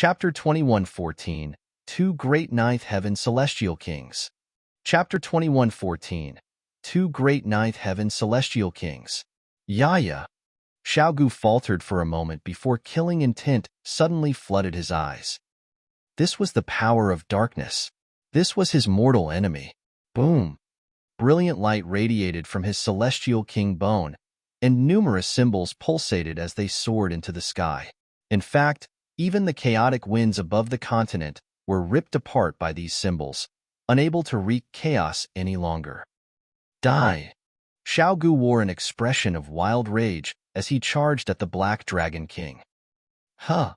Chapter 21:14 Two Great Ninth Heaven Celestial Kings. Chapter 21:14 Two Great Ninth Heaven Celestial Kings. Yaya. Xiaogu faltered for a moment before killing intent suddenly flooded his eyes. This was the power of darkness. This was his mortal enemy. Boom! Brilliant light radiated from his celestial king bone, and numerous symbols pulsated as they soared into the sky. In fact, even the chaotic winds above the continent were ripped apart by these symbols, unable to wreak chaos any longer. Die! Xiaogu wore an expression of wild rage as he charged at the Black Dragon King. Huh!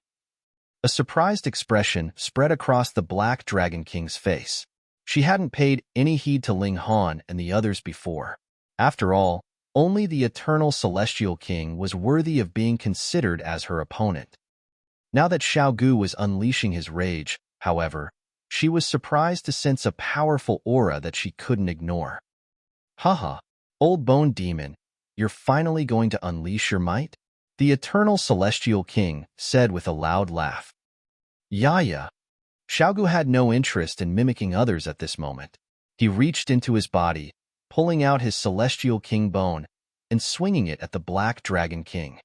A surprised expression spread across the Black Dragon King's face. She hadn't paid any heed to Ling Han and the others before. After all, only the eternal Celestial King was worthy of being considered as her opponent. Now that Xiaogu was unleashing his rage, however, she was surprised to sense a powerful aura that she couldn't ignore. Haha, old bone demon, you're finally going to unleash your might? The eternal Celestial King said with a loud laugh. Yaya. Xiaogu had no interest in mimicking others at this moment. He reached into his body, pulling out his Celestial King bone and swinging it at the Black Dragon King.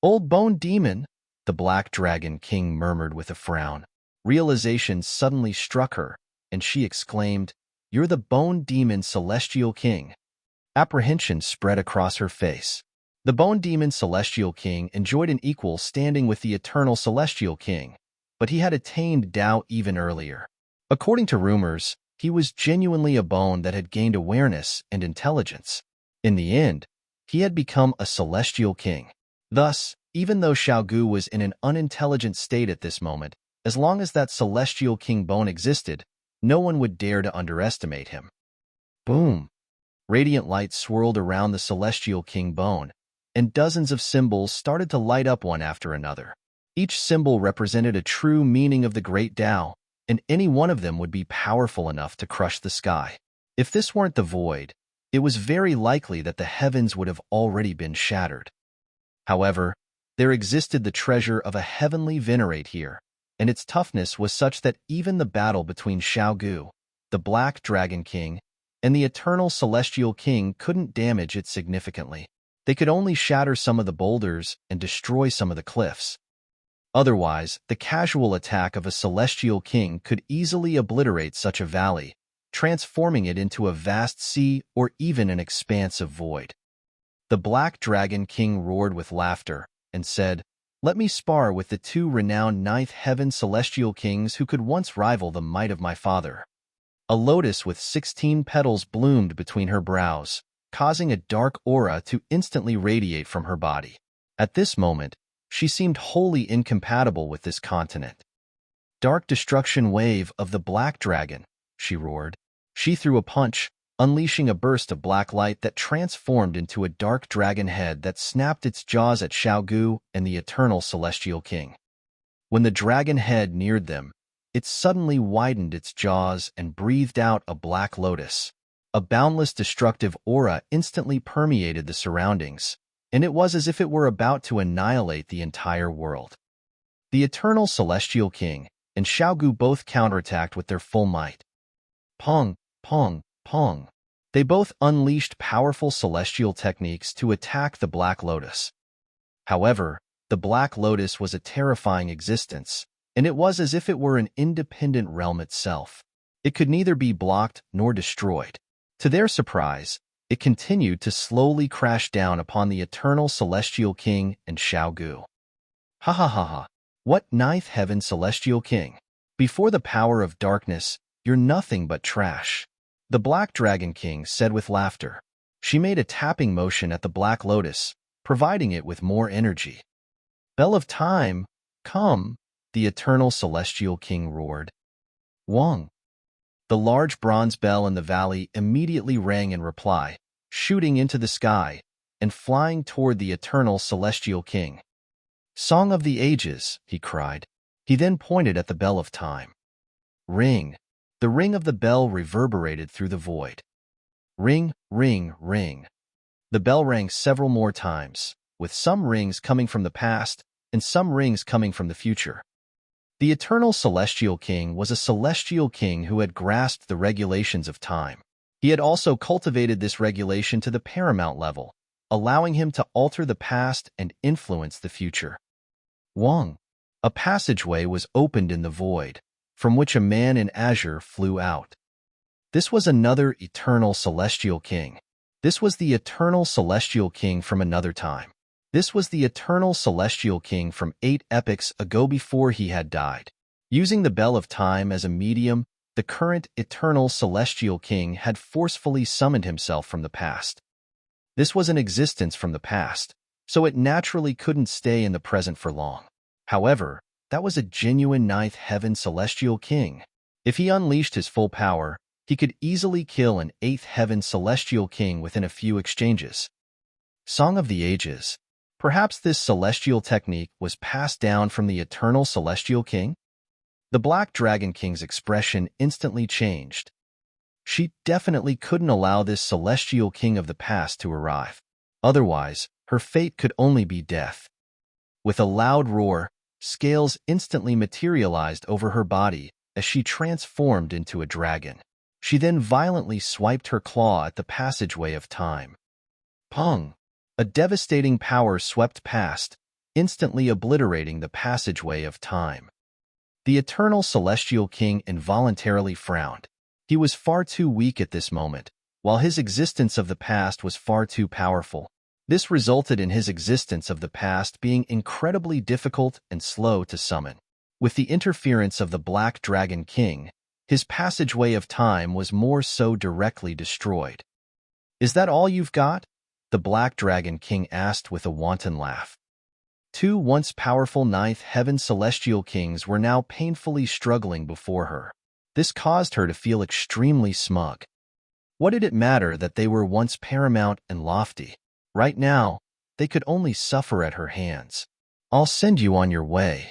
Old bone demon, the Black Dragon King murmured with a frown. Realization suddenly struck her, and she exclaimed, "You're the Bone Demon Celestial King." Apprehension spread across her face. The Bone Demon Celestial King enjoyed an equal standing with the Eternal Celestial King, but he had attained Tao even earlier. According to rumors, he was genuinely a bone that had gained awareness and intelligence. In the end, he had become a Celestial King. Thus, even though Xiaogu was in an unintelligent state at this moment, as long as that Celestial King bone existed, no one would dare to underestimate him. Boom! Radiant light swirled around the Celestial King bone, and dozens of symbols started to light up one after another. Each symbol represented a true meaning of the Great Tao, and any one of them would be powerful enough to crush the sky. If this weren't the void, it was very likely that the heavens would have already been shattered. However, there existed the treasure of a heavenly venerate here, and its toughness was such that even the battle between Xiaogu, the Black Dragon King, and the Eternal Celestial King couldn't damage it significantly. They could only shatter some of the boulders and destroy some of the cliffs. Otherwise, the casual attack of a Celestial King could easily obliterate such a valley, transforming it into a vast sea or even an expanse of void. The Black Dragon King roared with laughter and said, "Let me spar with the two renowned Ninth Heaven Celestial Kings who could once rival the might of my father." A lotus with 16 petals bloomed between her brows, causing a dark aura to instantly radiate from her body. At this moment, she seemed wholly incompatible with this continent. "Dark destruction wave of the Black Dragon," she roared. She threw a punch, unleashing a burst of black light that transformed into a dark dragon head that snapped its jaws at Xiaogu and the Eternal Celestial King. When the dragon head neared them, it suddenly widened its jaws and breathed out a black lotus. A boundless destructive aura instantly permeated the surroundings, and it was as if it were about to annihilate the entire world. The Eternal Celestial King and Xiaogu both counterattacked with their full might. Pong, pong, pong. They both unleashed powerful celestial techniques to attack the Black Lotus. However, the Black Lotus was a terrifying existence, and it was as if it were an independent realm itself. It could neither be blocked nor destroyed. To their surprise, it continued to slowly crash down upon the Eternal Celestial King and Xiaogu. Ha ha ha ha! What Ninth Heaven Celestial King? Before the power of darkness, you're nothing but trash. The Black Dragon King said with laughter. She made a tapping motion at the Black Lotus, providing it with more energy. "Bell of Time, come!" the Eternal Celestial King roared. Wong! The large bronze bell in the valley immediately rang in reply, shooting into the sky and flying toward the Eternal Celestial King. "Song of the Ages," he cried. He then pointed at the Bell of Time. Ring! The ring of the bell reverberated through the void. Ring, ring, ring. The bell rang several more times, with some rings coming from the past and some rings coming from the future. The Eternal Celestial King was a celestial king who had grasped the regulations of time. He had also cultivated this regulation to the paramount level, allowing him to alter the past and influence the future. Wang. A passageway was opened in the void, from which a man in azure flew out. This was another Eternal Celestial King. This was the Eternal Celestial King from another time. This was the Eternal Celestial King from 8 epochs ago before he had died. Using the Bell of Time as a medium, the current Eternal Celestial King had forcefully summoned himself from the past. This was an existence from the past, so it naturally couldn't stay in the present for long. However, that was a genuine ninth heaven celestial king. If he unleashed his full power, he could easily kill an 8th heaven celestial king within a few exchanges. Song of the Ages. Perhaps this celestial technique was passed down from the Eternal Celestial King? The Black Dragon King's expression instantly changed. She definitely couldn't allow this celestial king of the past to arrive. Otherwise, her fate could only be death. With a loud roar, scales instantly materialized over her body as she transformed into a dragon. She then violently swiped her claw at the passageway of time. Pong! A devastating power swept past, instantly obliterating the passageway of time. The Eternal Celestial King involuntarily frowned. He was far too weak at this moment, while his existence of the past was far too powerful. This resulted in his existence of the past being incredibly difficult and slow to summon. With the interference of the Black Dragon King, his passageway of time was more so directly destroyed. "Is that all you've got?" the Black Dragon King asked with a wanton laugh. 2 once powerful ninth heaven celestial kings were now painfully struggling before her. This caused her to feel extremely smug. What did it matter that they were once paramount and lofty? Right now, they could only suffer at her hands. "I'll send you on your way."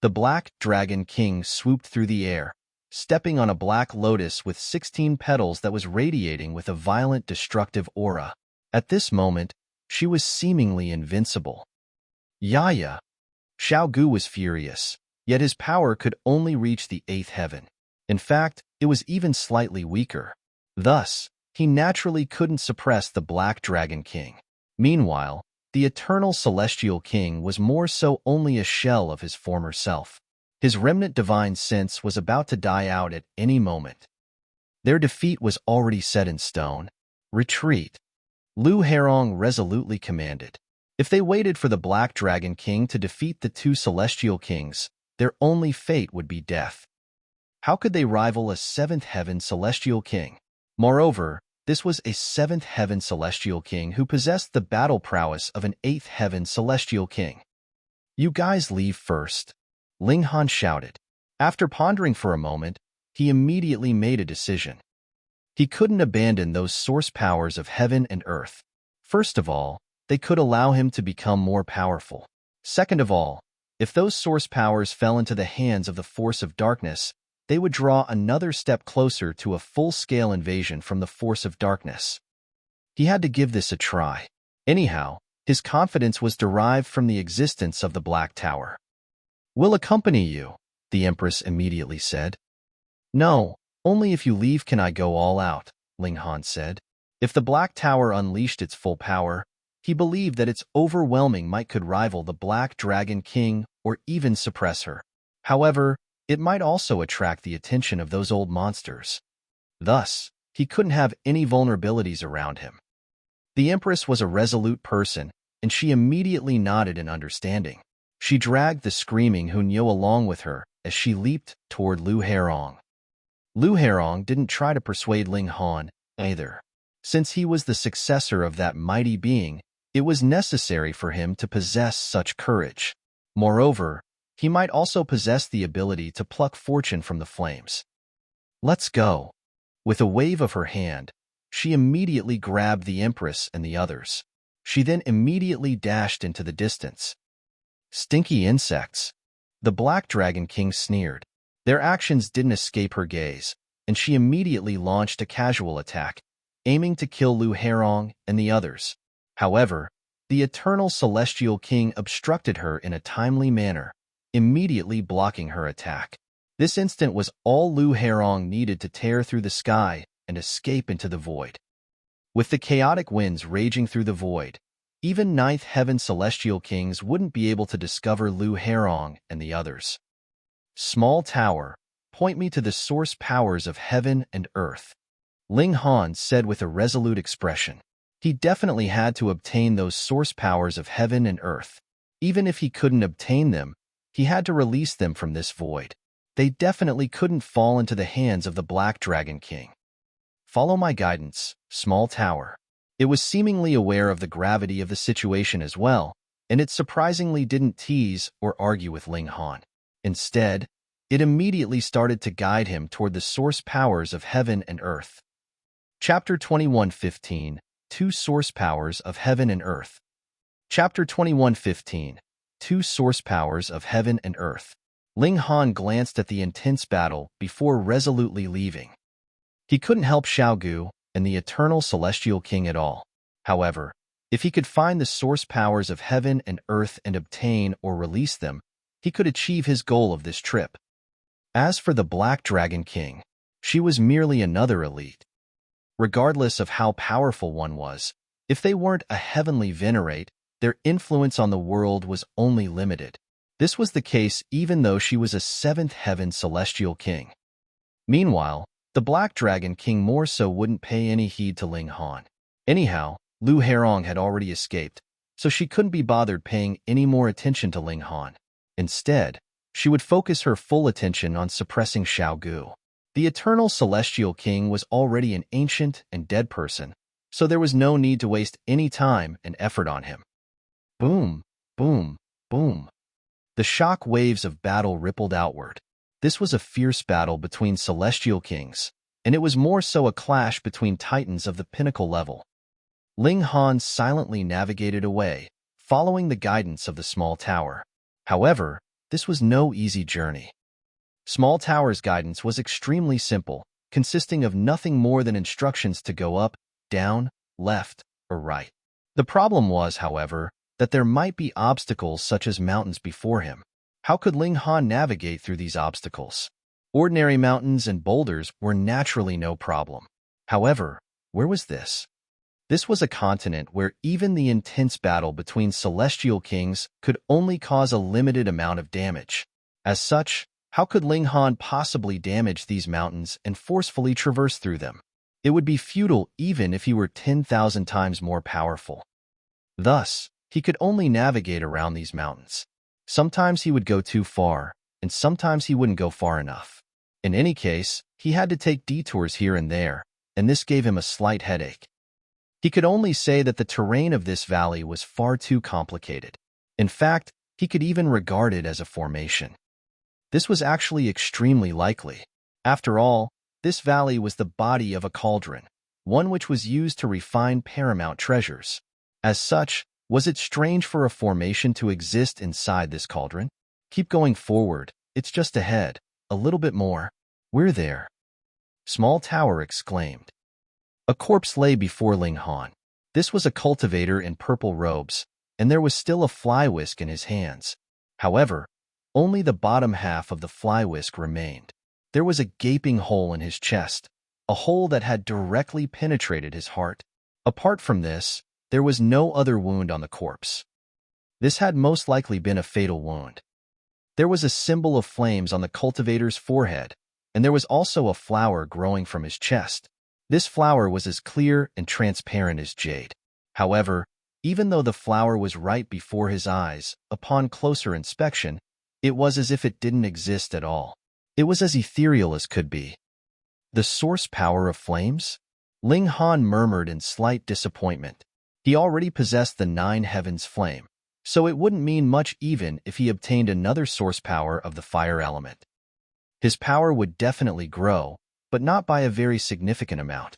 The Black Dragon King swooped through the air, stepping on a black lotus with 16 petals that was radiating with a violent destructive aura. At this moment, she was seemingly invincible. Yaya! Xiao Gu was furious, yet his power could only reach the 8th heaven. In fact, it was even slightly weaker. Thus, he naturally couldn't suppress the Black Dragon King. Meanwhile, the Eternal Celestial King was more so only a shell of his former self. His remnant divine sense was about to die out at any moment. Their defeat was already set in stone. Retreat. Lu Herong resolutely commanded. If they waited for the Black Dragon King to defeat the 2 celestial kings, their only fate would be death. How could they rival a 7th heaven celestial king? Moreover, this was a 7th heaven celestial king who possessed the battle prowess of an 8th heaven celestial king. "You guys leave first," Ling Han shouted. After pondering for a moment, he immediately made a decision. He couldn't abandon those source powers of heaven and earth. First of all, they could allow him to become more powerful. Second of all, if those source powers fell into the hands of the force of darkness, they would draw another step closer to a full-scale invasion from the force of darkness. He had to give this a try. Anyhow, his confidence was derived from the existence of the Black Tower. "We'll accompany you," the Empress immediately said. "No, only if you leave can I go all out," Ling Han said. If the Black Tower unleashed its full power, he believed that its overwhelming might could rival the Black Dragon King or even suppress her. However, it might also attract the attention of those old monsters. Thus, he couldn't have any vulnerabilities around him. The Empress was a resolute person, and she immediately nodded in understanding. She dragged the screaming Hunyo along with her as she leaped toward Lu Herong. Lu Herong didn't try to persuade Ling Han either. Since he was the successor of that mighty being, it was necessary for him to possess such courage. Moreover, he might also possess the ability to pluck fortune from the flames. "Let's go." With a wave of her hand, she immediately grabbed the Empress and the others. She then immediately dashed into the distance. "Stinky insects." The Black Dragon King sneered. Their actions didn't escape her gaze, and she immediately launched a casual attack, aiming to kill Lu Herong and the others. However, the Eternal Celestial King obstructed her in a timely manner, immediately blocking her attack. This instant was all Lu Herong needed to tear through the sky and escape into the void. With the chaotic winds raging through the void, even Ninth Heaven Celestial Kings wouldn't be able to discover Lu Herong and the others. Small tower, point me to the source powers of heaven and earth, Ling Han said with a resolute expression. He definitely had to obtain those source powers of heaven and earth. Even if he couldn't obtain them, he had to release them from this void. They definitely couldn't fall into the hands of the Black Dragon King. Follow my guidance, small tower. It was seemingly aware of the gravity of the situation as well, and it surprisingly didn't tease or argue with Ling Han. Instead, it immediately started to guide him toward the source powers of heaven and earth. Chapter 21:15, Two Source Powers of Heaven and Earth. Chapter 21:15, Two Source Powers of Heaven and Earth. Ling Han glanced at the intense battle before resolutely leaving. He couldn't help Xiaogu and the Eternal Celestial King at all. However, if he could find the source powers of heaven and earth and obtain or release them, he could achieve his goal of this trip. As for the Black Dragon King, she was merely another elite. Regardless of how powerful one was, if they weren't a heavenly venerate, their influence on the world was only limited. This was the case even though she was a Seventh Heaven Celestial King. Meanwhile, the Black Dragon King more so wouldn't pay any heed to Ling Han. Anyhow, Lu Herong had already escaped, so she couldn't be bothered paying any more attention to Ling Han. Instead, she would focus her full attention on suppressing Xiaogu. The Eternal Celestial King was already an ancient and dead person, so there was no need to waste any time and effort on him. Boom, boom, boom. The shock waves of battle rippled outward. This was a fierce battle between celestial kings, and it was more so a clash between titans of the pinnacle level. Ling Han silently navigated away, following the guidance of the small tower. However, this was no easy journey. Small Tower's guidance was extremely simple, consisting of nothing more than instructions to go up, down, left, or right. The problem was, however, that there might be obstacles such as mountains before him. How could Ling Han navigate through these obstacles? Ordinary mountains and boulders were naturally no problem. However, where was this? This was a continent where even the intense battle between celestial kings could only cause a limited amount of damage. As such, how could Ling Han possibly damage these mountains and forcefully traverse through them? It would be futile even if he were 10,000 times more powerful. Thus, he could only navigate around these mountains. Sometimes he would go too far, and sometimes he wouldn't go far enough. In any case, he had to take detours here and there, and this gave him a slight headache. He could only say that the terrain of this valley was far too complicated. In fact, he could even regard it as a formation. This was actually extremely likely. After all, this valley was the body of a cauldron, one which was used to refine paramount treasures. As such, was it strange for a formation to exist inside this cauldron? Keep going forward, it's just ahead, a little bit more. We're there. Small Tower exclaimed. A corpse lay before Ling Han. This was a cultivator in purple robes, and there was still a fly whisk in his hands. However, only the bottom half of the fly whisk remained. There was a gaping hole in his chest, a hole that had directly penetrated his heart. Apart from this, there was no other wound on the corpse. This had most likely been a fatal wound. There was a symbol of flames on the cultivator's forehead, and there was also a flower growing from his chest. This flower was as clear and transparent as jade. However, even though the flower was right before his eyes, upon closer inspection, it was as if it didn't exist at all. It was as ethereal as could be. The source power of flames? Ling Han murmured in slight disappointment. He already possessed the Nine Heavens flame, so it wouldn't mean much even if he obtained another source power of the fire element. His power would definitely grow, but not by a very significant amount.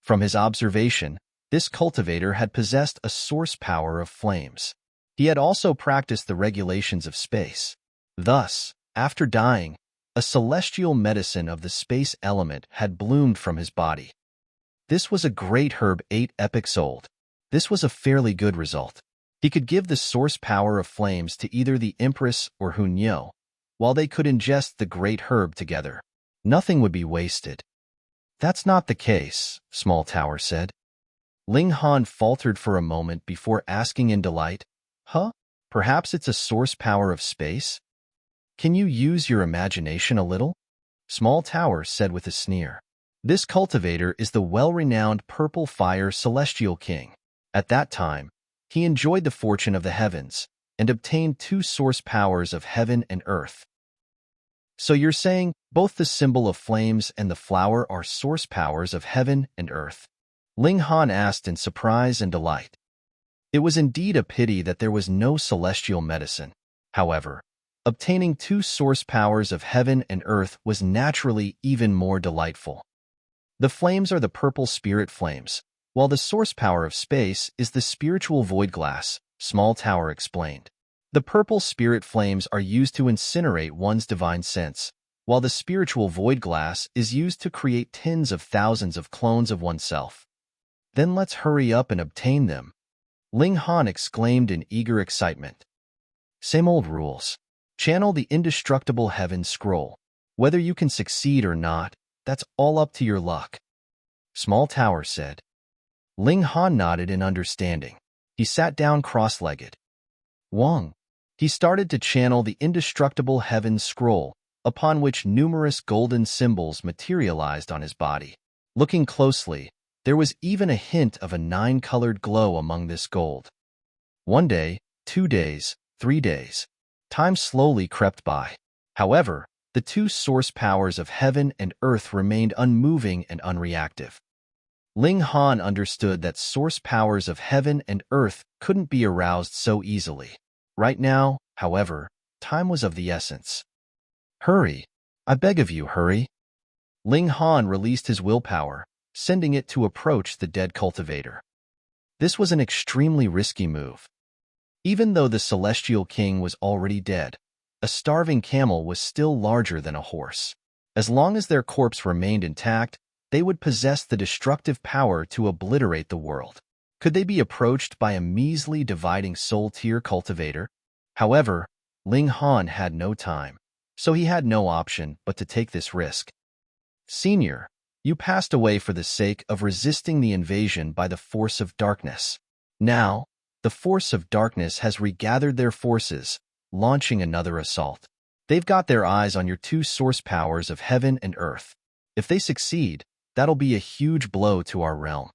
From his observation, this cultivator had possessed a source power of flames. He had also practiced the regulations of space. Thus, after dying, a celestial medicine of the space element had bloomed from his body. This was a great herb 8 epochs old. This was a fairly good result. He could give the source power of flames to either the Empress or Hunyo, while they could ingest the great herb together. Nothing would be wasted. That's not the case, Small Tower said. Ling Han faltered for a moment before asking in delight, Huh? Perhaps it's a source power of space? Can you use your imagination a little? Small Tower said with a sneer. This cultivator is the well-renowned Purple Fire Celestial King. At that time, he enjoyed the fortune of the heavens and obtained 2 source powers of heaven and earth. So you're saying both the symbol of flames and the flower are source powers of heaven and earth? Ling Han asked in surprise and delight. It was indeed a pity that there was no celestial medicine. However, obtaining 2 source powers of heaven and earth was naturally even more delightful. The flames are the purple spirit flames, while the source power of space is the spiritual void glass, Small Tower explained. The purple spirit flames are used to incinerate one's divine sense, while the spiritual void glass is used to create tens of thousands of clones of oneself. Then let's hurry up and obtain them, Ling Han exclaimed in eager excitement. Same old rules. Channel the indestructible heaven scroll. Whether you can succeed or not, that's all up to your luck, Small Tower said. Ling Han nodded in understanding. He sat down cross-legged. Wang. He started to channel the indestructible heaven scroll, upon which numerous golden symbols materialized on his body. Looking closely, there was even a hint of a 9-colored glow among this gold. 1 day, 2 days, 3 days. Time slowly crept by. However, the 2 source powers of heaven and earth remained unmoving and unreactive. Ling Han understood that source powers of heaven and earth couldn't be aroused so easily. Right now, however, time was of the essence. Hurry. I beg of you, hurry. Ling Han released his willpower, sending it to approach the dead cultivator. This was an extremely risky move. Even though the Celestial King was already dead, a starving camel was still larger than a horse. As long as their corpse remained intact, they would possess the destructive power to obliterate the world. Could they be approached by a measly dividing soul-tier cultivator? However, Ling Han had no time, so he had no option but to take this risk. Senior, you passed away for the sake of resisting the invasion by the force of darkness. Now, the force of darkness has regathered their forces, launching another assault. They've got their eyes on your 2 source powers of heaven and earth. If they succeed, that'll be a huge blow to our realm.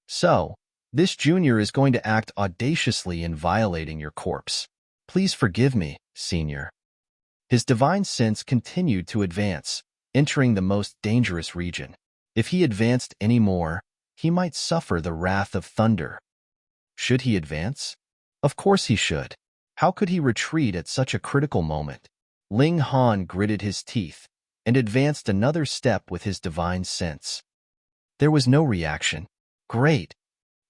So, this junior is going to act audaciously in violating your corpse. Please forgive me, Senior. His divine sense continued to advance, entering the most dangerous region. If he advanced any more, he might suffer the wrath of thunder. Should he advance? Of course he should. How could he retreat at such a critical moment? Ling Han gritted his teeth and advanced another step with his divine sense. There was no reaction. Great.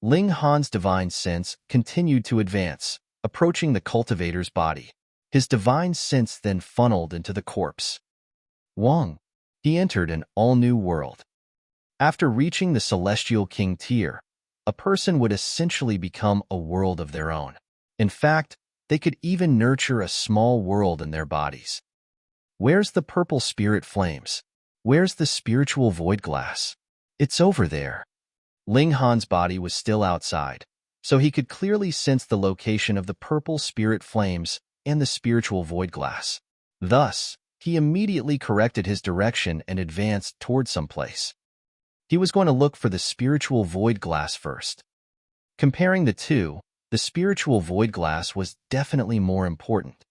Ling Han's divine sense continued to advance, approaching the cultivator's body. His divine sense then funneled into the corpse. Wang. He entered an all-new world. After reaching the Celestial King tier, a person would essentially become a world of their own. In fact, they could even nurture a small world in their bodies. Where's the purple spirit flames? Where's the spiritual void glass? It's over there. Ling Han's body was still outside, so he could clearly sense the location of the purple spirit flames and the spiritual void glass. Thus, he immediately corrected his direction and advanced toward someplace. He was going to look for the spiritual void glass first. Comparing the two, the spiritual void glass was definitely more important.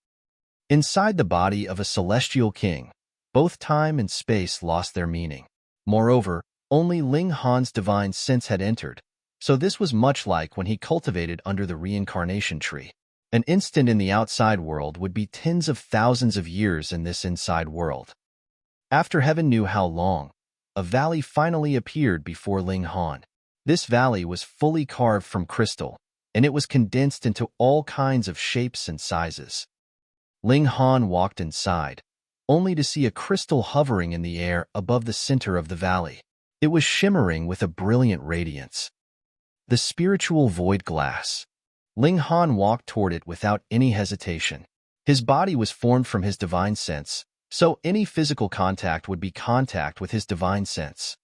Inside the body of a celestial king, both time and space lost their meaning. Moreover, only Ling Han's divine sense had entered, so this was much like when he cultivated under the reincarnation tree. An instant in the outside world would be tens of thousands of years in this inside world. After heaven knew how long, a valley finally appeared before Ling Han. This valley was fully carved from crystal, and it was condensed into all kinds of shapes and sizes. Ling Han walked inside, only to see a crystal hovering in the air above the center of the valley. It was shimmering with a brilliant radiance. The spiritual void glass. Ling Han walked toward it without any hesitation. His body was formed from his divine sense, so any physical contact would be contact with his divine sense.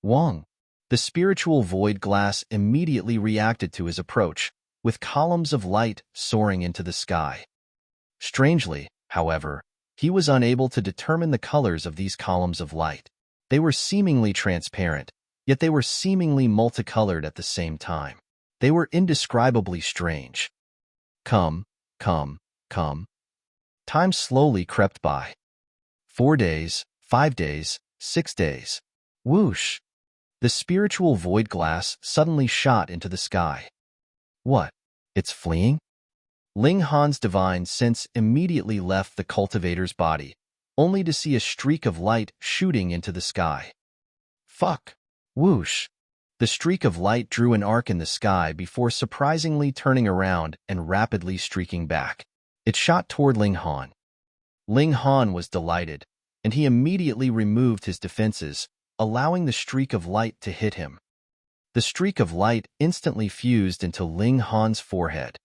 Wang. The spiritual void glass immediately reacted to his approach, with columns of light soaring into the sky. Strangely, however, he was unable to determine the colors of these columns of light. They were seemingly transparent, yet they were seemingly multicolored at the same time. They were indescribably strange. Come. Time slowly crept by. 4 days, 5 days, 6 days. Whoosh! The spiritual void glass suddenly shot into the sky. What? It's fleeing? Ling Han's divine sense immediately left the cultivator's body, only to see a streak of light shooting into the sky. Fuck! Whoosh! The streak of light drew an arc in the sky before surprisingly turning around and rapidly streaking back. It shot toward Ling Han. Ling Han was delighted, and he immediately removed his defenses, allowing the streak of light to hit him. The streak of light instantly fused into Ling Han's forehead.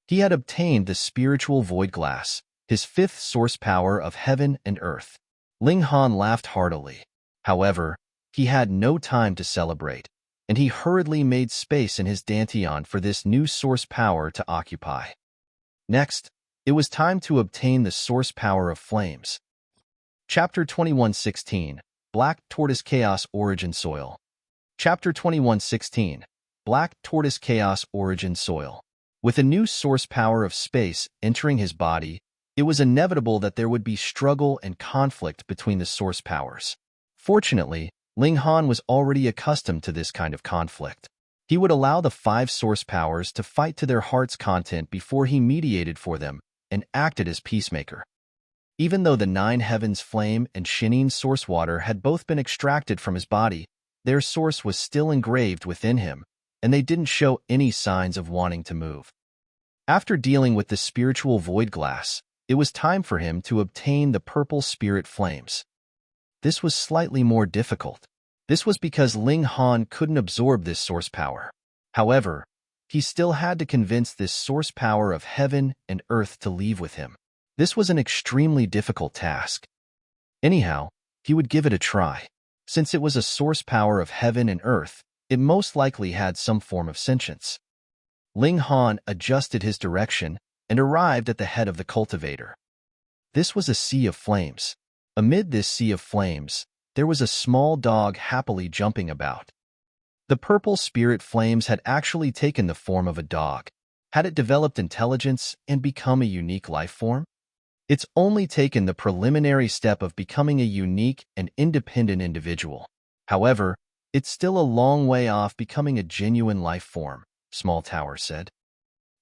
He had obtained the spiritual void glass, his 5th source power of heaven and earth. Ling Han laughed heartily. However, he had no time to celebrate, and he hurriedly made space in his dantian for this new source power to occupy. Next, it was time to obtain the source power of flames. Chapter 21:16, Black Tortoise Chaos Origin Soil. Chapter 21:16, Black Tortoise Chaos Origin Soil. With a new source power of space entering his body, it was inevitable that there would be struggle and conflict between the source powers. Fortunately, Ling Han was already accustomed to this kind of conflict. He would allow the 5 source powers to fight to their heart's content before he mediated for them and acted as peacemaker. Even though the 9 heavens flame and Shinin source water had both been extracted from his body, their source was still engraved within him, and they didn't show any signs of wanting to move. After dealing with the spiritual void glass, it was time for him to obtain the purple spirit flames. This was slightly more difficult. This was because Ling Han couldn't absorb this source power. However, he still had to convince this source power of heaven and earth to leave with him. This was an extremely difficult task. Anyhow, he would give it a try. Since it was a source power of heaven and earth, it most likely had some form of sentience. Ling Han adjusted his direction and arrived at the head of the cultivator. This was a sea of flames. Amid this sea of flames, there was a small dog happily jumping about. The purple spirit flames had actually taken the form of a dog. Had it developed intelligence and become a unique life form? It's only taken the preliminary step of becoming a unique and independent individual. However, it's still a long way off becoming a genuine life form, Small Tower said.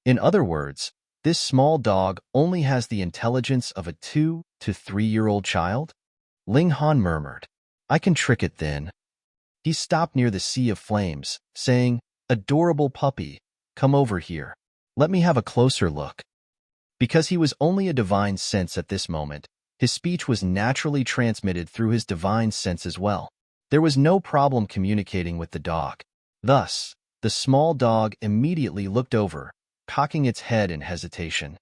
In other words, this small dog only has the intelligence of a 2 to 3-year-old child? Ling Han murmured. I can trick it then. He stopped near the sea of flames, saying, Adorable puppy, come over here. Let me have a closer look. Because he was only a divine sense at this moment, his speech was naturally transmitted through his divine sense as well. There was no problem communicating with the dog. Thus, the small dog immediately looked over, cocking its head in hesitation.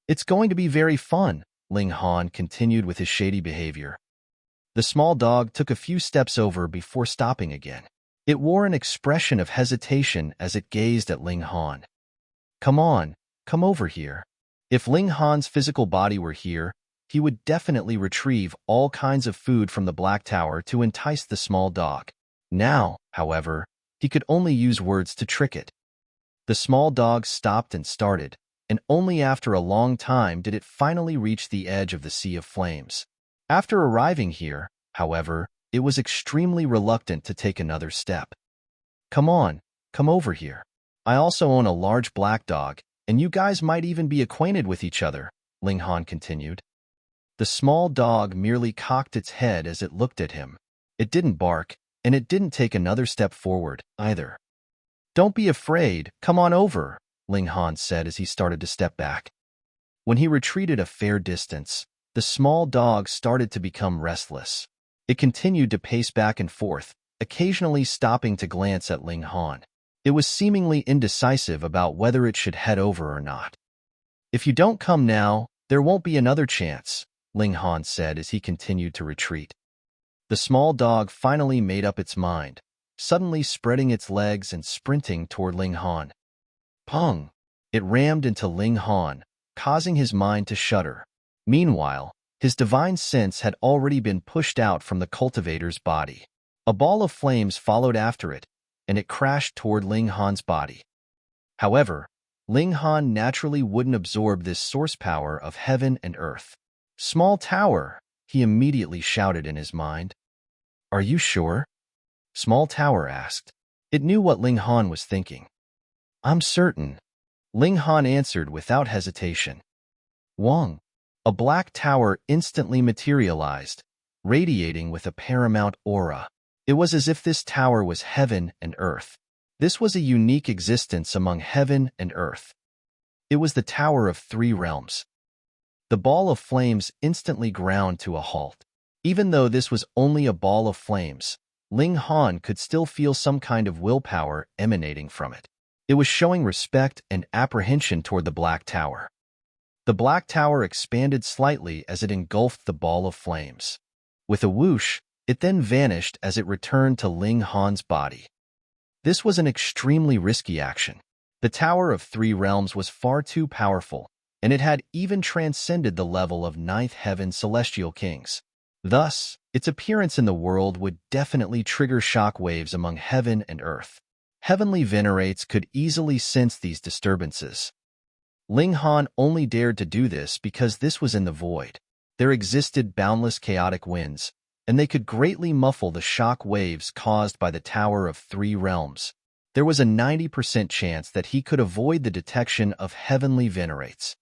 It's going to be very fun, Ling Han continued with his shady behavior. The small dog took a few steps over before stopping again. It wore an expression of hesitation as it gazed at Ling Han. Come on, come over here. If Ling Han's physical body were here, he would definitely retrieve all kinds of food from the Black Tower to entice the small dog. Now, however, he could only use words to trick it. The small dog stopped and started, and only after a long time did it finally reach the edge of the sea of flames. After arriving here, however, it was extremely reluctant to take another step. Come on, come over here. I also own a large black dog, and you guys might even be acquainted with each other, Ling Han continued. The small dog merely cocked its head as it looked at him. It didn't bark, and it didn't take another step forward, either. Don't be afraid, come on over, Ling Han said as he started to step back. When he retreated a fair distance, the small dog started to become restless. It continued to pace back and forth, occasionally stopping to glance at Ling Han. It was seemingly indecisive about whether it should head over or not. "If you don't come now, there won't be another chance," Ling Han said as he continued to retreat. The small dog finally made up its mind, suddenly spreading its legs and sprinting toward Ling Han. Pong! It rammed into Ling Han, causing his mind to shudder. Meanwhile, his divine sense had already been pushed out from the cultivator's body. A ball of flames followed after it, and it crashed toward Ling Han's body. However, Ling Han naturally wouldn't absorb this source power of heaven and earth. "Small tower," he immediately shouted in his mind. "Are you sure?" Small Tower asked. It knew what Ling Han was thinking. "I'm certain," Ling Han answered without hesitation. Wong! A black tower instantly materialized, radiating with a paramount aura. It was as if this tower was heaven and earth. This was a unique existence among heaven and earth. It was the Tower of Three Realms. The ball of flames instantly ground to a halt. Even though this was only a ball of flames, Ling Han could still feel some kind of willpower emanating from it. It was showing respect and apprehension toward the Black Tower. The Black Tower expanded slightly as it engulfed the ball of flames. With a whoosh, it then vanished as it returned to Ling Han's body. This was an extremely risky action. The Tower of Three Realms was far too powerful, and it had even transcended the level of Ninth Heaven Celestial Kings. Thus, its appearance in the world would definitely trigger shock waves among heaven and earth. Heavenly venerates could easily sense these disturbances. Ling Han only dared to do this because this was in the void. There existed boundless chaotic winds, and they could greatly muffle the shock waves caused by the Tower of Three Realms. There was a 90% chance that he could avoid the detection of heavenly venerates.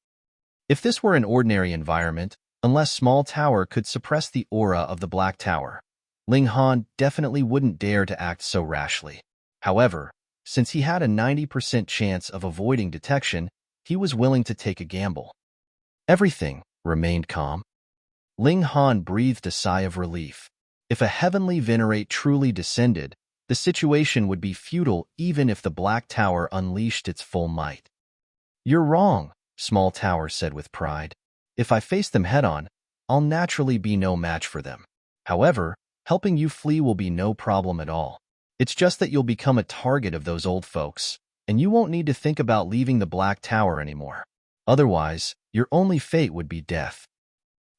If this were an ordinary environment, unless Small Tower could suppress the aura of the Black Tower, Ling Han definitely wouldn't dare to act so rashly. However, since he had a 90% chance of avoiding detection, he was willing to take a gamble. Everything remained calm. Ling Han breathed a sigh of relief. If a heavenly venerate truly descended, the situation would be futile even if the Black Tower unleashed its full might. "You're wrong," Small Tower said with pride. "If I face them head-on, I'll naturally be no match for them. However, helping you flee will be no problem at all. It's just that you'll become a target of those old folks, and you won't need to think about leaving the Black Tower anymore. Otherwise, your only fate would be death."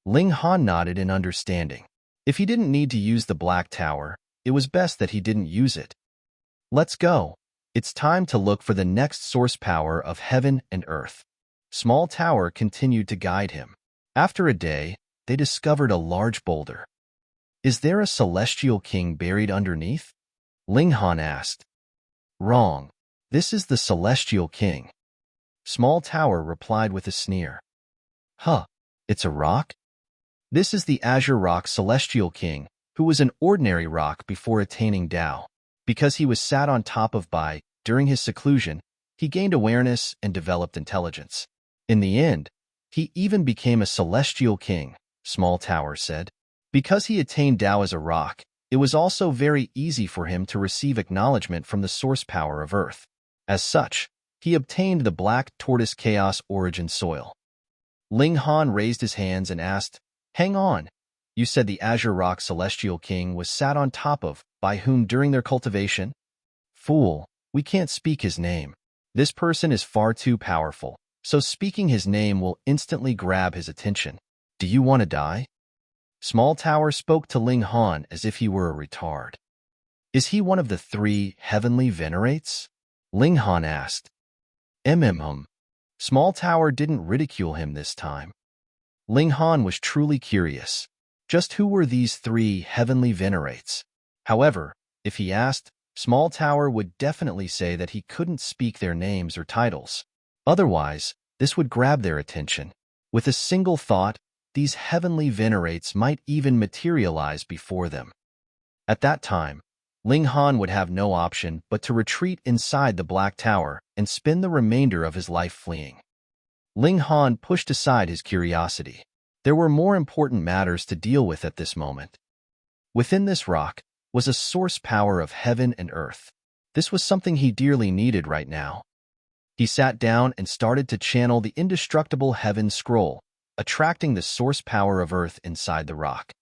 Ling Han nodded in understanding. If he didn't need to use the Black Tower, it was best that he didn't use it. "Let's go. It's time to look for the next source power of heaven and earth." Small Tower continued to guide him. After a day, they discovered a large boulder. "Is there a celestial king buried underneath?" Ling Han asked. "Wrong. This is the celestial king." Small Tower replied with a sneer. "Huh, it's a rock?" "This is the Azure Rock Celestial King, who was an ordinary rock before attaining Tao. Because he was sat on top of Bai during his seclusion, he gained awareness and developed intelligence. In the end, he even became a Celestial King," Small Tower said. Because he attained Tao as a rock, it was also very easy for him to receive acknowledgement from the source power of Earth. As such, he obtained the Black Tortoise Chaos Origin Soil. Ling Han raised his hands and asked, "Hang on. You said the Azure Rock Celestial King was sat on top of, by whom during their cultivation?" "Fool, we can't speak his name. This person is far too powerful, so speaking his name will instantly grab his attention. Do you want to die?" Small Tower spoke to Ling Han as if he were a retard. "Is he one of the three heavenly venerates?" Ling Han asked. Small Tower didn't ridicule him this time. Ling Han was truly curious. Just who were these three heavenly venerates? However, if he asked, Small Tower would definitely say that he couldn't speak their names or titles. Otherwise, this would grab their attention. With a single thought, these heavenly venerates might even materialize before them. At that time, Ling Han would have no option but to retreat inside the Black Tower and spend the remainder of his life fleeing. Ling Han pushed aside his curiosity. There were more important matters to deal with at this moment. Within this rock was a source power of heaven and earth. This was something he dearly needed right now. He sat down and started to channel the indestructible heaven scroll, attracting the source power of earth inside the rock.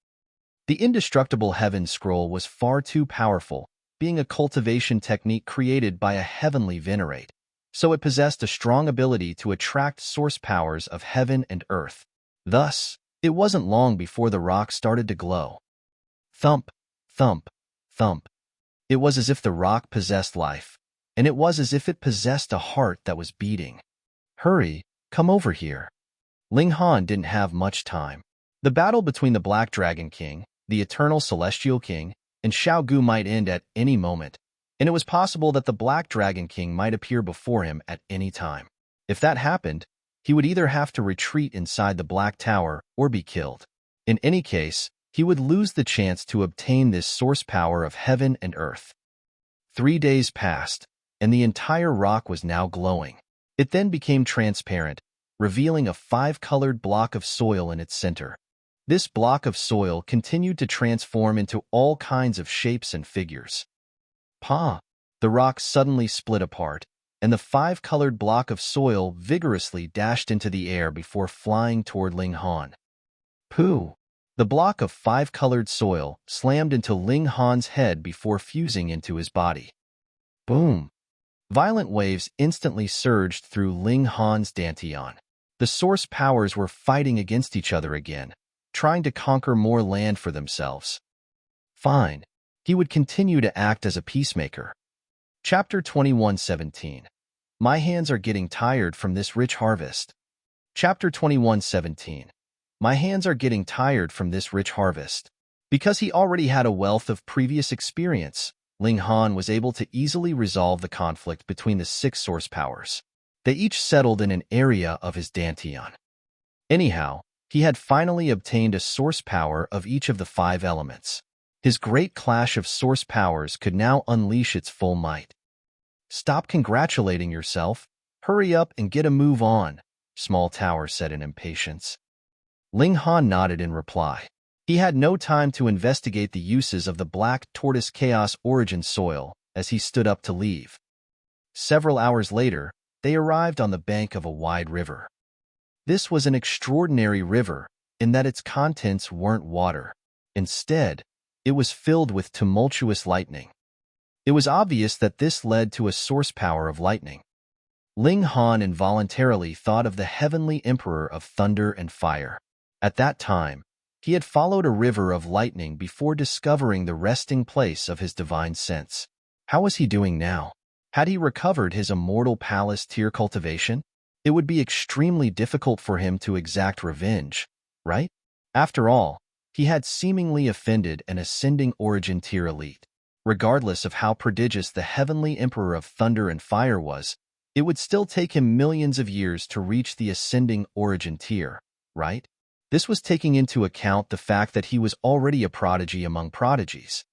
The indestructible heaven scroll was far too powerful, being a cultivation technique created by a heavenly venerate, so it possessed a strong ability to attract source powers of heaven and earth. Thus, it wasn't long before the rock started to glow. Thump, thump, thump. It was as if the rock possessed life, and it was as if it possessed a heart that was beating. Hurry, come over here. Ling Han didn't have much time. The battle between the Black Dragon King, the Eternal Celestial King, and Xiao Gu might end at any moment, and it was possible that the Black Dragon King might appear before him at any time. If that happened, he would either have to retreat inside the Black Tower or be killed. In any case, he would lose the chance to obtain this source power of heaven and earth. 3 days passed, and the entire rock was now glowing. It then became transparent, revealing a 5-colored block of soil in its center. This block of soil continued to transform into all kinds of shapes and figures. Pa! The rock suddenly split apart, and the 5-colored block of soil vigorously dashed into the air before flying toward Ling Han. Pooh! The block of 5-colored soil slammed into Ling Han's head before fusing into his body. Boom! Violent waves instantly surged through Ling Han's dantian. The source powers were fighting against each other again, trying to conquer more land for themselves. Fine. He would continue to act as a peacemaker. Chapter 21:17. My hands are getting tired from this rich harvest. Chapter 21:17. My hands are getting tired from this rich harvest. Because he already had a wealth of previous experience, Ling Han was able to easily resolve the conflict between the 6 source powers. They each settled in an area of his dantian. Anyhow, he had finally obtained a source power of each of the 5 elements. His great clash of source powers could now unleash its full might. Stop congratulating yourself. Hurry up and get a move on, Small Tower said in impatience. Ling Han nodded in reply. He had no time to investigate the uses of the Black Tortoise Chaos Origin soil as he stood up to leave. Several hours later, they arrived on the bank of a wide river. This was an extraordinary river in that its contents weren't water. Instead, it was filled with tumultuous lightning. It was obvious that this led to a source power of lightning. Ling Han involuntarily thought of the heavenly emperor of thunder and fire. At that time, he had followed a river of lightning before discovering the resting place of his divine sense. How was he doing now? Had he recovered his immortal palace tier cultivation? It would be extremely difficult for him to exact revenge, right? After all, he had seemingly offended an ascending origin tier elite. Regardless of how prodigious the heavenly emperor of thunder and fire was, it would still take him millions of years to reach the ascending origin tier, right? This was taking into account the fact that he was already a prodigy among prodigies.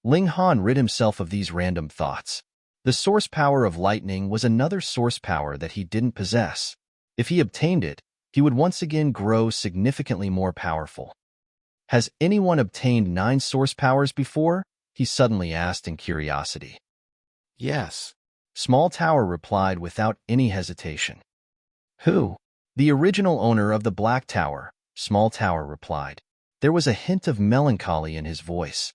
Ling Han rid himself of these random thoughts. The source power of lightning was another source power that he didn't possess. If he obtained it, he would once again grow significantly more powerful. Has anyone obtained 9 source powers before? He suddenly asked in curiosity. Yes. Small Tower replied without any hesitation. Who? The original owner of the Black Tower, Small Tower replied. There was a hint of melancholy in his voice.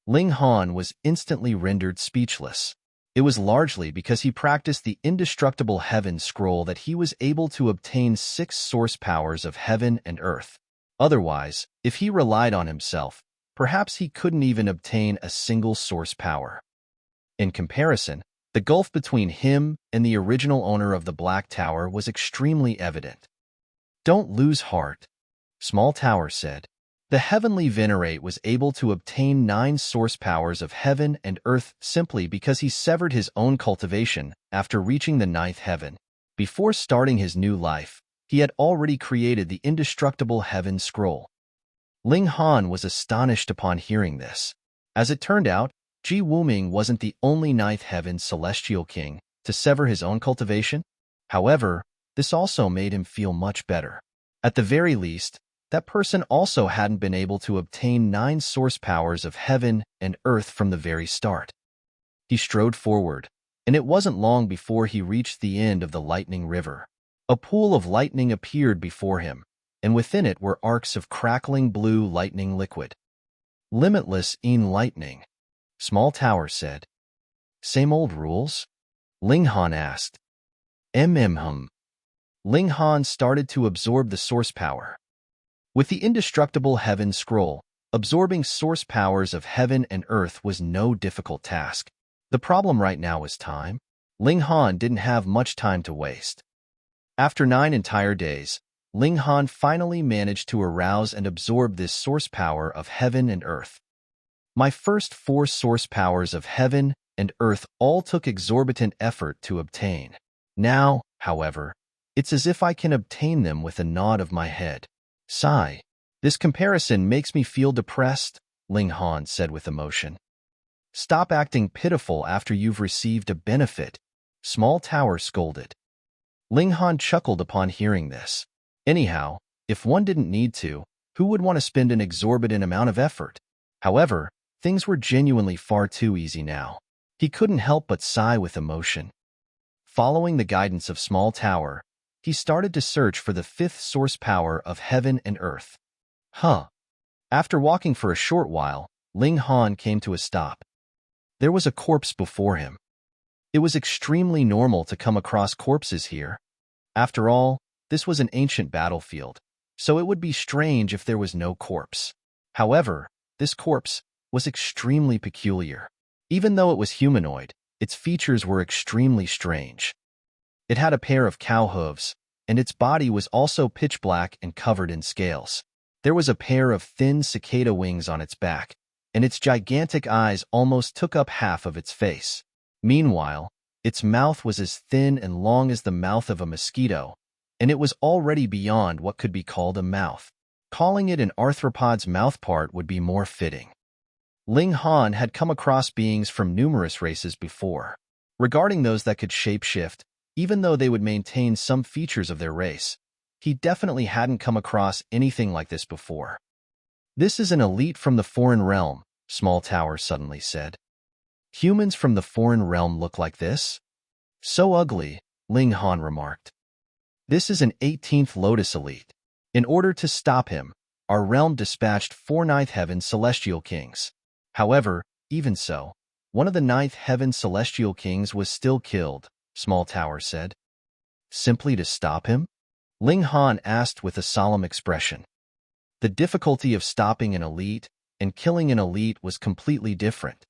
Ling Han was instantly rendered speechless. It was largely because he practiced the indestructible heaven scroll that he was able to obtain 6 source powers of heaven and earth. Otherwise, if he relied on himself, perhaps he couldn't even obtain a single source power. In comparison, the gulf between him and the original owner of the Black Tower was extremely evident. Don't lose heart, Small Tower said. The heavenly venerate was able to obtain 9 source powers of heaven and earth simply because he severed his own cultivation after reaching the 9th heaven. Before starting his new life, he had already created the indestructible heaven scroll. Ling Han was astonished upon hearing this. As it turned out, Ji Wuming wasn't the only 9th heaven celestial king to sever his own cultivation. However, this also made him feel much better. At the very least, that person also hadn't been able to obtain 9 source powers of heaven and earth from the very start. He strode forward, and it wasn't long before he reached the end of the lightning river. A pool of lightning appeared before him, and within it were arcs of crackling blue lightning liquid. Limitless in lightning, Small Tower said. Same old rules? Ling Han asked. Hum. Ling Han started to absorb the source power. With the indestructible heaven scroll, absorbing source powers of heaven and earth was no difficult task. The problem right now was time. Ling Han didn't have much time to waste. After 9 entire days, Ling Han finally managed to arouse and absorb this source power of heaven and earth. My first 4 source powers of heaven and earth all took exorbitant effort to obtain. Now, however, it's as if I can obtain them with a nod of my head. Sigh. This comparison makes me feel depressed, Ling Han said with emotion. Stop acting pitiful after you've received a benefit, Small Tower scolded. Ling Han chuckled upon hearing this. Anyhow, if one didn't need to, who would want to spend an exorbitant amount of effort? However, things were genuinely far too easy now. He couldn't help but sigh with emotion. Following the guidance of Small Tower, he started to search for the 5th source power of heaven and earth. After walking for a short while, Ling Han came to a stop. There was a corpse before him. It was extremely normal to come across corpses here. After all, this was an ancient battlefield, so it would be strange if there was no corpse. However, this corpse was extremely peculiar. Even though it was humanoid, its features were extremely strange. It had a pair of cow hooves, and its body was also pitch black and covered in scales. There was a pair of thin cicada wings on its back, and its gigantic eyes almost took up half of its face. Meanwhile, its mouth was as thin and long as the mouth of a mosquito, and it was already beyond what could be called a mouth. Calling it an arthropod's mouthpart would be more fitting. Ling Han had come across beings from numerous races before. Regarding those that could shapeshift, even though they would maintain some features of their race, he definitely hadn't come across anything like this before. This is an elite from the foreign realm, Small Tower suddenly said. Humans from the foreign realm look like this? So ugly, Ling Han remarked. This is an 18th Lotus elite. In order to stop him, our realm dispatched 4 Ninth Heaven Celestial Kings. However, even so, one of the 9th Heaven Celestial Kings was still killed, Small Tower said. Simply to stop him? Ling Han asked with a solemn expression. The difficulty of stopping an elite and killing an elite was completely different.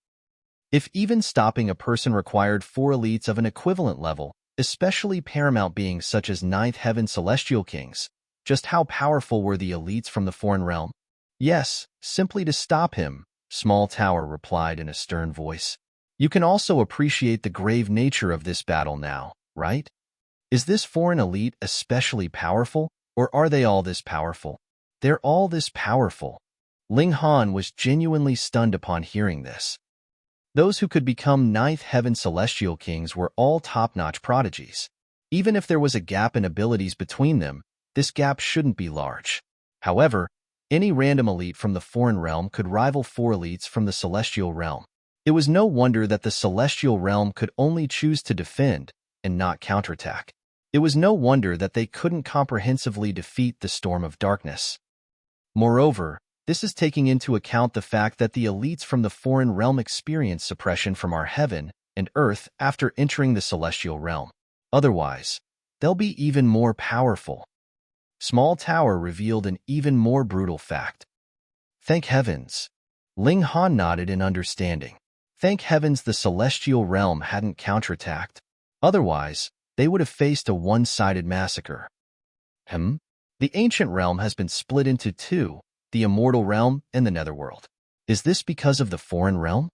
If even stopping a person required 4 elites of an equivalent level, especially paramount beings such as 9th Heaven Celestial Kings, just how powerful were the elites from the foreign realm? Yes, simply to stop him, Small Tower replied in a stern voice. You can also appreciate the grave nature of this battle now, right? Is this foreign elite especially powerful, or are they all this powerful? They're all this powerful. Ling Han was genuinely stunned upon hearing this. Those who could become 9th Heaven Celestial Kings were all top-notch prodigies. Even if there was a gap in abilities between them, this gap shouldn't be large. However, any random elite from the foreign realm could rival 4 elites from the celestial realm. It was no wonder that the celestial realm could only choose to defend and not counterattack. It was no wonder that they couldn't comprehensively defeat the storm of darkness. Moreover, this is taking into account the fact that the elites from the foreign realm experience suppression from our heaven and earth after entering the celestial realm. Otherwise, they'll be even more powerful. Small Tower revealed an even more brutal fact. Thank heavens. Ling Han nodded in understanding. Thank heavens the celestial realm hadn't counterattacked. Otherwise, they would have faced a one-sided massacre. The ancient realm has been split into 2, the immortal realm and the netherworld. Is this because of the foreign realm?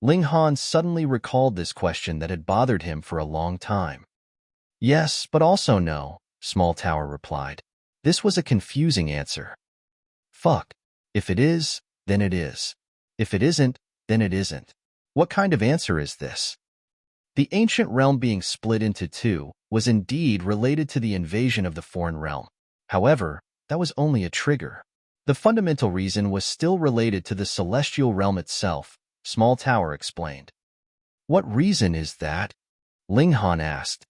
Ling Han suddenly recalled this question that had bothered him for a long time. Yes, but also no, Small Tower replied. This was a confusing answer. Fuck. If it is, then it is. If it isn't, then it isn't. What kind of answer is this? The ancient realm being split into 2 was indeed related to the invasion of the foreign realm. However, that was only a trigger. The fundamental reason was still related to the celestial realm itself, Small Tower explained. What reason is that? Ling Han asked.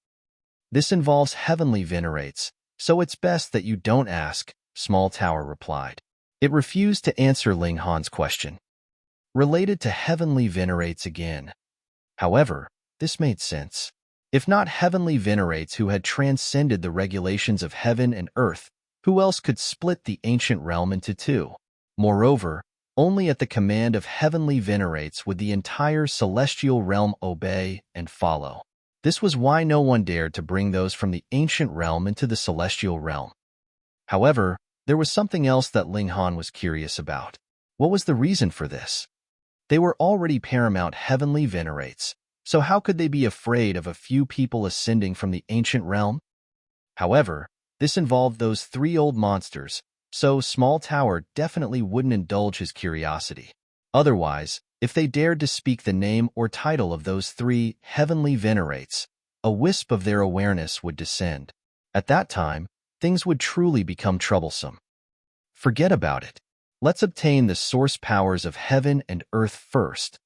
This involves heavenly venerates, so it's best that you don't ask, Small Tower replied. It refused to answer Ling Han's question. Related to heavenly venerates again. However, this made sense. If not heavenly venerates who had transcended the regulations of heaven and earth, who else could split the ancient realm into two? Moreover, only at the command of heavenly venerates would the entire celestial realm obey and follow. This was why no one dared to bring those from the ancient realm into the celestial realm. However, there was something else that Ling Han was curious about. What was the reason for this? They were already paramount heavenly venerates, so how could they be afraid of a few people ascending from the ancient realm? However, this involved those three old monsters, so Small Tower definitely wouldn't indulge his curiosity. Otherwise, if they dared to speak the name or title of those three heavenly venerates, a wisp of their awareness would descend. At that time, things would truly become troublesome. Forget about it. Let's obtain the source powers of heaven and earth first.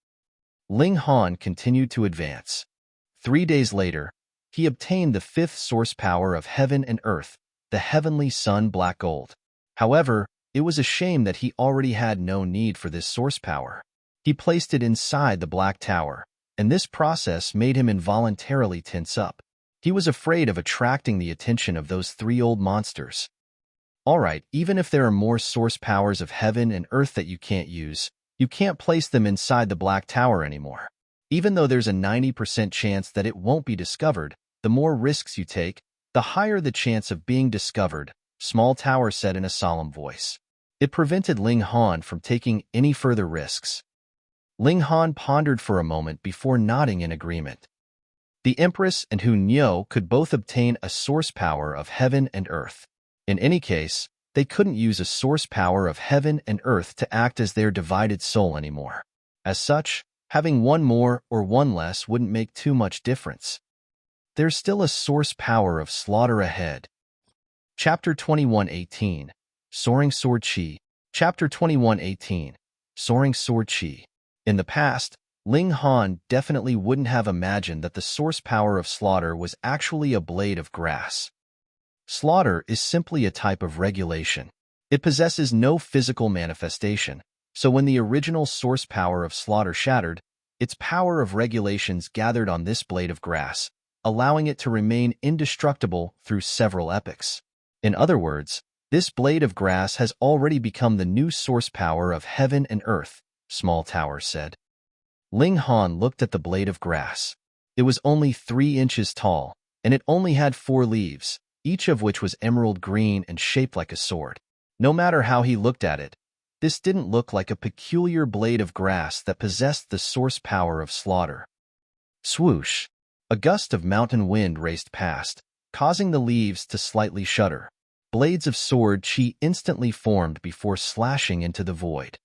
Ling Han continued to advance. 3 days later, he obtained the fifth source power of heaven and earth, the heavenly sun black gold. However, it was a shame that he already had no need for this source power. He placed it inside the black tower, and this process made him involuntarily tense up. He was afraid of attracting the attention of those three old monsters. Alright, even if there are more source powers of heaven and earth that you can't place them inside the black tower anymore. Even though there's a 90% chance that it won't be discovered, the more risks you take, the higher the chance of being discovered, Small Tower said in a solemn voice. It prevented Ling Han from taking any further risks. Ling Han pondered for a moment before nodding in agreement. The Empress and Hu Niu could both obtain a source power of heaven and earth. In any case, they couldn't use a source power of heaven and earth to act as their divided soul anymore. As such, having one more or one less wouldn't make too much difference. There's still a source power of slaughter ahead. Chapter 21:18 Soaring Sword Chi. Chapter 21:18 Soaring Sword Chi. In the past, Ling Han definitely wouldn't have imagined that the source power of slaughter was actually a blade of grass. Slaughter is simply a type of regulation. It possesses no physical manifestation, so when the original source power of slaughter shattered, its power of regulations gathered on this blade of grass, allowing it to remain indestructible through several epochs. In other words, this blade of grass has already become the new source power of heaven and earth, Small Tower said. Ling Han looked at the blade of grass. It was only 3 inches tall, and it only had 4 leaves, each of which was emerald green and shaped like a sword. No matter how he looked at it, this didn't look like a peculiar blade of grass that possessed the source power of slaughter. Swoosh! A gust of mountain wind raced past, causing the leaves to slightly shudder. Blades of sword chi instantly formed before slashing into the void.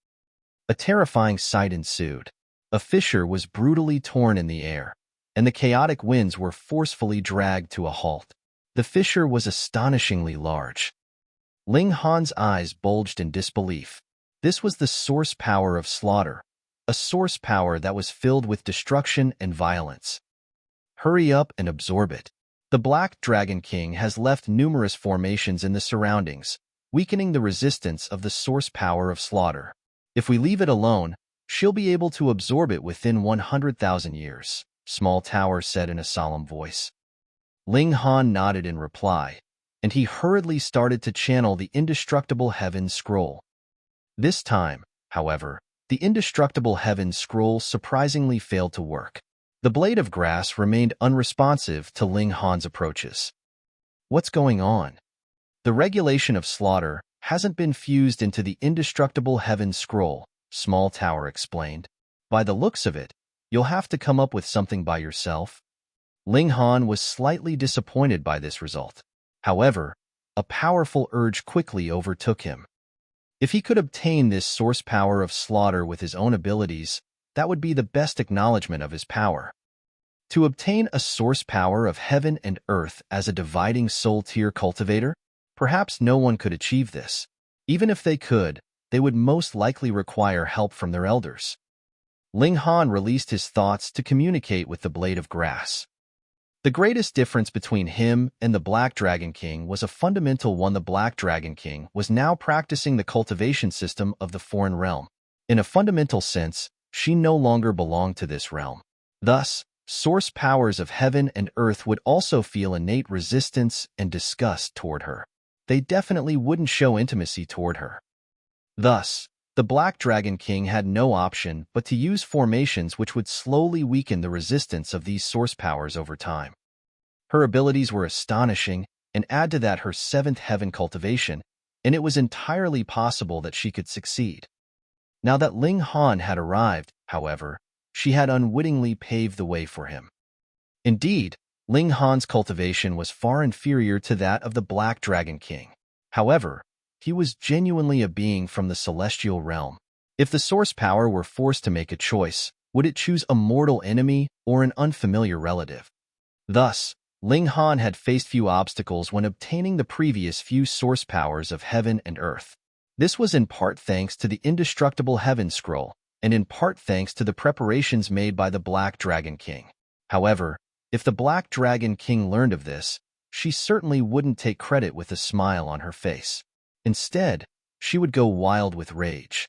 A terrifying sight ensued. A fissure was brutally torn in the air, and the chaotic winds were forcefully dragged to a halt. The fissure was astonishingly large. Ling Han's eyes bulged in disbelief. This was the source power of slaughter, a source power that was filled with destruction and violence. Hurry up and absorb it. The Black Dragon King has left numerous formations in the surroundings, weakening the resistance of the source power of slaughter. If we leave it alone, she'll be able to absorb it within 100,000 years, Small Tower said in a solemn voice. Ling Han nodded in reply, and he hurriedly started to channel the Indestructible Heaven Scroll. This time, however, the Indestructible Heaven Scroll surprisingly failed to work. The blade of grass remained unresponsive to Ling Han's approaches. What's going on? The regulation of slaughter hasn't been fused into the Indestructible Heaven Scroll, Small Tower explained. By the looks of it, you'll have to come up with something by yourself. Ling Han was slightly disappointed by this result. However, a powerful urge quickly overtook him. If he could obtain this source power of slaughter with his own abilities, that would be the best acknowledgement of his power. To obtain a source power of heaven and earth as a dividing soul tier cultivator, perhaps no one could achieve this. Even if they could, they would most likely require help from their elders. Ling Han released his thoughts to communicate with the blade of grass. The greatest difference between him and the Black Dragon King was a fundamental one. The Black Dragon King was now practicing the cultivation system of the foreign realm. In a fundamental sense, she no longer belonged to this realm. Thus, source powers of heaven and earth would also feel innate resistance and disgust toward her. They definitely wouldn't show intimacy toward her. Thus, the Black Dragon King had no option but to use formations which would slowly weaken the resistance of these source powers over time. Her abilities were astonishing, and add to that her seventh heaven cultivation, and it was entirely possible that she could succeed. Now that Ling Han had arrived, however, she had unwittingly paved the way for him. Indeed, Ling Han's cultivation was far inferior to that of the Black Dragon King. However, he was genuinely a being from the celestial realm. If the source power were forced to make a choice, would it choose a mortal enemy or an unfamiliar relative? Thus, Ling Han had faced few obstacles when obtaining the previous few source powers of heaven and earth. This was in part thanks to the indestructible Heaven Scroll, and in part thanks to the preparations made by the Black Dragon King. However, if the Black Dragon King learned of this, she certainly wouldn't take credit with a smile on her face. Instead, she would go wild with rage.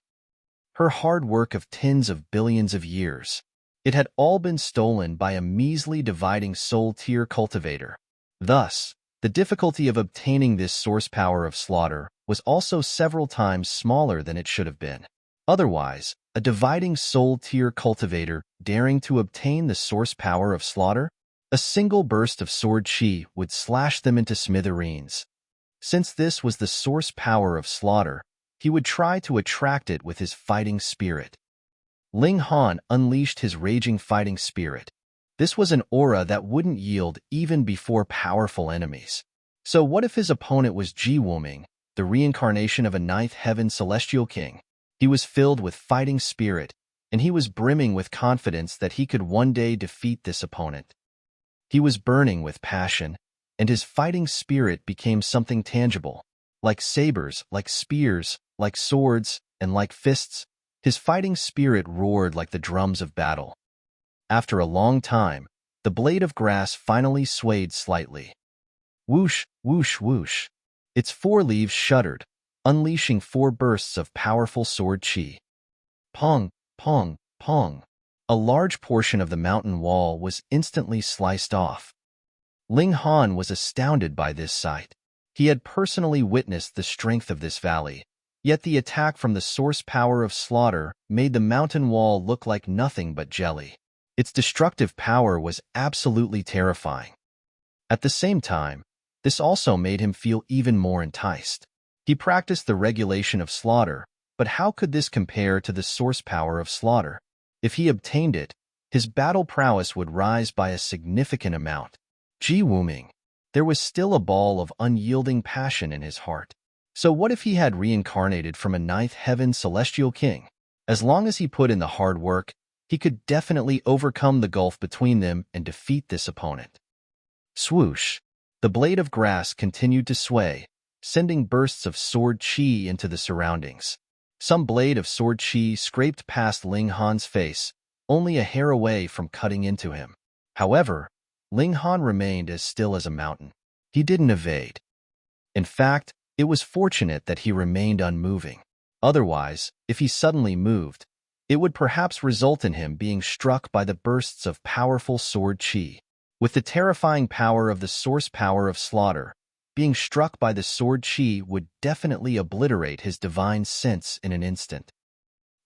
Her hard work of tens of billions of years, it had all been stolen by a measly dividing soul-tier cultivator. Thus, the difficulty of obtaining this source power of slaughter was also several times smaller than it should have been. Otherwise, a dividing soul-tier cultivator daring to obtain the source power of slaughter, a single burst of sword chi would slash them into smithereens. Since this was the source power of slaughter, he would try to attract it with his fighting spirit. Ling Han unleashed his raging fighting spirit. This was an aura that wouldn't yield even before powerful enemies. So what if his opponent was Ji Wuming, the reincarnation of a ninth heaven celestial king? He was filled with fighting spirit, and he was brimming with confidence that he could one day defeat this opponent. He was burning with passion, and his fighting spirit became something tangible. Like sabers, like spears, like swords, and like fists, his fighting spirit roared like the drums of battle. After a long time, the blade of grass finally swayed slightly. Whoosh, whoosh, whoosh. Its 4 leaves shuddered, unleashing 4 bursts of powerful sword chi. Pong, pong, pong. A large portion of the mountain wall was instantly sliced off. Ling Han was astounded by this sight. He had personally witnessed the strength of this valley, yet the attack from the source power of slaughter made the mountain wall look like nothing but jelly. Its destructive power was absolutely terrifying. At the same time, this also made him feel even more enticed. He practiced the regulation of slaughter, but how could this compare to the source power of slaughter? If he obtained it, his battle prowess would rise by a significant amount. Ji Wuming. There was still a ball of unyielding passion in his heart. So what if he had reincarnated from a ninth heaven celestial king? As long as he put in the hard work, he could definitely overcome the gulf between them and defeat this opponent. Swoosh. The blade of grass continued to sway, sending bursts of sword chi into the surroundings. Some blade of sword chi scraped past Ling Han's face, only a hair away from cutting into him. However, Ling Han remained as still as a mountain. He didn't evade. In fact, it was fortunate that he remained unmoving. Otherwise, if he suddenly moved, it would perhaps result in him being struck by the bursts of powerful sword chi. With the terrifying power of the source power of slaughter, being struck by the sword chi would definitely obliterate his divine sense in an instant.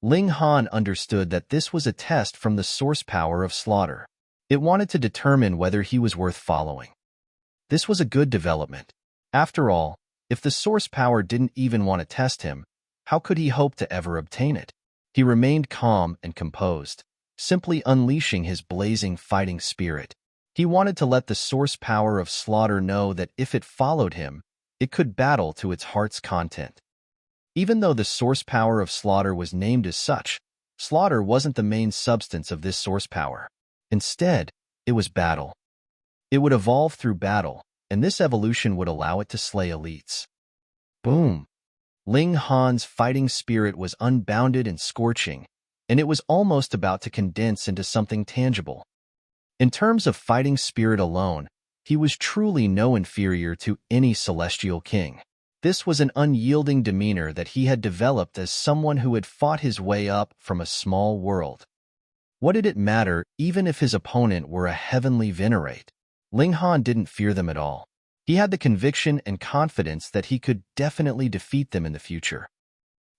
Ling Han understood that this was a test from the source power of slaughter. It wanted to determine whether he was worth following. This was a good development. After all, if the source power didn't even want to test him, how could he hope to ever obtain it? He remained calm and composed, simply unleashing his blazing fighting spirit. He wanted to let the source power of slaughter know that if it followed him, it could battle to its heart's content. Even though the source power of slaughter was named as such, slaughter wasn't the main substance of this source power. Instead, it was battle. It would evolve through battle, and this evolution would allow it to slay elites. Boom! Ling Han's fighting spirit was unbounded and scorching, and it was almost about to condense into something tangible. In terms of fighting spirit alone, he was truly no inferior to any celestial king. This was an unyielding demeanor that he had developed as someone who had fought his way up from a small world. What did it matter, even if his opponent were a heavenly venerate? Ling Han didn't fear them at all. He had the conviction and confidence that he could definitely defeat them in the future.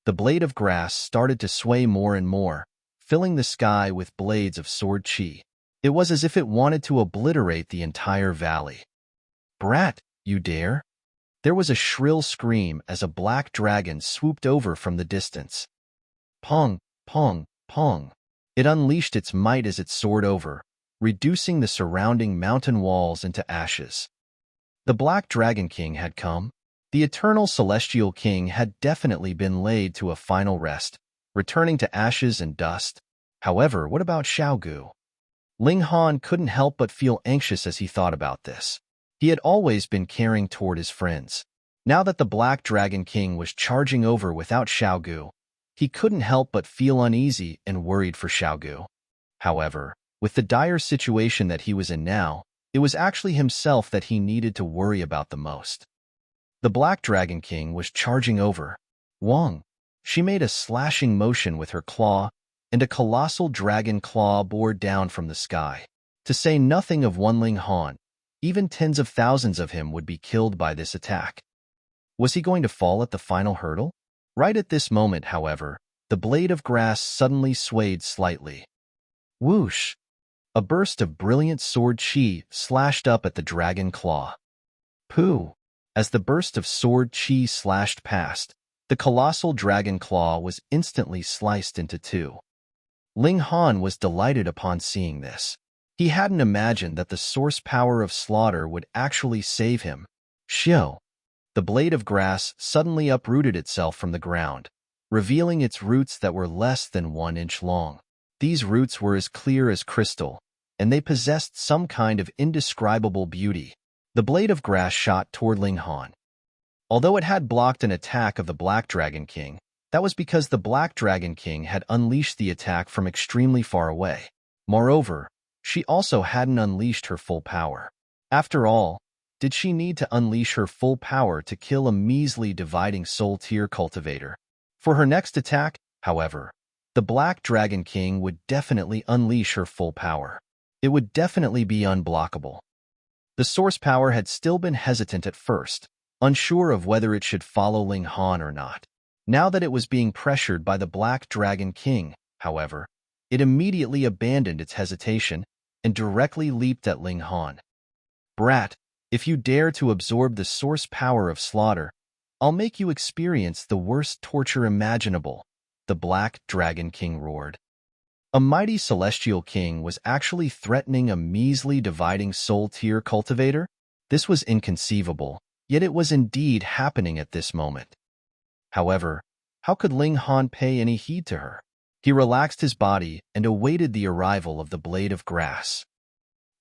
The blade of grass started to sway more and more, filling the sky with blades of sword chi. It was as if it wanted to obliterate the entire valley. "Brat, you dare?" There was a shrill scream as a black dragon swooped over from the distance. Pong, pong, pong. It unleashed its might as it soared over, reducing the surrounding mountain walls into ashes. The Black Dragon King had come. The eternal celestial king had definitely been laid to a final rest, returning to ashes and dust. However, what about Xiaogu? Ling Han couldn't help but feel anxious as he thought about this. He had always been caring toward his friends. Now that the Black Dragon King was charging over without Xiaogu, he couldn't help but feel uneasy and worried for Xiaogu. However, with the dire situation that he was in now, it was actually himself that he needed to worry about the most. The Black Dragon King was charging over. Wong. She made a slashing motion with her claw, and a colossal dragon claw bore down from the sky. To say nothing of one Ling Han, even tens of thousands of him would be killed by this attack. Was he going to fall at the final hurdle? Right at this moment, however, the blade of grass suddenly swayed slightly. Whoosh! A burst of brilliant sword chi slashed up at the dragon claw. Pooh! As the burst of sword chi slashed past, the colossal dragon claw was instantly sliced into two. Ling Han was delighted upon seeing this. He hadn't imagined that the source power of slaughter would actually save him. Xiao! The blade of grass suddenly uprooted itself from the ground, revealing its roots that were less than 1 inch long. These roots were as clear as crystal, and they possessed some kind of indescribable beauty. The blade of grass shot toward Ling Han. Although it had blocked an attack of the Black Dragon King, that was because the Black Dragon King had unleashed the attack from extremely far away. Moreover, she also hadn't unleashed her full power. After all, did she need to unleash her full power to kill a measly dividing soul tier cultivator? For her next attack, however, the Black Dragon King would definitely unleash her full power. It would definitely be unblockable. The source power had still been hesitant at first, unsure of whether it should follow Ling Han or not. Now that it was being pressured by the Black Dragon King, however, it immediately abandoned its hesitation and directly leaped at Ling Han. Brat, if you dare to absorb the source power of slaughter, I'll make you experience the worst torture imaginable, the Black Dragon King roared. A mighty celestial king was actually threatening a measly dividing soul tier cultivator? This was inconceivable, yet it was indeed happening at this moment. However, how could Ling Han pay any heed to her? He relaxed his body and awaited the arrival of the blade of grass.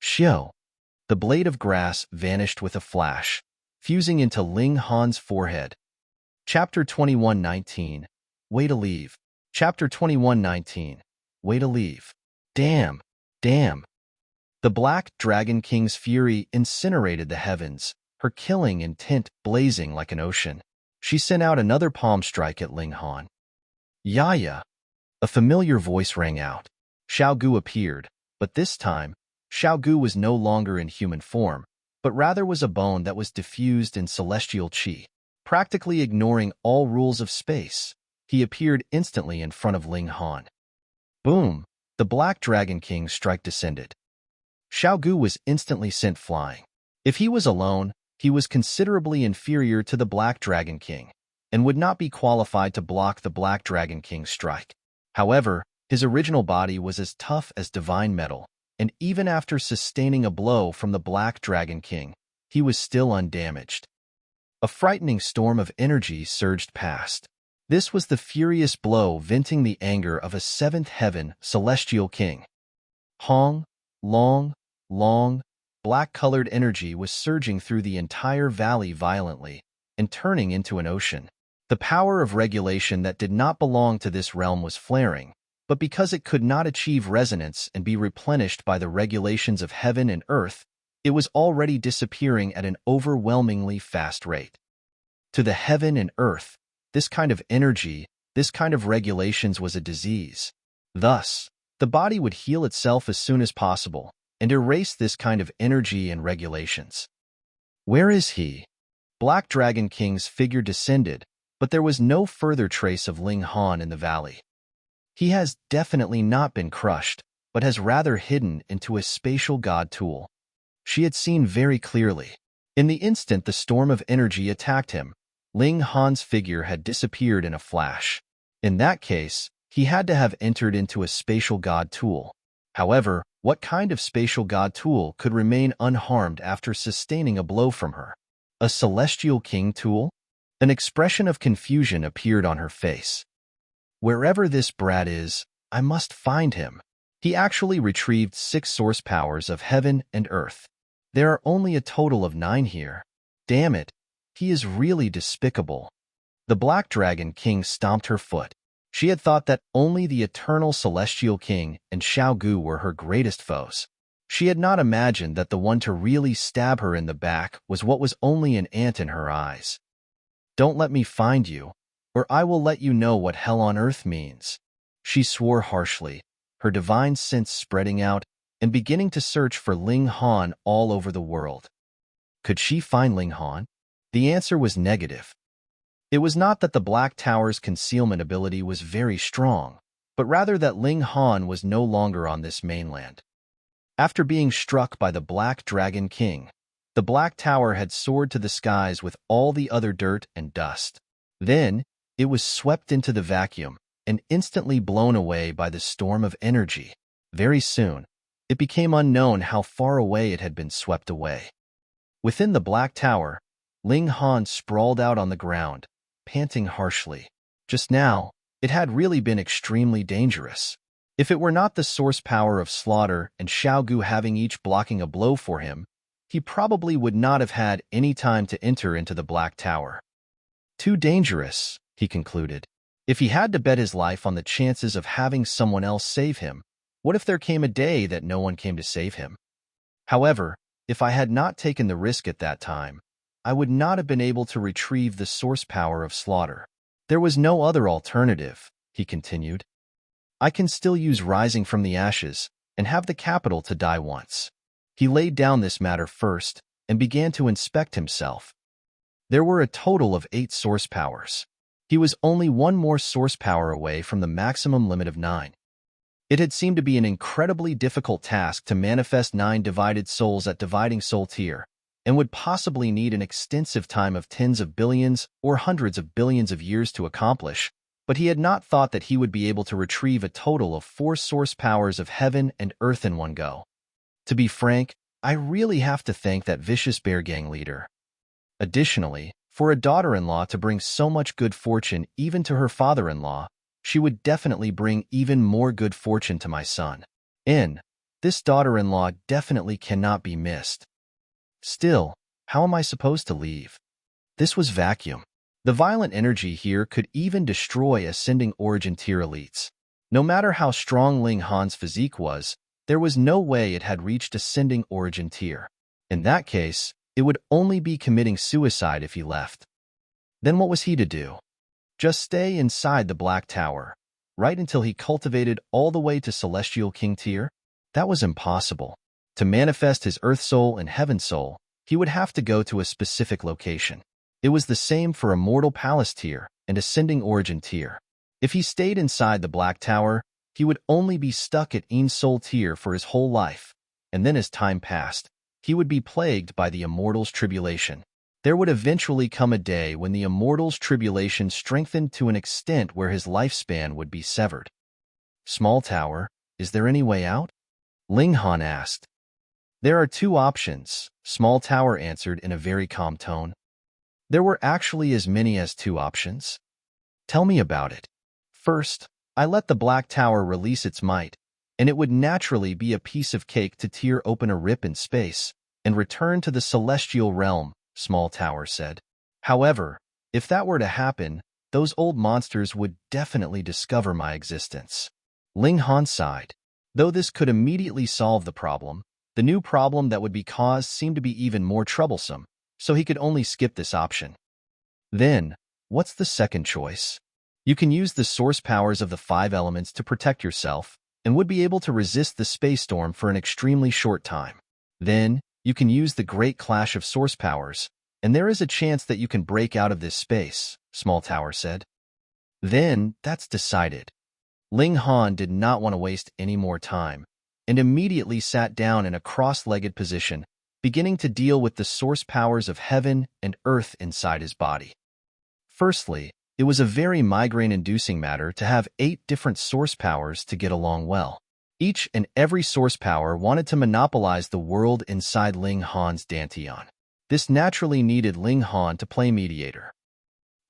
Xiao! The blade of grass vanished with a flash, fusing into Ling Han's forehead. Chapter 21:19. Way to leave. Chapter 21:19. Way to leave. Damn! Damn! The Black Dragon King's fury incinerated the heavens, her killing intent blazing like an ocean. She sent out another palm strike at Ling Han. Yaya! A familiar voice rang out. Xiaogu appeared, but this time, Xiaogu was no longer in human form, but rather was a bone that was diffused in celestial chi. Practically ignoring all rules of space, he appeared instantly in front of Ling Han. Boom! The Black Dragon King's strike descended. Xiaogu was instantly sent flying. If he was alone, he was considerably inferior to the Black Dragon King, and would not be qualified to block the Black Dragon King's strike. However, his original body was as tough as divine metal, and even after sustaining a blow from the Black Dragon King, he was still undamaged. A frightening storm of energy surged past. This was the furious blow venting the anger of a seventh heaven celestial king. Hong, long, black-colored energy was surging through the entire valley violently and turning into an ocean. The power of regulation that did not belong to this realm was flaring, but because it could not achieve resonance and be replenished by the regulations of heaven and earth, it was already disappearing at an overwhelmingly fast rate. To the heaven and earth, this kind of energy, this kind of regulations was a disease. Thus, the body would heal itself as soon as possible and erase this kind of energy and regulations. Where is he? Black Dragon King's figure descended, but there was no further trace of Ling Han in the valley. He has definitely not been crushed, but has rather hidden into a spatial god tool. She had seen very clearly. In the instant the storm of energy attacked him, Ling Han's figure had disappeared in a flash. In that case, he had to have entered into a spatial god tool. However, what kind of spatial god tool could remain unharmed after sustaining a blow from her? A celestial king tool? An expression of confusion appeared on her face. Wherever this brat is, I must find him. He actually retrieved 6 source powers of heaven and earth. There are only a total of 9 here. Damn it, he is really despicable. The Black Dragon King stomped her foot. She had thought that only the eternal Celestial King and Xiao Gu were her greatest foes. She had not imagined that the one to really stab her in the back was what was only an ant in her eyes. Don't let me find you, or I will let you know what hell on earth means. She swore harshly, her divine sense spreading out and beginning to search for Ling Han all over the world. Could she find Ling Han? The answer was negative. It was not that the Black Tower's concealment ability was very strong, but rather that Ling Han was no longer on this mainland. After being struck by the Black Dragon King, the Black Tower had soared to the skies with all the other dirt and dust. Then, it was swept into the vacuum and instantly blown away by the storm of energy. Very soon, it became unknown how far away it had been swept away. Within the Black Tower, Ling Han sprawled out on the ground, panting harshly. Just now, it had really been extremely dangerous. If it were not the source power of slaughter and Xiao Gu having each blocking a blow for him, he probably would not have had any time to enter into the Black Tower. Too dangerous, he concluded. If he had to bet his life on the chances of having someone else save him, what if there came a day that no one came to save him? However, if I had not taken the risk at that time, I would not have been able to retrieve the source power of slaughter. There was no other alternative, he continued. I can still use rising from the ashes and have the capital to die once. He laid down this matter first and began to inspect himself. There were a total of 8 source powers. He was only 1 more source power away from the maximum limit of 9. It had seemed to be an incredibly difficult task to manifest 9 divided souls at dividing soul tier, and would possibly need an extensive time of tens of billions or hundreds of billions of years to accomplish, but he had not thought that he would be able to retrieve a total of 4 source powers of heaven and earth in one go. To be frank, I really have to thank that vicious bear gang leader. Additionally, for a daughter-in-law to bring so much good fortune even to her father-in-law, she would definitely bring even more good fortune to my son. This daughter-in-law definitely cannot be missed. Still, how am I supposed to leave? This was vacuum. The violent energy here could even destroy ascending origin tier elites. No matter how strong Ling Han's physique was, there was no way it had reached ascending origin tier. In that case, it would only be committing suicide if he left. Then what was he to do? Just stay inside the Black Tower, right until he cultivated all the way to Celestial King tier? That was impossible. To manifest his Earth Soul and Heaven Soul, he would have to go to a specific location. It was the same for Immortal Palace tier and Ascending Origin tier. If he stayed inside the Black Tower, he would only be stuck at Ein Soul tier for his whole life, and then as time passed, he would be plagued by the Immortal's Tribulation. There would eventually come a day when the Immortal's Tribulation strengthened to an extent where his lifespan would be severed. Small Tower, is there any way out? Ling Han asked. There are 2 options, Small Tower answered in a very calm tone. There were actually as many as 2 options. Tell me about it. First, I let the Black Tower release its might, and it would naturally be a piece of cake to tear open a rip in space and return to the celestial realm, Small Tower said. However, if that were to happen, those old monsters would definitely discover my existence. Ling Han sighed. Though this could immediately solve the problem, the new problem that would be caused seemed to be even more troublesome, so he could only skip this option. Then, what's the second choice? You can use the source powers of the 5 elements to protect yourself, and would be able to resist the space storm for an extremely short time. Then, you can use the great clash of source powers, and there is a chance that you can break out of this space, Small Tower said. Then, that's decided. Ling Han did not want to waste any more time, and immediately sat down in a cross-legged position, beginning to deal with the source powers of heaven and earth inside his body. Firstly, it was a very migraine-inducing matter to have 8 different source powers to get along well. Each and every source power wanted to monopolize the world inside Ling Han's Dantian. This naturally needed Ling Han to play mediator.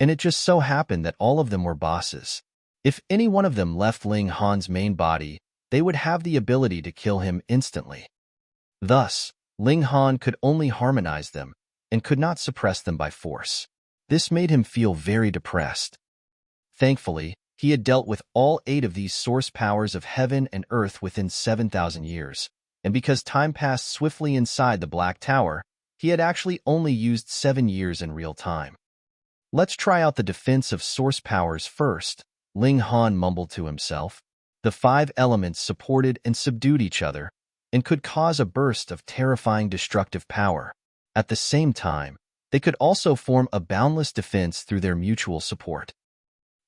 And it just so happened that all of them were bosses. If any one of them left Ling Han's main body, they would have the ability to kill him instantly. Thus, Ling Han could only harmonize them, and could not suppress them by force. This made him feel very depressed. Thankfully, he had dealt with all 8 of these source powers of heaven and earth within 7,000 years, and because time passed swiftly inside the Black Tower, he had actually only used 7 years in real time. Let's try out the defense of source powers first, Ling Han mumbled to himself. The 5 elements supported and subdued each other, and could cause a burst of terrifying destructive power. At the same time, they could also form a boundless defense through their mutual support.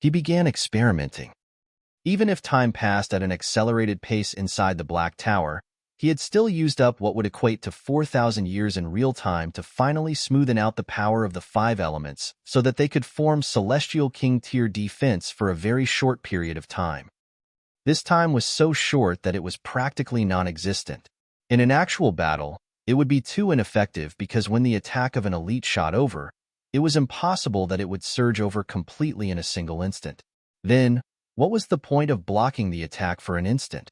He began experimenting. Even if time passed at an accelerated pace inside the Black Tower, he had still used up what would equate to 4,000 years in real time to finally smoothen out the power of the 5 elements so that they could form Celestial King tier defense for a very short period of time. This time was so short that it was practically non-existent. In an actual battle, it would be too ineffective because when the attack of an elite shot over, it was impossible that it would surge over completely in a single instant. Then, what was the point of blocking the attack for an instant?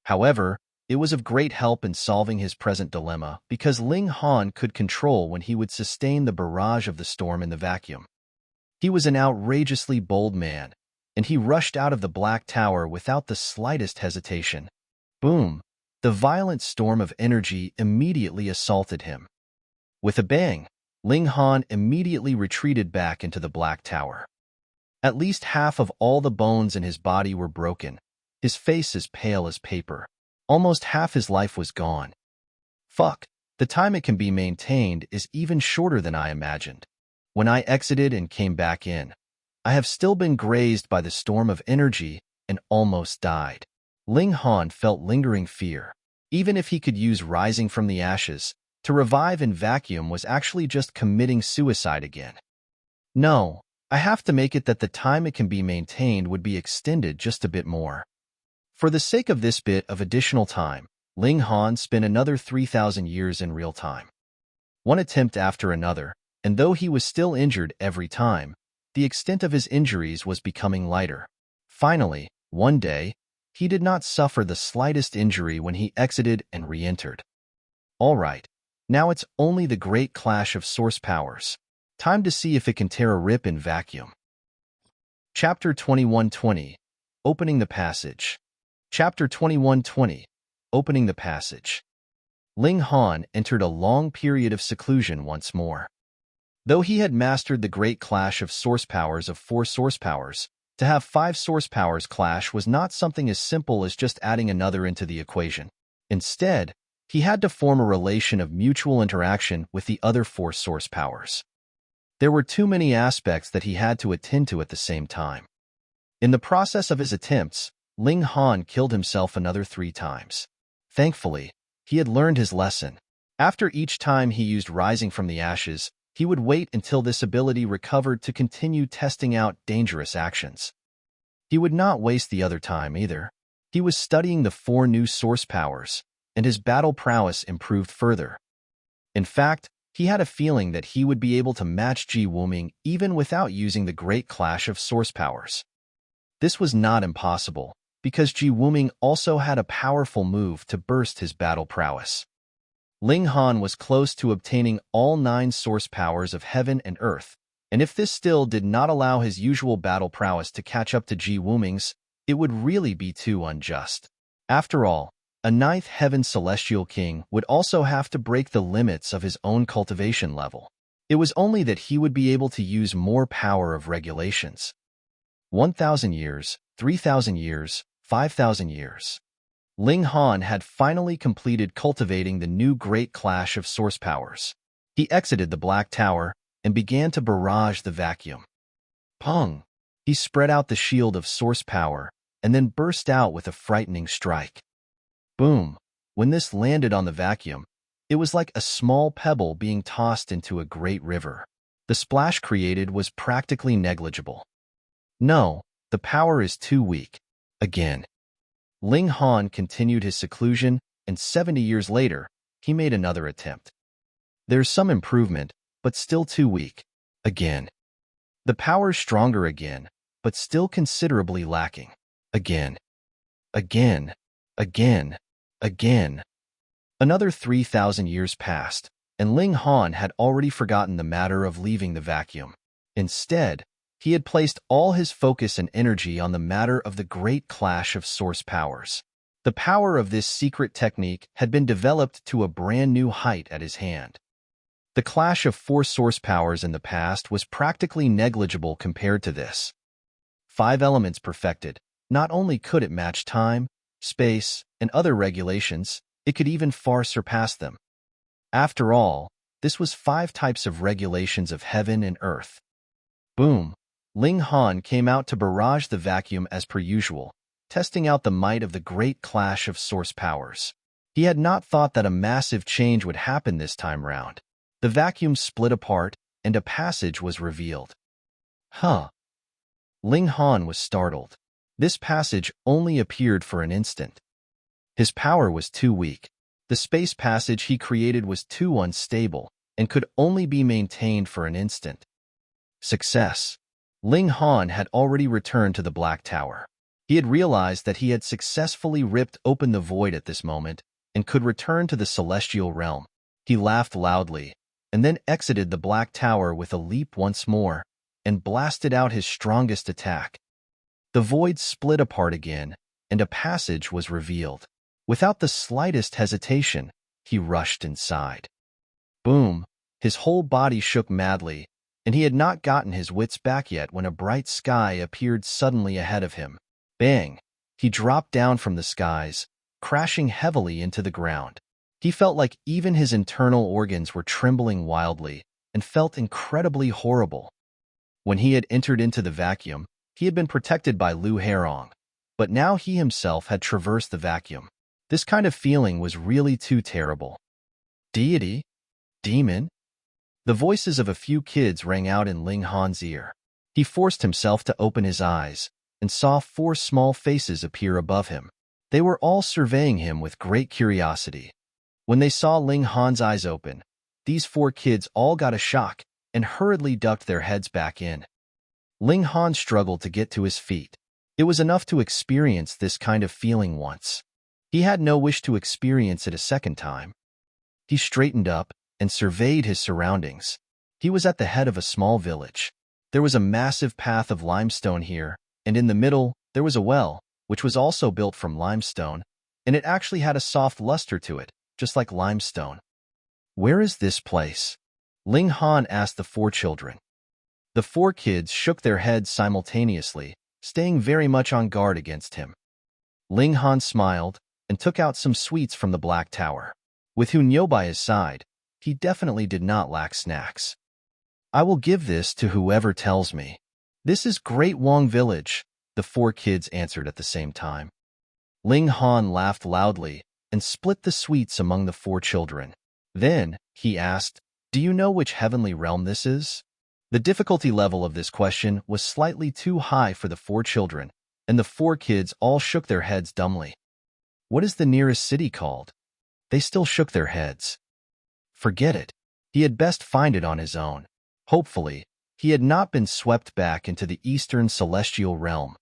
However, it was of great help in solving his present dilemma because Ling Han could control when he would sustain the barrage of the storm in the vacuum. He was an outrageously bold man, and he rushed out of the Black Tower without the slightest hesitation. Boom! The violent storm of energy immediately assaulted him. With a bang, Ling Han immediately retreated back into the Black Tower. At least half of all the bones in his body were broken, his face as pale as paper. Almost half his life was gone. Fuck, the time it can be maintained is even shorter than I imagined. When I exited and came back in, I have still been grazed by the storm of energy and almost died. Ling Han felt lingering fear. Even if he could use rising from the ashes, to revive in vacuum was actually just committing suicide again. No, I have to make it that the time it can be maintained would be extended just a bit more. For the sake of this bit of additional time, Ling Han spent another 3,000 years in real time. One attempt after another, and though he was still injured every time, the extent of his injuries was becoming lighter. Finally, one day, he did not suffer the slightest injury when he exited and re-entered. All right, now it's only the great clash of source powers. Time to see if it can tear a rip in vacuum. Chapter 2120, Opening the Passage. Chapter 2120, Opening the Passage. Ling Han entered a long period of seclusion once more. Though he had mastered the great clash of source powers of 4 source powers, to have 5 source powers clash was not something as simple as just adding another into the equation. Instead, he had to form a relation of mutual interaction with the other 4 source powers. There were too many aspects that he had to attend to at the same time. In the process of his attempts, Ling Han killed himself another 3 times. Thankfully, he had learned his lesson. After each time he used rising from the ashes, he would wait until this ability recovered to continue testing out dangerous actions. He would not waste the other time either. He was studying the 4 new source powers, and his battle prowess improved further. In fact, he had a feeling that he would be able to match Ji Wuming even without using the great clash of source powers. This was not impossible, because Ji Wuming also had a powerful move to burst his battle prowess. Ling Han was close to obtaining all 9 source powers of heaven and earth, and if this still did not allow his usual battle prowess to catch up to Ji Wuming's, It would really be too unjust. After all, a ninth heaven celestial king would also have to break the limits of his own cultivation level. It was only that he would be able to use more power of regulations. 1,000 years, 3,000 years, 5,000 years. Ling Han had finally completed cultivating the new great clash of source powers. He exited the Black Tower and began to barrage the vacuum. Pung! He spread out the shield of source power and then burst out with a frightening strike. Boom! When this landed on the vacuum, it was like a small pebble being tossed into a great river. The splash created was practically negligible. No, the power is too weak. Again. Ling Han continued his seclusion, and 70 years later, he made another attempt. There's some improvement, but still too weak. Again. The power's stronger again, but still considerably lacking. Again. Again. Again. Again. Another 3,000 years passed, and Ling Han had already forgotten the matter of leaving the vacuum. Instead, he had placed all his focus and energy on the matter of the great clash of source powers. The power of this secret technique had been developed to a brand new height at his hand. The clash of 4 source powers in the past was practically negligible compared to this. 5 elements perfected, not only could it match time, space, and other regulations, it could even far surpass them. After all, this was 5 types of regulations of heaven and earth. Boom! Ling Han came out to barrage the vacuum as per usual, testing out the might of the great clash of source powers. He had not thought that a massive change would happen this time round. The vacuum split apart, and a passage was revealed. Huh! Ling Han was startled. This passage only appeared for an instant. His power was too weak. The space passage he created was too unstable and could only be maintained for an instant. Success. Ling Han had already returned to the Black Tower. He had realized that he had successfully ripped open the void at this moment and could return to the celestial realm. He laughed loudly and then exited the Black Tower with a leap once more and blasted out his strongest attack. The void split apart again, and a passage was revealed. Without the slightest hesitation, he rushed inside. Boom! His whole body shook madly, and he had not gotten his wits back yet when a bright sky appeared suddenly ahead of him. Bang! He dropped down from the skies, crashing heavily into the ground. He felt like even his internal organs were trembling wildly and felt incredibly horrible. When he had entered into the vacuum, he had been protected by Lu Herong, but now he himself had traversed the vacuum. This kind of feeling was really too terrible. Deity? Demon? The voices of a few kids rang out in Ling Han's ear. He forced himself to open his eyes and saw 4 small faces appear above him. They were all surveying him with great curiosity. When they saw Ling Han's eyes open, these 4 kids all got a shock and hurriedly ducked their heads back in. Ling Han struggled to get to his feet. It was enough to experience this kind of feeling once. He had no wish to experience it a second time. He straightened up and surveyed his surroundings. He was at the head of a small village. There was a massive path of limestone here, and in the middle, there was a well, which was also built from limestone, and it actually had a soft luster to it, just like limestone. Where is this place? Ling Han asked the 4 children. The 4 kids shook their heads simultaneously, staying very much on guard against him. Ling Han smiled and took out some sweets from the Black Tower. With Hunyo by his side, he definitely did not lack snacks. I will give this to whoever tells me. This is Great Wong Village, the 4 kids answered at the same time. Ling Han laughed loudly and split the sweets among the 4 children. Then, he asked, do you know which heavenly realm this is? The difficulty level of this question was slightly too high for the 4 children, and the 4 kids all shook their heads dumbly. What is the nearest city called? They still shook their heads. Forget it. He had best find it on his own. Hopefully, he had not been swept back into the Eastern Celestial Realm.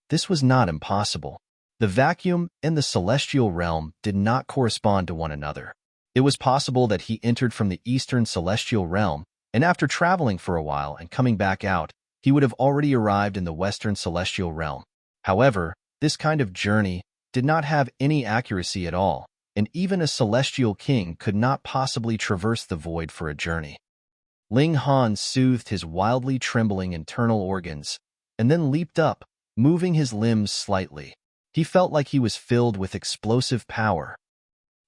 This was not impossible. The vacuum and the Celestial Realm did not correspond to one another. It was possible that he entered from the Eastern Celestial Realm, and after traveling for a while and coming back out, he would have already arrived in the Western Celestial Realm. However, this kind of journey did not have any accuracy at all, and even a celestial king could not possibly traverse the void for a journey. Ling Han soothed his wildly trembling internal organs, and then leaped up, moving his limbs slightly. He felt like he was filled with explosive power.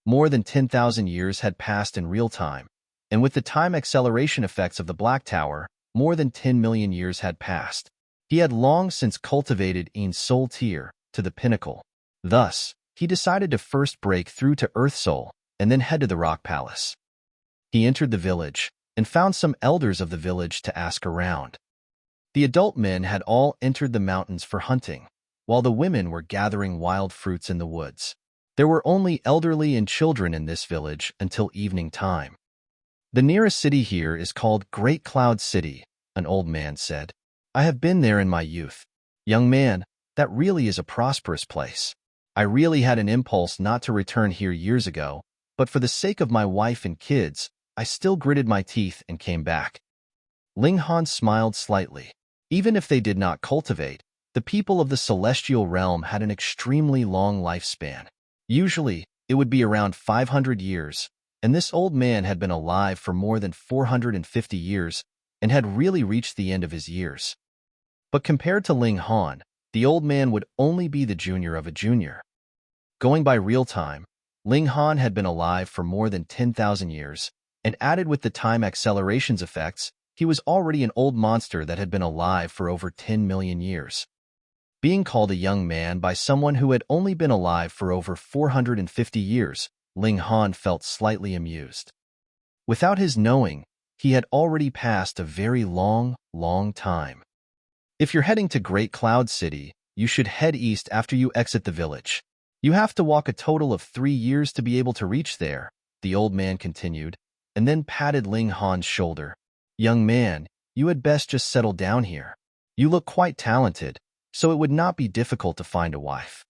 More than 10,000 years had passed in real time, and with the time acceleration effects of the Black Tower, more than 10 million years had passed. He had long since cultivated Ein Soul Tier to the pinnacle. Thus, he decided to first break through to Earth Soul and then head to the Rock Palace. He entered the village and found some elders of the village to ask around. The adult men had all entered the mountains for hunting, while the women were gathering wild fruits in the woods. There were only elderly and children in this village until evening time. The nearest city here is called Great Cloud City, an old man said. I have been there in my youth. Young man, that really is a prosperous place. I really had an impulse not to return here years ago, but for the sake of my wife and kids, I still gritted my teeth and came back. Ling Han smiled slightly. Even if they did not cultivate, the people of the celestial realm had an extremely long lifespan. Usually, it would be around 500 years, and this old man had been alive for more than 450 years and had really reached the end of his years. But compared to Ling Han, the old man would only be the junior of a junior. Going by real time, Ling Han had been alive for more than 10,000 years, and added with the time accelerations effects, he was already an old monster that had been alive for over 10 million years. Being called a young man by someone who had only been alive for over 450 years, Ling Han felt slightly amused. Without his knowing, he had already passed a very long time. If you're heading to Great Cloud City, you should head east after you exit the village. You have to walk a total of 3 years to be able to reach there, the old man continued, and then patted Ling Han's shoulder. Young man, you had best just settle down here. You look quite talented, so it would not be difficult to find a wife.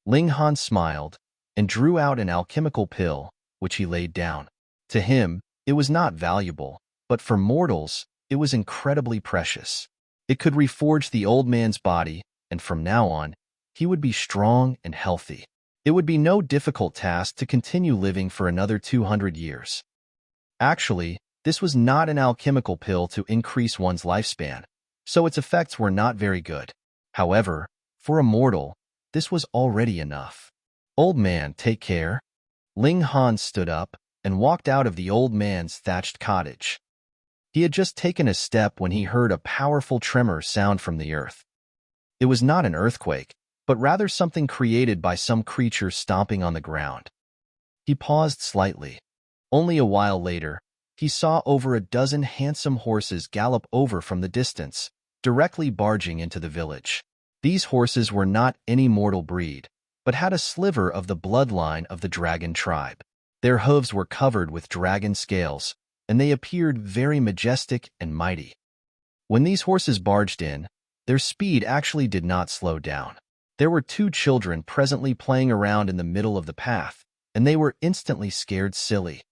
Ling Han smiled and drew out an alchemical pill, which he laid down. To him, it was not valuable, but for mortals, it was incredibly precious. It could reforge the old man's body, and from now on, he would be strong and healthy. It would be no difficult task to continue living for another 200 years. Actually, this was not an alchemical pill to increase one's lifespan, so its effects were not very good. However, for a mortal, this was already enough. Old man, take care. Ling Han stood up and walked out of the old man's thatched cottage. He had just taken a step when he heard a powerful tremor sound from the earth. It was not an earthquake, but rather something created by some creature stomping on the ground. He paused slightly. Only a while later, he saw over a dozen handsome horses gallop over from the distance, directly barging into the village. These horses were not any mortal breed, but had a sliver of the bloodline of the dragon tribe. Their hooves were covered with dragon scales, and they appeared very majestic and mighty. When these horses barged in, their speed actually did not slow down. There were 2 children presently playing around in the middle of the path, and they were instantly scared silly.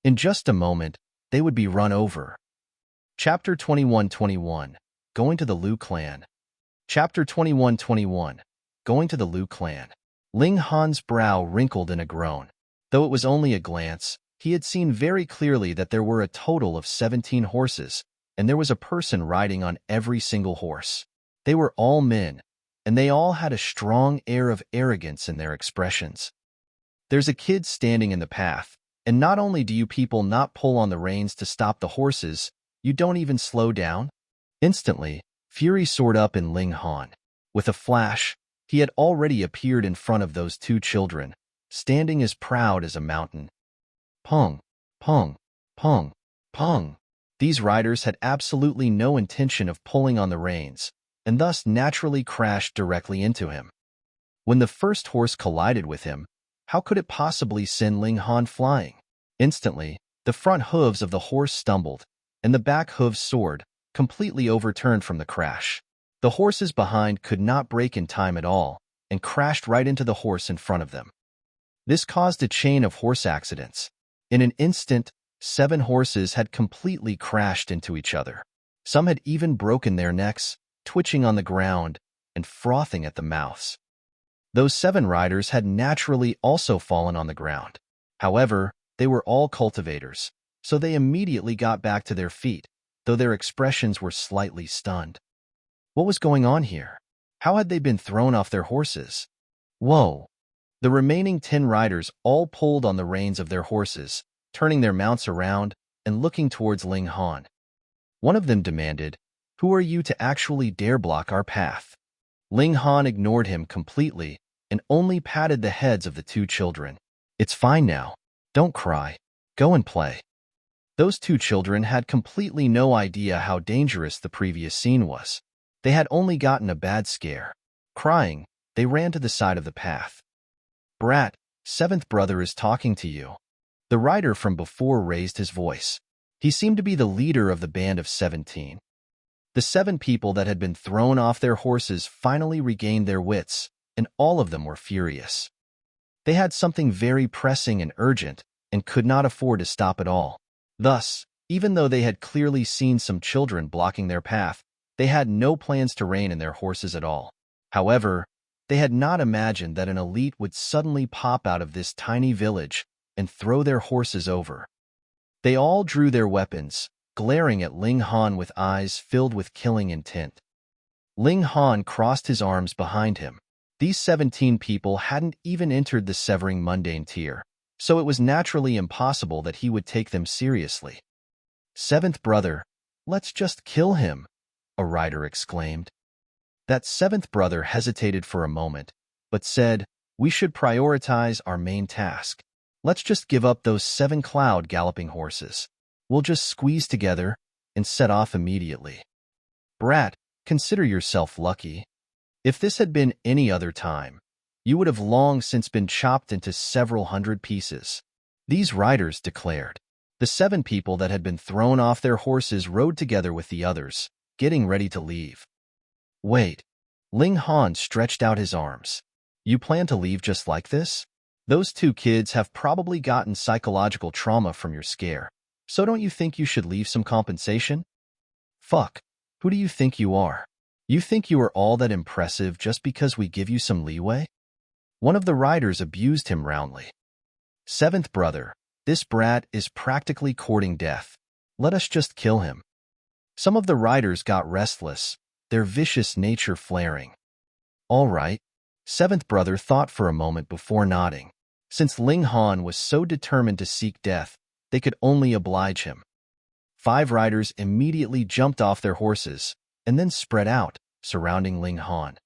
In just a moment, they would be run over. Chapter 21:21 Going to the Liu Clan. Chapter 21:21 Going to the Liu Clan. Ling Han's brow wrinkled in a groan. Though it was only a glance, he had seen very clearly that there were a total of 17 horses, and there was a person riding on every single horse. They were all men, and they all had a strong air of arrogance in their expressions. There's a kid standing in the path, and not only do you people not pull on the reins to stop the horses, you don't even slow down? Instantly, fury soared up in Ling Han. With a flash, he had already appeared in front of those 2 children, standing as proud as a mountain. Pong, pong, pong, pong. These riders had absolutely no intention of pulling on the reins, and thus naturally crashed directly into him. When the first horse collided with him, how could it possibly send Ling Han flying? Instantly, the front hooves of the horse stumbled, and the back hooves soared, completely overturned from the crash. The horses behind could not brake in time at all, and crashed right into the horse in front of them. This caused a chain of horse accidents. In an instant, 7 horses had completely crashed into each other. Some had even broken their necks, twitching on the ground, and frothing at the mouths. Those 7 riders had naturally also fallen on the ground. However, they were all cultivators, so they immediately got back to their feet, though their expressions were slightly stunned. What was going on here? How had they been thrown off their horses? Whoa! The remaining 10 riders all pulled on the reins of their horses, turning their mounts around and looking towards Ling Han. One of them demanded, "Who are you to actually dare block our path?" Ling Han ignored him completely and only patted the heads of the 2 children. "It's fine now. Don't cry. Go and play." Those 2 children had completely no idea how dangerous the previous scene was. They had only gotten a bad scare. Crying, they ran to the side of the path. "Brat, 7th brother is talking to you." The rider from before raised his voice. He seemed to be the leader of the band of 17. The 7 people that had been thrown off their horses finally regained their wits, and all of them were furious. They had something very pressing and urgent, and could not afford to stop at all. Thus, even though they had clearly seen some children blocking their path, they had no plans to rein in their horses at all. However, they had not imagined that an elite would suddenly pop out of this tiny village and throw their horses over. They all drew their weapons, glaring at Ling Han with eyes filled with killing intent. Ling Han crossed his arms behind him. These 17 people hadn't even entered the Soaring mundane tier, so it was naturally impossible that he would take them seriously. "7th brother, let's just kill him," a rider exclaimed. That 7th brother hesitated for a moment, but said, "We should prioritize our main task. Let's just give up those 7 cloud galloping horses. We'll just squeeze together and set off immediately." "Brat, consider yourself lucky. If this had been any other time, you would have long since been chopped into several hundred pieces," these riders declared. The 7 people that had been thrown off their horses rode together with the others, getting ready to leave. "Wait." Ling Han stretched out his arms. "You plan to leave just like this? Those 2 kids have probably gotten psychological trauma from your scare, so don't you think you should leave some compensation? Fuck, who do you think you are? You think you are all that impressive just because we give you some leeway?" One of the riders abused him roundly. "7th brother, this brat is practically courting death. Let us just kill him." Some of the riders got restless, their vicious nature flaring. "All right." 7th brother thought for a moment before nodding. Since Ling Han was so determined to seek death, they could only oblige him. 5 riders immediately jumped off their horses and then spread out, surrounding Ling Han.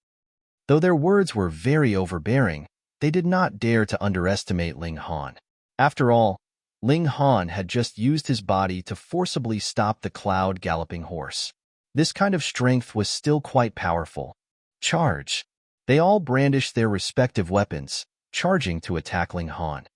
Though their words were very overbearing, they did not dare to underestimate Ling Han. After all, Ling Han had just used his body to forcibly stop the cloud galloping horse. This kind of strength was still quite powerful. Charge! They all brandished their respective weapons, charging to attack Ling Han.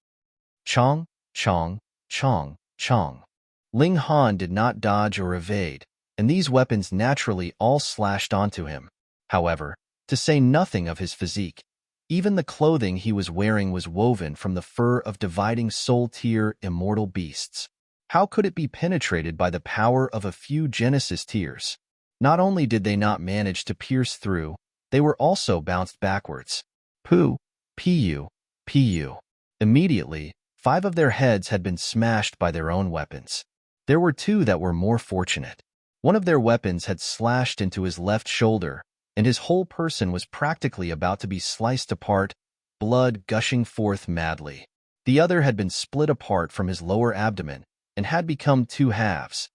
Chong, chong, chong, chong. Ling Han did not dodge or evade, and these weapons naturally all slashed onto him. However, to say nothing of his physique, even the clothing he was wearing was woven from the fur of dividing soul-tier immortal beasts. How could it be penetrated by the power of a few Genesis tiers? Not only did they not manage to pierce through, they were also bounced backwards. Pu, pu, pu. Immediately, 5 of their heads had been smashed by their own weapons. There were 2 that were more fortunate. One of their weapons had slashed into his left shoulder, and his whole person was practically about to be sliced apart, blood gushing forth madly. The other had been split apart from his lower abdomen and had become 2 halves.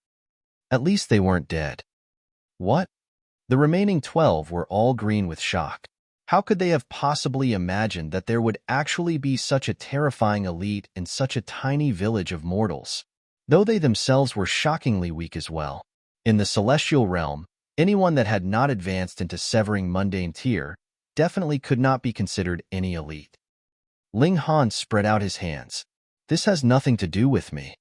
At least they weren't dead. What? The remaining 12 were all green with shock. How could they have possibly imagined that there would actually be such a terrifying elite in such a tiny village of mortals? Though they themselves were shockingly weak as well. In the celestial realm, anyone that had not advanced into Soaring mundane tier definitely could not be considered any elite. Ling Han spread out his hands. "This has nothing to do with me."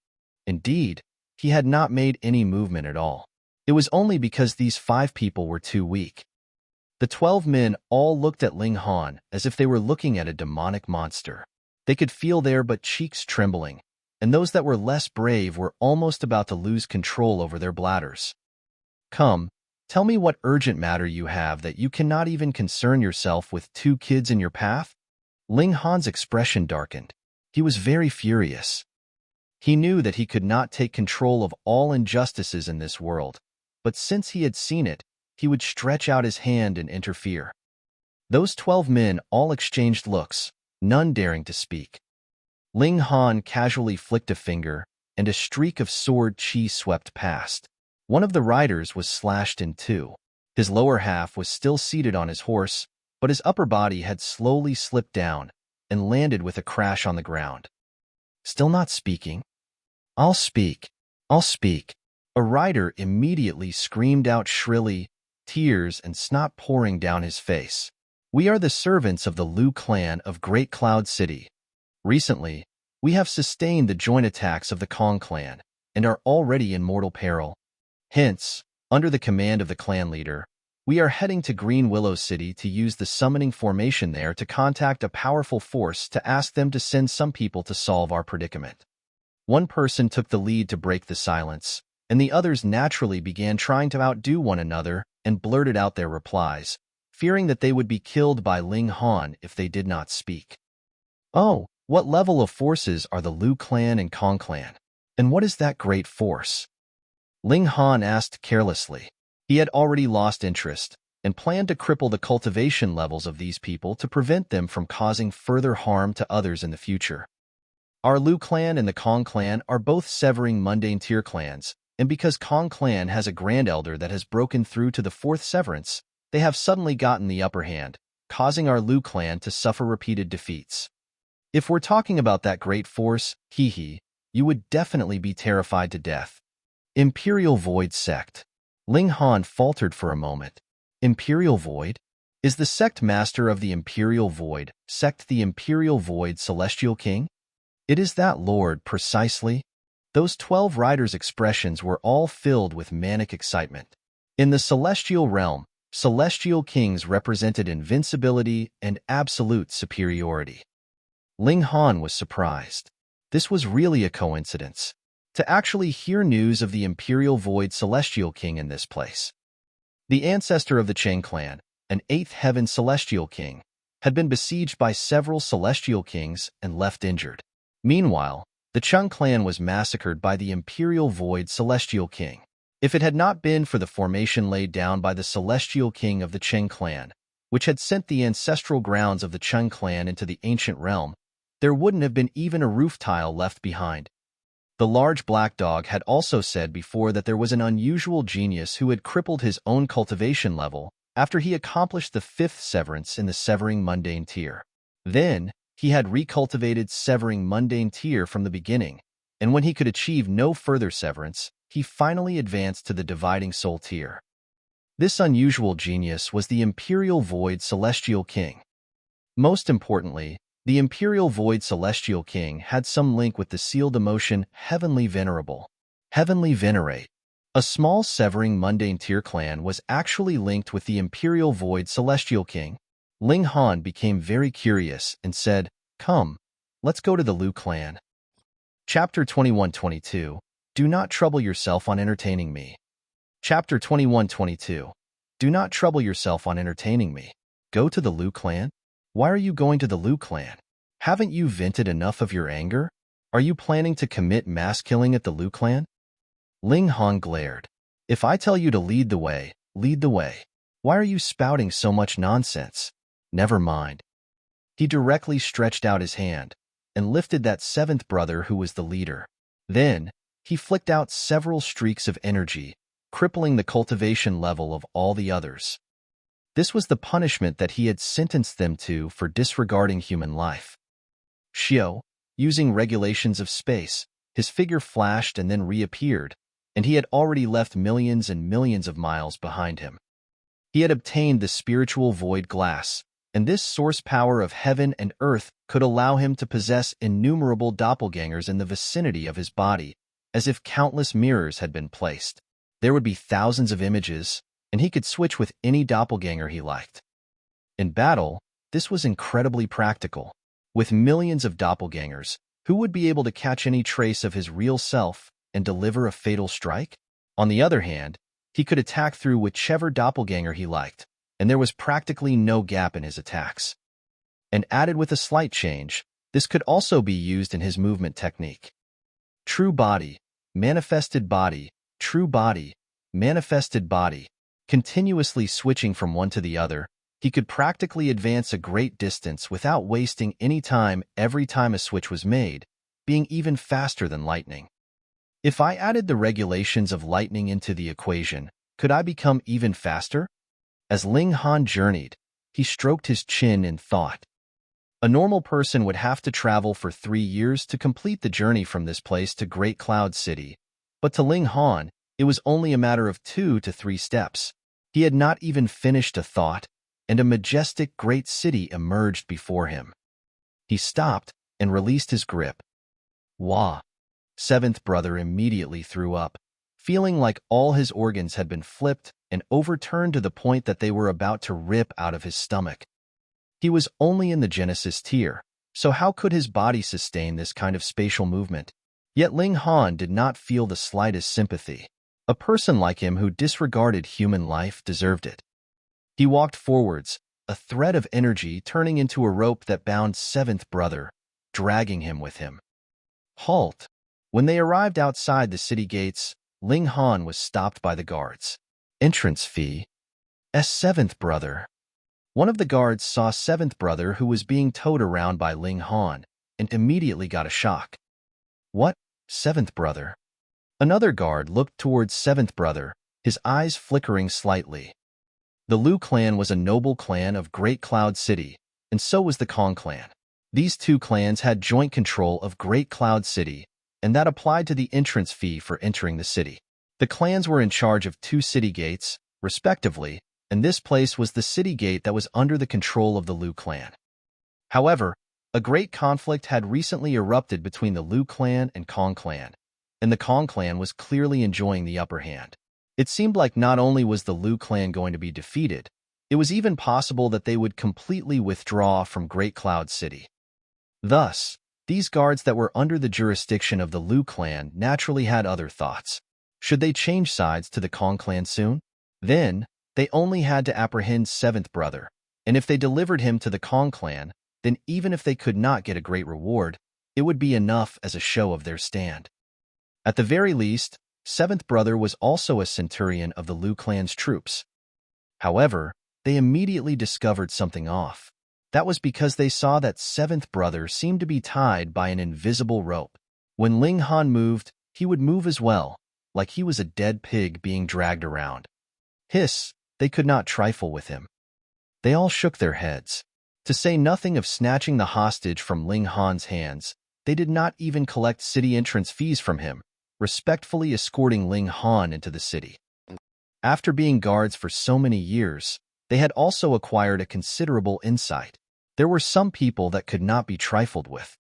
Indeed, he had not made any movement at all. It was only because these 5 people were too weak. The 12 men all looked at Ling Han as if they were looking at a demonic monster. They could feel their cheeks trembling, and those that were less brave were almost about to lose control over their bladders. "Come, Tell me what urgent matter you have that you cannot even concern yourself with 2 kids in your path? Ling Han's expression darkened. He was very furious. He knew that he could not take control of all injustices in this world, but since he had seen it, he would stretch out his hand and interfere. Those 12 men all exchanged looks, none daring to speak. Ling Han casually flicked a finger, and a streak of sword chi swept past. One of the riders was slashed in 2. His lower half was still seated on his horse, but his upper body had slowly slipped down and landed with a crash on the ground. Still not speaking? I'll speak. I'll speak. A rider immediately screamed out shrilly, tears and snot pouring down his face. We are the servants of the Liu clan of Great Cloud City. Recently, we have sustained the joint attacks of the Kong clan and are already in mortal peril. Hence, under the command of the clan leader, we are heading to Green Willow City to use the summoning formation there to contact a powerful force to ask them to send some people to solve our predicament. One person took the lead to break the silence, and the others naturally began trying to outdo one another and blurted out their replies, fearing that they would be killed by Ling Han if they did not speak. Oh, what level of forces are the Liu clan and Kong clan? And what is that great force? Ling Han asked carelessly. He had already lost interest and planned to cripple the cultivation levels of these people to prevent them from causing further harm to others in the future. Our Liu clan and the Kong clan are both severing mundane tier clans, and because Kong clan has a grand elder that has broken through to the 4th severance, they have suddenly gotten the upper hand, causing our Liu clan to suffer repeated defeats. If we're talking about that great force, you would definitely be terrified to death. Imperial Void Sect. Ling Han faltered for a moment. Imperial Void? Is the sect master of the Imperial Void sect the Imperial Void Celestial King? It is that lord, precisely. Those 12 riders' expressions were all filled with manic excitement. In the celestial realm, celestial kings represented invincibility and absolute superiority. Ling Han was surprised. This was really a coincidence. To actually hear news of the Imperial Void Celestial King in this place. The ancestor of the Cheng clan, an 8th Heaven Celestial King, had been besieged by several Celestial Kings and left injured. Meanwhile, the Cheng clan was massacred by the Imperial Void Celestial King. If it had not been for the formation laid down by the Celestial King of the Cheng clan, which had sent the ancestral grounds of the Cheng clan into the ancient realm, there wouldn't have been even a roof tile left behind. The large black dog had also said before that there was an unusual genius who had crippled his own cultivation level after he accomplished the 5th severance in the Severing Mundane tier. Then, he had recultivated Severing Mundane tier from the beginning, and when he could achieve no further severance, he finally advanced to the Dividing Soul tier. This unusual genius was the Imperial Void Celestial King. Most importantly, the Imperial Void Celestial King had some link with the sealed emotion Heavenly Venerable. Heavenly Venerate. A small Severing Mundane tier clan was actually linked with the Imperial Void Celestial King. Ling Han became very curious and said, "Come, let's go to the Liu clan." Chapter 21-22. Do not trouble yourself on entertaining me. Chapter 21-22. Do not trouble yourself on entertaining me. Go to the Liu clan? Why are you going to the Liu clan? Haven't you vented enough of your anger? Are you planning to commit mass killing at the Liu clan? Ling Han glared. If I tell you to lead the way, lead the way. Why are you spouting so much nonsense? Never mind. He directly stretched out his hand and lifted that 7th brother who was the leader. Then, he flicked out several streaks of energy, crippling the cultivation level of all the others. This was the punishment that he had sentenced them to for disregarding human life. Xiao, using regulations of space, his figure flashed and then reappeared, and he had already left millions and millions of miles behind him. He had obtained the spiritual void glass, and this source power of heaven and earth could allow him to possess innumerable doppelgangers in the vicinity of his body, as if countless mirrors had been placed. There would be thousands of images, and he could switch with any doppelganger he liked. In battle, this was incredibly practical. With millions of doppelgangers, who would be able to catch any trace of his real self and deliver a fatal strike? On the other hand, He could attack through whichever doppelganger he liked, and there was practically no gap in his attacks. And added with a slight change, this could also be used in his movement technique. True body, manifested body, true body, manifested body. Continuously switching from one to the other, he could practically advance a great distance without wasting any time every time a switch was made, being even faster than lightning. If I added the regulations of lightning into the equation, could I become even faster? As Ling Han journeyed, he stroked his chin in thought. A normal person would have to travel for 3 years to complete the journey from this place to Great Cloud City, but to Ling Han, it was only a matter of 2 to 3 steps. He had not even finished a thought, and a majestic great city emerged before him. He stopped and released his grip. Wah! Seventh brother immediately threw up, feeling like all his organs had been flipped and overturned to the point that they were about to rip out of his stomach. He was only in the Genesis tier, so how could his body sustain this kind of spatial movement? Yet Ling Han did not feel the slightest sympathy. A person like him who disregarded human life deserved it. He walked forwards, a thread of energy turning into a rope that bound seventh brother, dragging him with him. Halt! When they arrived outside the city gates, Ling Han was stopped by the guards. Entrance fee. Seventh brother. One of the guards saw seventh brother who was being towed around by Ling Han and immediately got a shock. What? Seventh brother? Another guard looked towards seventh brother, his eyes flickering slightly. The Liu clan was a noble clan of Great Cloud City, and so was the Kong clan. These two clans had joint control of Great Cloud City, and that applied to the entrance fee for entering the city. The clans were in charge of 2 city gates, respectively, and this place was the city gate that was under the control of the Liu clan. However, a great conflict had recently erupted between the Liu clan and Kong clan, and the Kong clan was clearly enjoying the upper hand. It seemed like not only was the Liu clan going to be defeated, it was even possible that they would completely withdraw from Great Cloud City. Thus, these guards that were under the jurisdiction of the Liu clan naturally had other thoughts. Should they change sides to the Kong clan soon? Then, they only had to apprehend seventh brother, and if they delivered him to the Kong clan, then even if they could not get a great reward, it would be enough as a show of their stand. At the very least, seventh brother was also a centurion of the Liu clan's troops. However, they immediately discovered something off. That was because they saw that seventh brother seemed to be tied by an invisible rope. When Ling Han moved, he would move as well, like he was a dead pig being dragged around. Hiss, they could not trifle with him. They all shook their heads. To say nothing of snatching the hostage from Ling Han's hands, they did not even collect city entrance fees from him, respectfully escorting Ling Han into the city. After being guards for so many years, they had also acquired a considerable insight. There were some people that could not be trifled with.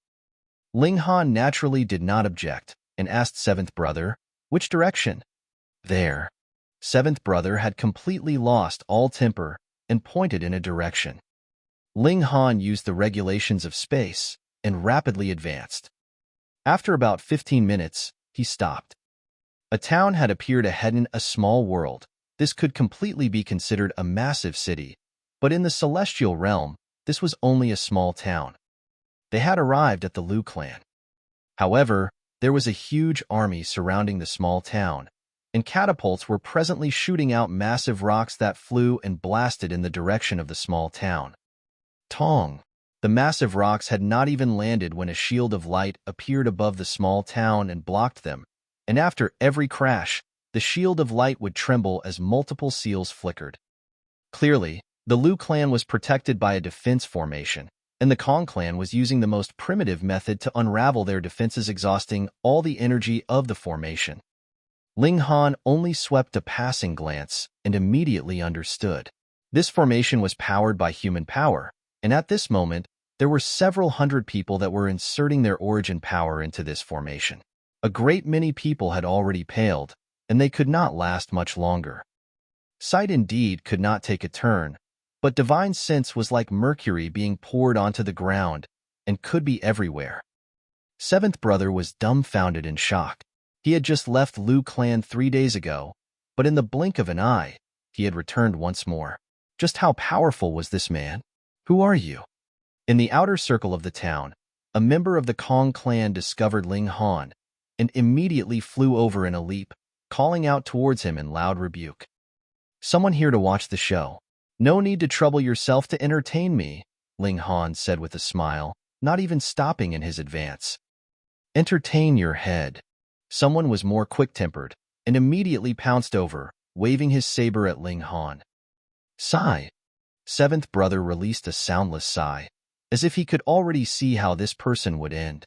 Ling Han naturally did not object and asked seventh brother, which direction? There. Seventh brother had completely lost all temper and pointed in a direction. Ling Han used the regulations of space and rapidly advanced. After about 15 minutes, he stopped. A town had appeared ahead in a small world. This could completely be considered a massive city, but in the celestial realm, this was only a small town. They had arrived at the Liu clan. However, there was a huge army surrounding the small town, and catapults were presently shooting out massive rocks that flew and blasted in the direction of the small town. Tong! The massive rocks had not even landed when a shield of light appeared above the small town and blocked them, and after every crash, the shield of light would tremble as multiple seals flickered. Clearly, the Liu clan was protected by a defense formation, and the Kong clan was using the most primitive method to unravel their defenses, exhausting all the energy of the formation. Ling Han only swept a passing glance and immediately understood. This formation was powered by human power, and at this moment, there were several hundred people that were inserting their origin power into this formation. A great many people had already paled, and they could not last much longer. Sight indeed could not take a turn, but divine sense was like mercury being poured onto the ground and could be everywhere. Seventh brother was dumbfounded in shock. He had just left Liu clan 3 days ago, but in the blink of an eye, he had returned once more. Just how powerful was this man? Who are you? In the outer circle of the town, a member of the Kong clan discovered Ling Han and immediately flew over in a leap, calling out towards him in loud rebuke. Someone here to watch the show. No need to trouble yourself to entertain me, Ling Han said with a smile, not even stopping in his advance. Entertain your head. Someone was more quick-tempered and immediately pounced over, waving his saber at Ling Han. Sigh. Seventh brother released a soundless sigh, as if he could already see how this person would end.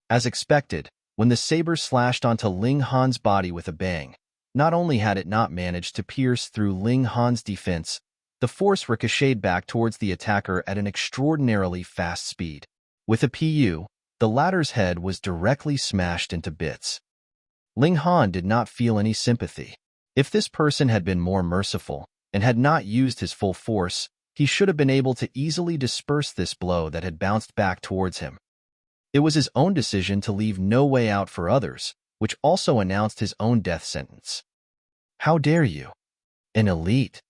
As expected, when the saber slashed onto Ling Han's body with a bang, not only had it not managed to pierce through Ling Han's defense, the force ricocheted back towards the attacker at an extraordinarily fast speed. With a PU, the latter's head was directly smashed into bits. Ling Han did not feel any sympathy. If this person had been more merciful and had not used his full force, he should have been able to easily disperse this blow that had bounced back towards him. It was his own decision to leave no way out for others, which also announced his own death sentence. How dare you? An elite?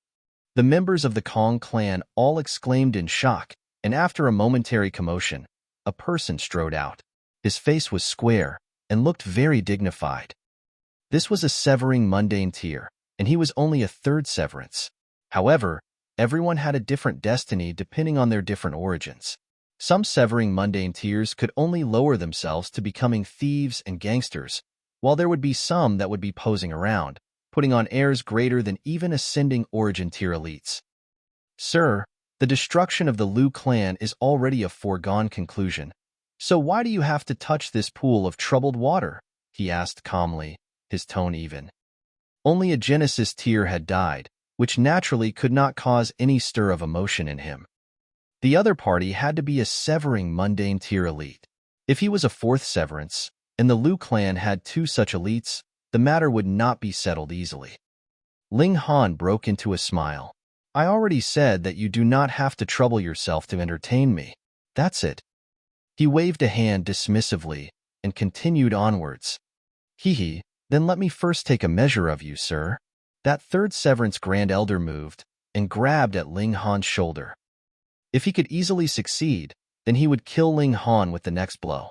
The members of the Kong clan all exclaimed in shock, and after a momentary commotion, a person strode out. His face was square and looked very dignified. This was a Soaring mundane tier, and he was only a third severance. However, everyone had a different destiny depending on their different origins. Some Soaring mundane tiers could only lower themselves to becoming thieves and gangsters, while there would be some that would be posing around, putting on airs greater than even ascending origin tier elites. Sir, the destruction of the Liu clan is already a foregone conclusion, so why do you have to touch this pool of troubled water? He asked calmly, his tone even. Only a Genesis tier had died, which naturally could not cause any stir of emotion in him. The other party had to be a Soaring mundane tier elite. If he was a fourth severance, and the Liu clan had two such elites, the matter would not be settled easily. Ling Han broke into a smile. I already said that you do not have to trouble yourself to entertain me. That's it. He waved a hand dismissively and continued onwards. Hee, then let me first take a measure of you, sir. That third severance Grand Elder moved and grabbed at Ling Han's shoulder. If he could easily succeed, then he would kill Ling Han with the next blow.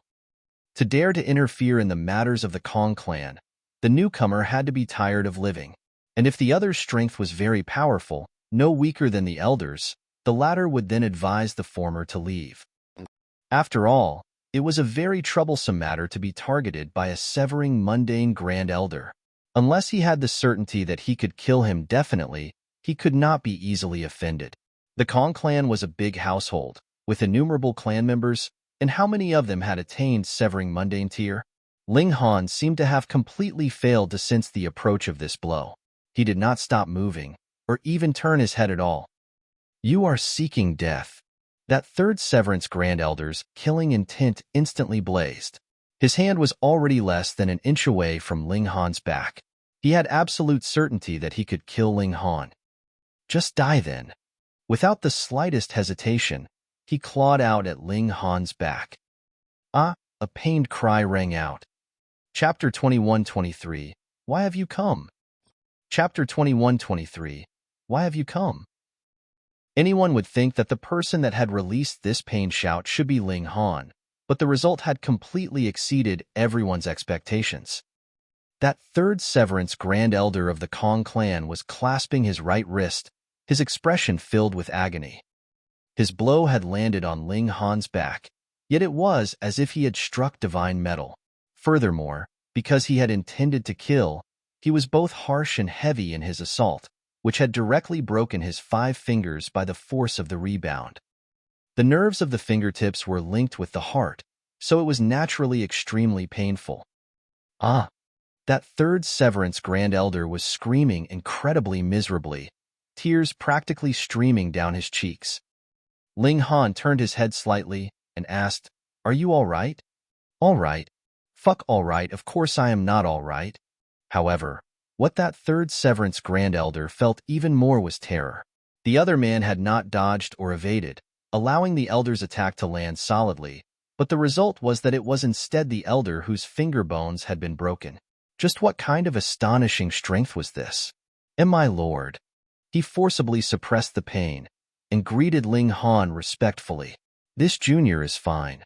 To dare to interfere in the matters of the Kong clan, the newcomer had to be tired of living, and if the other's strength was very powerful, no weaker than the elder's, the latter would then advise the former to leave. After all, it was a very troublesome matter to be targeted by a Soaring mundane Grand Elder. Unless he had the certainty that he could kill him definitely, he could not be easily offended. The Kong clan was a big household, with innumerable clan members, and how many of them had attained Soaring mundane tier? Ling Han seemed to have completely failed to sense the approach of this blow. He did not stop moving, or even turn his head at all. You are seeking death. That third severance Grand Elder's killing intent instantly blazed. His hand was already less than an inch away from Ling Han's back. He had absolute certainty that he could kill Ling Han. Just die then. Without the slightest hesitation, he clawed out at Ling Han's back. Ah, a pained cry rang out. Chapter 21-23, Why have you come? Chapter 21-23, Why have you come? Anyone would think that the person that had released this pained shout should be Ling Han, but the result had completely exceeded everyone's expectations. That third severance Grand Elder of the Kong clan was clasping his right wrist, his expression filled with agony. His blow had landed on Ling Han's back, yet it was as if he had struck divine metal. Furthermore, because he had intended to kill, he was both harsh and heavy in his assault, which had directly broken his 5 fingers by the force of the rebound. The nerves of the fingertips were linked with the heart, so it was naturally extremely painful. Ah! That third severance Grand Elder was screaming incredibly miserably, tears practically streaming down his cheeks. Ling Han turned his head slightly and asked, Are you all right? All right. Fuck all right, of course I am not all right. However, what that third severance Grand Elder felt even more was terror. The other man had not dodged or evaded, allowing the Elder's attack to land solidly, but the result was that it was instead the Elder whose finger bones had been broken. Just what kind of astonishing strength was this? And my lord. He forcibly suppressed the pain and greeted Ling Han respectfully. This junior is fine.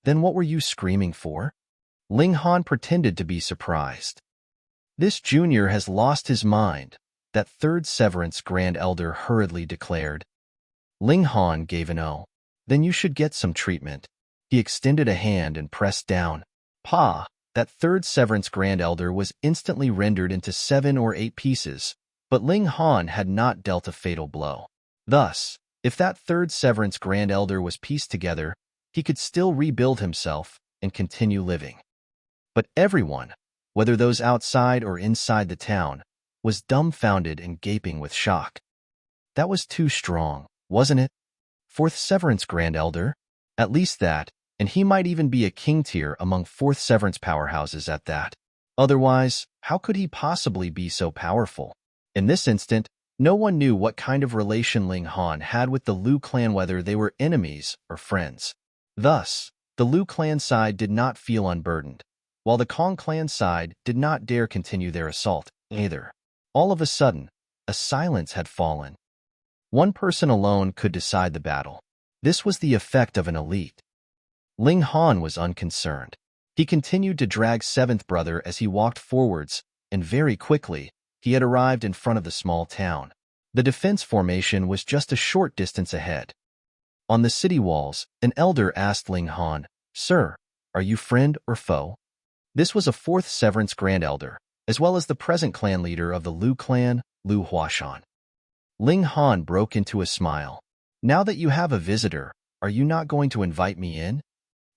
Then what were you screaming for? Ling Han pretended to be surprised. This junior has lost his mind, that third Severance Grand Elder hurriedly declared. Ling Han gave an "oh." Then you should get some treatment. He extended a hand and pressed down. Pa! That third Severance Grand Elder was instantly rendered into 7 or 8 pieces, but Ling Han had not dealt a fatal blow. Thus, if that third Severance Grand Elder was pieced together, he could still rebuild himself and continue living. But everyone, whether those outside or inside the town, was dumbfounded and gaping with shock. That was too strong, wasn't it? Fourth Severance Grand Elder? At least that, and he might even be a king tier among fourth Severance powerhouses at that. Otherwise, how could he possibly be so powerful? In this instant, no one knew what kind of relation Ling Han had with the Liu clan, whether they were enemies or friends. Thus, the Liu clan side did not feel unburdened, while the Kong clan side did not dare continue their assault either. All of a sudden, a silence had fallen. One person alone could decide the battle. This was the effect of an elite. Ling Han was unconcerned. He continued to drag seventh brother as he walked forwards, and very quickly, he had arrived in front of the small town. The defense formation was just a short distance ahead. On the city walls, an elder asked Ling Han, "Sir, are you friend or foe?" This was a fourth Severance Grand Elder, as well as the present clan leader of the Liu clan, Liu Huashan. Ling Han broke into a smile. "Now that you have a visitor, are you not going to invite me in?"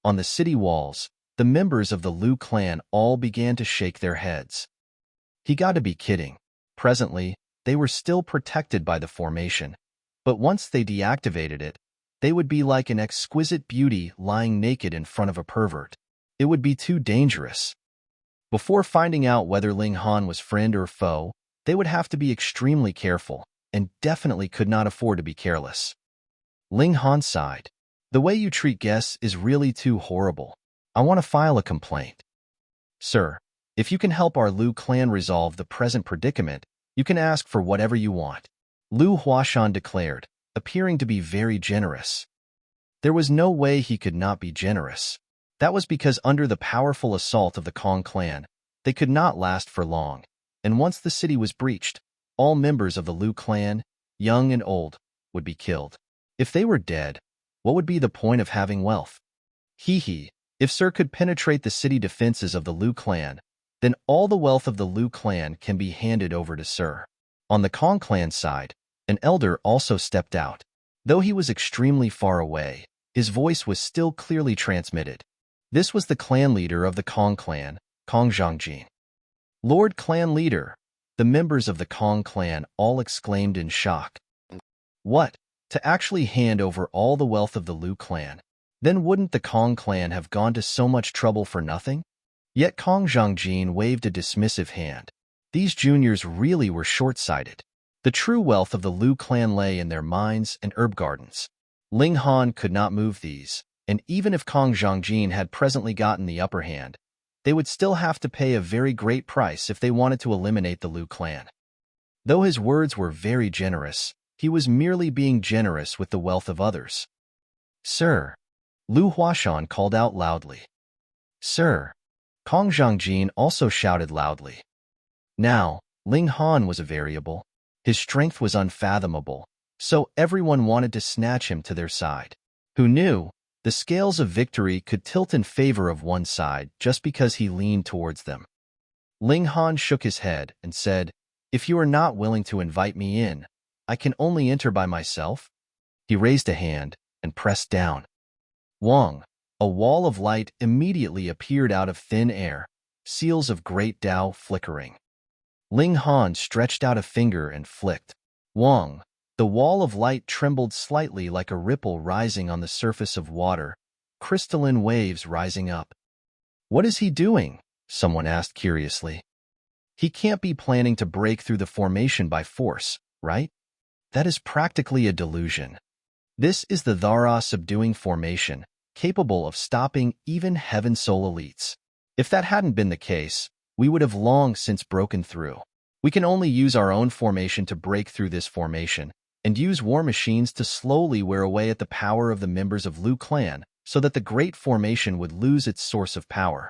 On the city walls, the members of the Liu clan all began to shake their heads. He got to be kidding. Presently, they were still protected by the formation, but once they deactivated it, they would be like an exquisite beauty lying naked in front of a pervert. It would be too dangerous. Before finding out whether Ling Han was friend or foe, they would have to be extremely careful, and definitely could not afford to be careless. Ling Han sighed. "The way you treat guests is really too horrible. I want to file a complaint." "Sir, if you can help our Liu clan resolve the present predicament, you can ask for whatever you want," Liu Huashan declared, appearing to be very generous. There was no way he could not be generous. That was because under the powerful assault of the Kong clan, they could not last for long, and once the city was breached, all members of the Liu clan, young and old, would be killed. If they were dead, what would be the point of having wealth? If Sir could penetrate the city defenses of the Liu clan, then all the wealth of the Liu clan can be handed over to Sir. On the Kong clan side, an elder also stepped out. Though he was extremely far away, his voice was still clearly transmitted. This was the clan leader of the Kong clan, Kong Zhongjin. "Lord Clan Leader," the members of the Kong clan all exclaimed in shock. What? To actually hand over all the wealth of the Liu clan? Then wouldn't the Kong clan have gone to so much trouble for nothing? Yet Kong Zhongjin waved a dismissive hand. These juniors really were short-sighted. The true wealth of the Liu clan lay in their mines and herb gardens. Ling Han could not move these, and even if Kong Zhongjin had presently gotten the upper hand, they would still have to pay a very great price if they wanted to eliminate the Liu clan. Though his words were very generous, he was merely being generous with the wealth of others. "Sir," Liu Huashan called out loudly. "Sir." Kong Zhongjin also shouted loudly. Now, Ling Han was a variable. His strength was unfathomable, so everyone wanted to snatch him to their side. Who knew? The scales of victory could tilt in favor of one side just because he leaned towards them. Ling Han shook his head and said, "If you are not willing to invite me in, I can only enter by myself." He raised a hand and pressed down. Wong, a wall of light immediately appeared out of thin air, seals of great Tao flickering. Ling Han stretched out a finger and flicked. Wong, the wall of light trembled slightly like a ripple rising on the surface of water, crystalline waves rising up. "What is he doing?" someone asked curiously. "He can't be planning to break through the formation by force, right? That is practically a delusion. This is the Dhara subduing formation, capable of stopping even Heaven Soul elites. If that hadn't been the case, we would have long since broken through. We can only use our own formation to break through this formation, and use war machines to slowly wear away at the power of the members of Liu clan, so that the great formation would lose its source of power.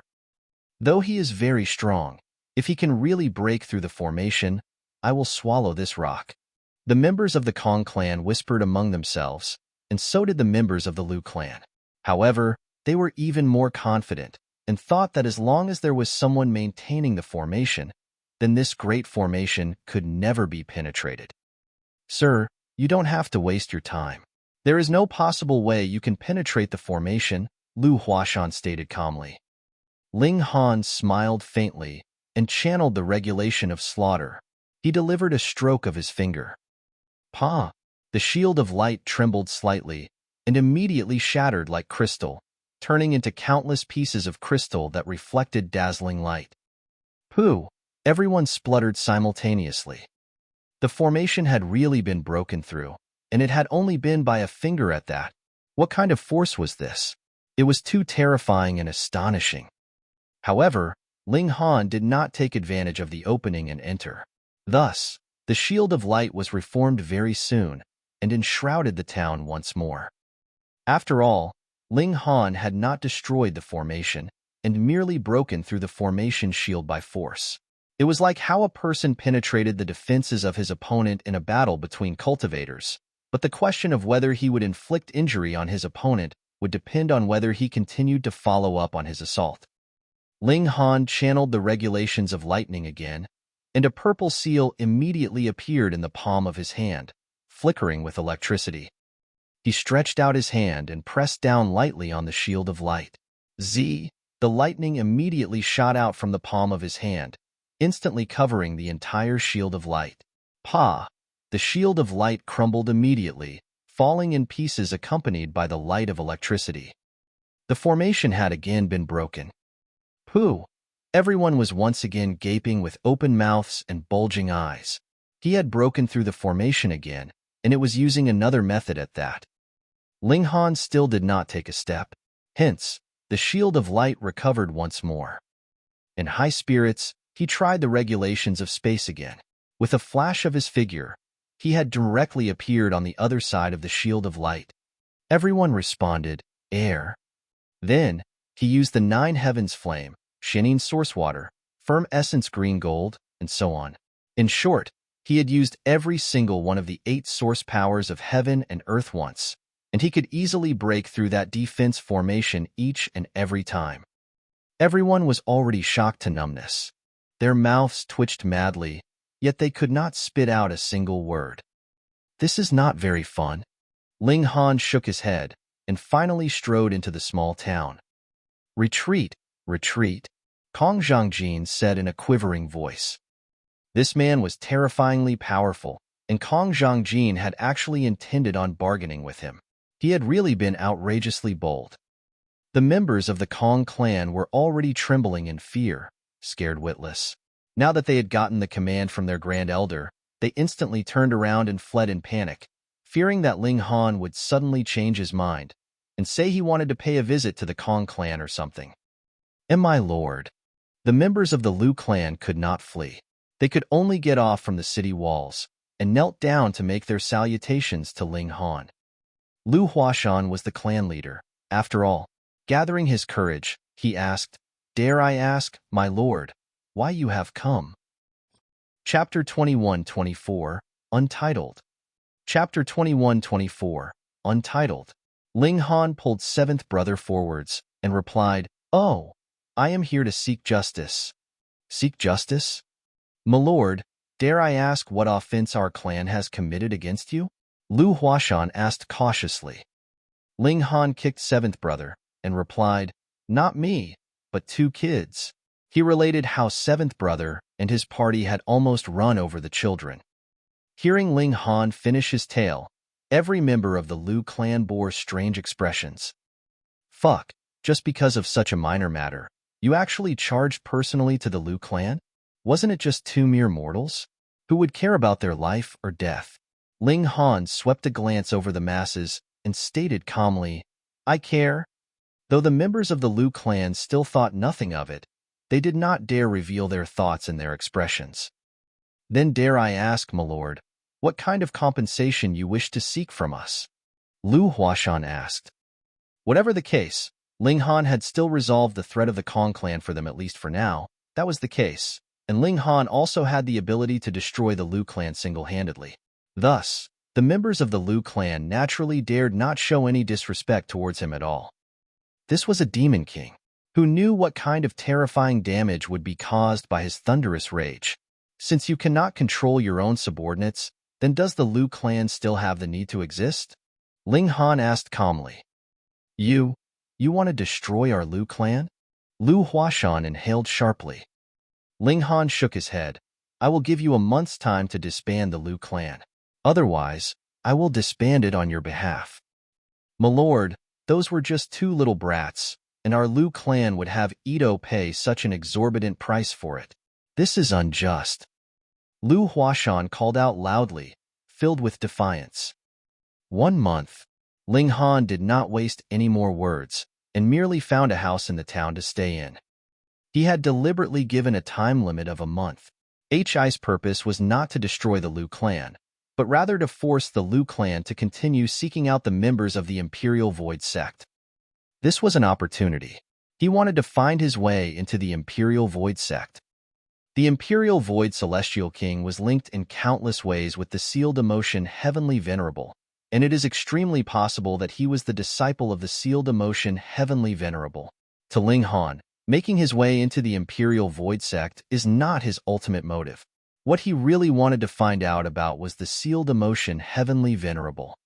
Though he is very strong, if he can really break through the formation, I will swallow this rock. The members of the Kong clan whispered among themselves, and so did the members of the Liu clan. However, they were even more confident, and thought that as long as there was someone maintaining the formation, then this great formation could never be penetrated. Sir, you don't have to waste your time. There is no possible way you can penetrate the formation, Lu Huashan stated calmly. Ling Han smiled faintly and channeled the regulation of slaughter. He delivered a stroke of his finger. Pa! The shield of light trembled slightly and immediately shattered like crystal, turning into countless pieces of crystal that reflected dazzling light. Pooh! Everyone spluttered simultaneously. The formation had really been broken through, and it had only been by a finger at that. What kind of force was this? It was too terrifying and astonishing. However, Ling Han did not take advantage of the opening and enter. Thus, the shield of light was reformed very soon and enshrouded the town once more. After all, Ling Han had not destroyed the formation and merely broken through the formation shield by force. It was like how a person penetrated the defenses of his opponent in a battle between cultivators, but the question of whether he would inflict injury on his opponent would depend on whether he continued to follow up on his assault. Ling Han channeled the regulations of lightning again, and a purple seal immediately appeared in the palm of his hand, flickering with electricity. He stretched out his hand and pressed down lightly on the shield of light. Z! The lightning immediately shot out from the palm of his hand, instantly covering the entire shield of light. Pa! The shield of light crumbled immediately, falling in pieces accompanied by the light of electricity. The formation had again been broken. Pooh! Everyone was once again gaping with open mouths and bulging eyes. He had broken through the formation again, and it was using another method at that. Ling Han still did not take a step. Hence, the shield of light recovered once more. In high spirits, he tried the regulations of space again. With a flash of his figure, he had directly appeared on the other side of the shield of light. Everyone responded, air. Then, he used the 9 heavens flame, shining source water, firm essence green gold, and so on. In short, he had used every single one of the 8 source powers of heaven and earth once, and he could easily break through that defense formation each and every time. Everyone was already shocked to numbness. Their mouths twitched madly, yet they could not spit out a single word. This is not very fun. Ling Han shook his head and finally strode into the small town. Retreat, retreat, Kong Zhangjin said in a quivering voice. This man was terrifyingly powerful, and Kong Zhangjin had actually intended on bargaining with him. He had really been outrageously bold. The members of the Kong clan were already trembling in fear, scared witless. Now that they had gotten the command from their Grand Elder, they instantly turned around and fled in panic, fearing that Ling Han would suddenly change his mind and say he wanted to pay a visit to the Kong clan or something. And my lord, the members of the Liu clan could not flee. They could only get off from the city walls and knelt down to make their salutations to Ling Han. Lu Huashan was the clan leader. After all, gathering his courage, he asked, "Dare I ask, my lord, why you have come?" Chapter 21-24, Untitled. Chapter 21-24, Untitled. Ling Han pulled 7th brother forwards and replied, "Oh, I am here to seek justice." "Seek justice? My lord, dare I ask what offense our clan has committed against you?" Lu Huashan asked cautiously. Ling Han kicked 7th brother and replied, "Not me, but 2 kids." He related how 7th brother and his party had almost run over the children. Hearing Ling Han finish his tale, every member of the Liu clan bore strange expressions. Fuck, just because of such a minor matter, you actually charged personally to the Liu clan? Wasn't it just 2 mere mortals? Who would care about their life or death? Ling Han swept a glance over the masses and stated calmly, "I care." Though the members of the Liu clan still thought nothing of it, They did not dare reveal their thoughts and their expressions. Then dare I ask, my lord, what kind of compensation you wish to seek from us? Lu Huashan asked. Whatever the case, Ling Han had still resolved the threat of the Kong clan for them, at least for now. That was the case, and Ling Han also had the ability to destroy the Lu clan single-handedly. Thus, the members of the Lu clan naturally dared not show any disrespect towards him at all. This was a demon king, who knew what kind of terrifying damage would be caused by his thunderous rage. Since you cannot control your own subordinates, then does the Lu clan still have the need to exist? Ling Han asked calmly. You want to destroy our Lu clan? Lu Huashan inhaled sharply. Ling Han shook his head. I will give you a month's time to disband the Lu clan. Otherwise, I will disband it on your behalf. My lord, those were just two little brats, and our Lu clan would have Ito pay such an exorbitant price for it. This is unjust. Lu Huashan called out loudly, filled with defiance. 1 month. Ling Han did not waste any more words, and merely found a house in the town to stay in. He had deliberately given a time limit of a month. Hi's purpose was not to destroy the Lu clan, but rather to force the Lu clan to continue seeking out the members of the Imperial Void sect. This was an opportunity. He wanted to find his way into the Imperial Void sect. The Imperial Void Celestial King was linked in countless ways with the sealed emotion Heavenly Venerable, and it is extremely possible that he was the disciple of the sealed emotion Heavenly Venerable. To Ling Han, making his way into the Imperial Void sect is not his ultimate motive. What he really wanted to find out about was the sealed emotion Heavenly Venerable.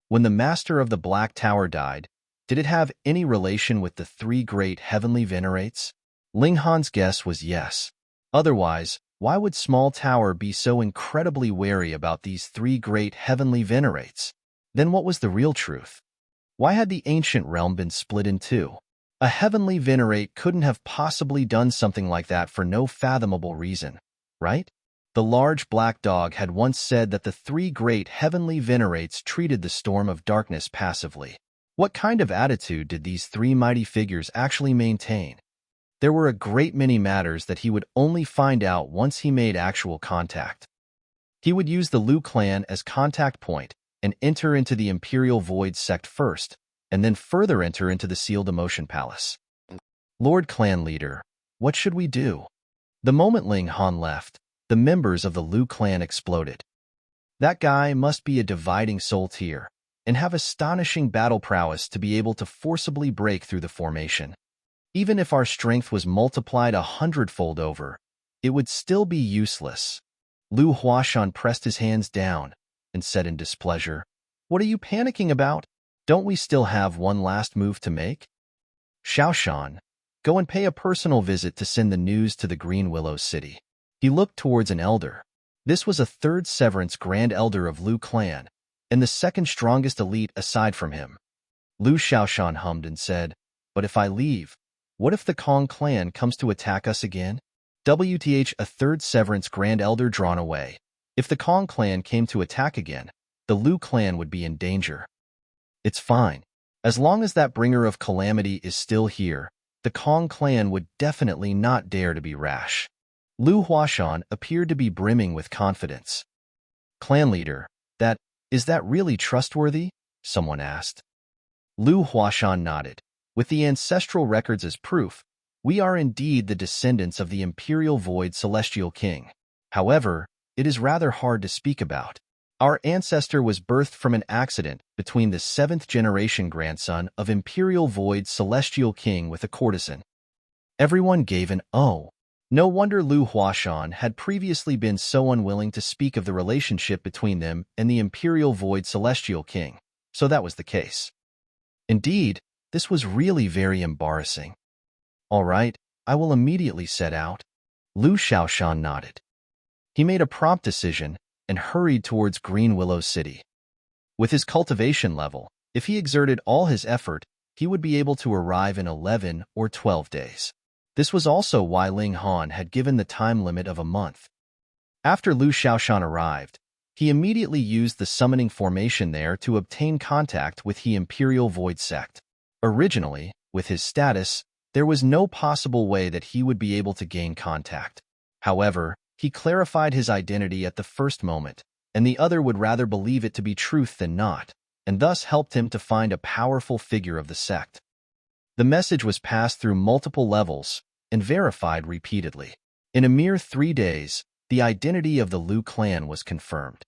When the Master of the Black Tower died, did it have any relation with the 3 great Heavenly Venerates? Ling Han's guess was yes. Otherwise, why would Small Tower be so incredibly wary about these 3 great Heavenly Venerates? Then what was the real truth? Why had the ancient realm been split in 2? A Heavenly Venerate couldn't have possibly done something like that for no fathomable reason, right? The large black dog had once said that the 3 great Heavenly Venerates treated the storm of darkness passively. What kind of attitude did these 3 mighty figures actually maintain? There were a great many matters that he would only find out once he made actual contact. He would use the Lu clan as contact point and enter into the Imperial Void sect first, and then further enter into the Sealed Emotion Palace. Lord Clan Leader, what should we do? The moment Ling Han left, the members of the Lu clan exploded. That guy must be a dividing soul tier, and have astonishing battle prowess to be able to forcibly break through the formation. Even if our strength was multiplied 100-fold over, it would still be useless. Lu Huashan pressed his hands down and said in displeasure, What are you panicking about? Don't we still have one last move to make? Xiaoshan, go and pay a personal visit to send the news to the Green Willow City. He looked towards an elder. This was a 3rd Severance Grand Elder of Lu clan, and the 2nd strongest elite aside from him. Lu Xiaoshan hummed and said, But if I leave, what if the Kong clan comes to attack us again? WTH, a 3rd Severance Grand Elder drawn away. If the Kong clan came to attack again, the Lu clan would be in danger. It's fine. As long as that bringer of calamity is still here, the Kong clan would definitely not dare to be rash. Lu Huashan appeared to be brimming with confidence. Clan leader, is that really trustworthy? Someone asked. Lu Huashan nodded. With the ancestral records as proof, we are indeed the descendants of the Imperial Void Celestial King. However, it is rather hard to speak about. Our ancestor was birthed from an accident between the 7th-generation grandson of Imperial Void Celestial King with a courtesan. Everyone gave an oh. No wonder Lu Huashan had previously been so unwilling to speak of the relationship between them and the Imperial Void Celestial King, so that was the case. Indeed, this was really very embarrassing. All right, I will immediately set out. Lu Xiaoshan nodded. He made a prompt decision and hurried towards Green Willow City. With his cultivation level, if he exerted all his effort, he would be able to arrive in 11 or 12 days. This was also why Ling Han had given the time limit of a month. After Lu Xiaoshan arrived, he immediately used the summoning formation there to obtain contact with the Imperial Void sect. Originally, with his status, There was no possible way that he would be able to gain contact. However, he clarified his identity at the first moment, and the other would rather believe it to be truth than not, and thus helped him to find a powerful figure of the sect. The message was passed through multiple levels and verified repeatedly. In a mere 3 days, the identity of the Liu clan was confirmed.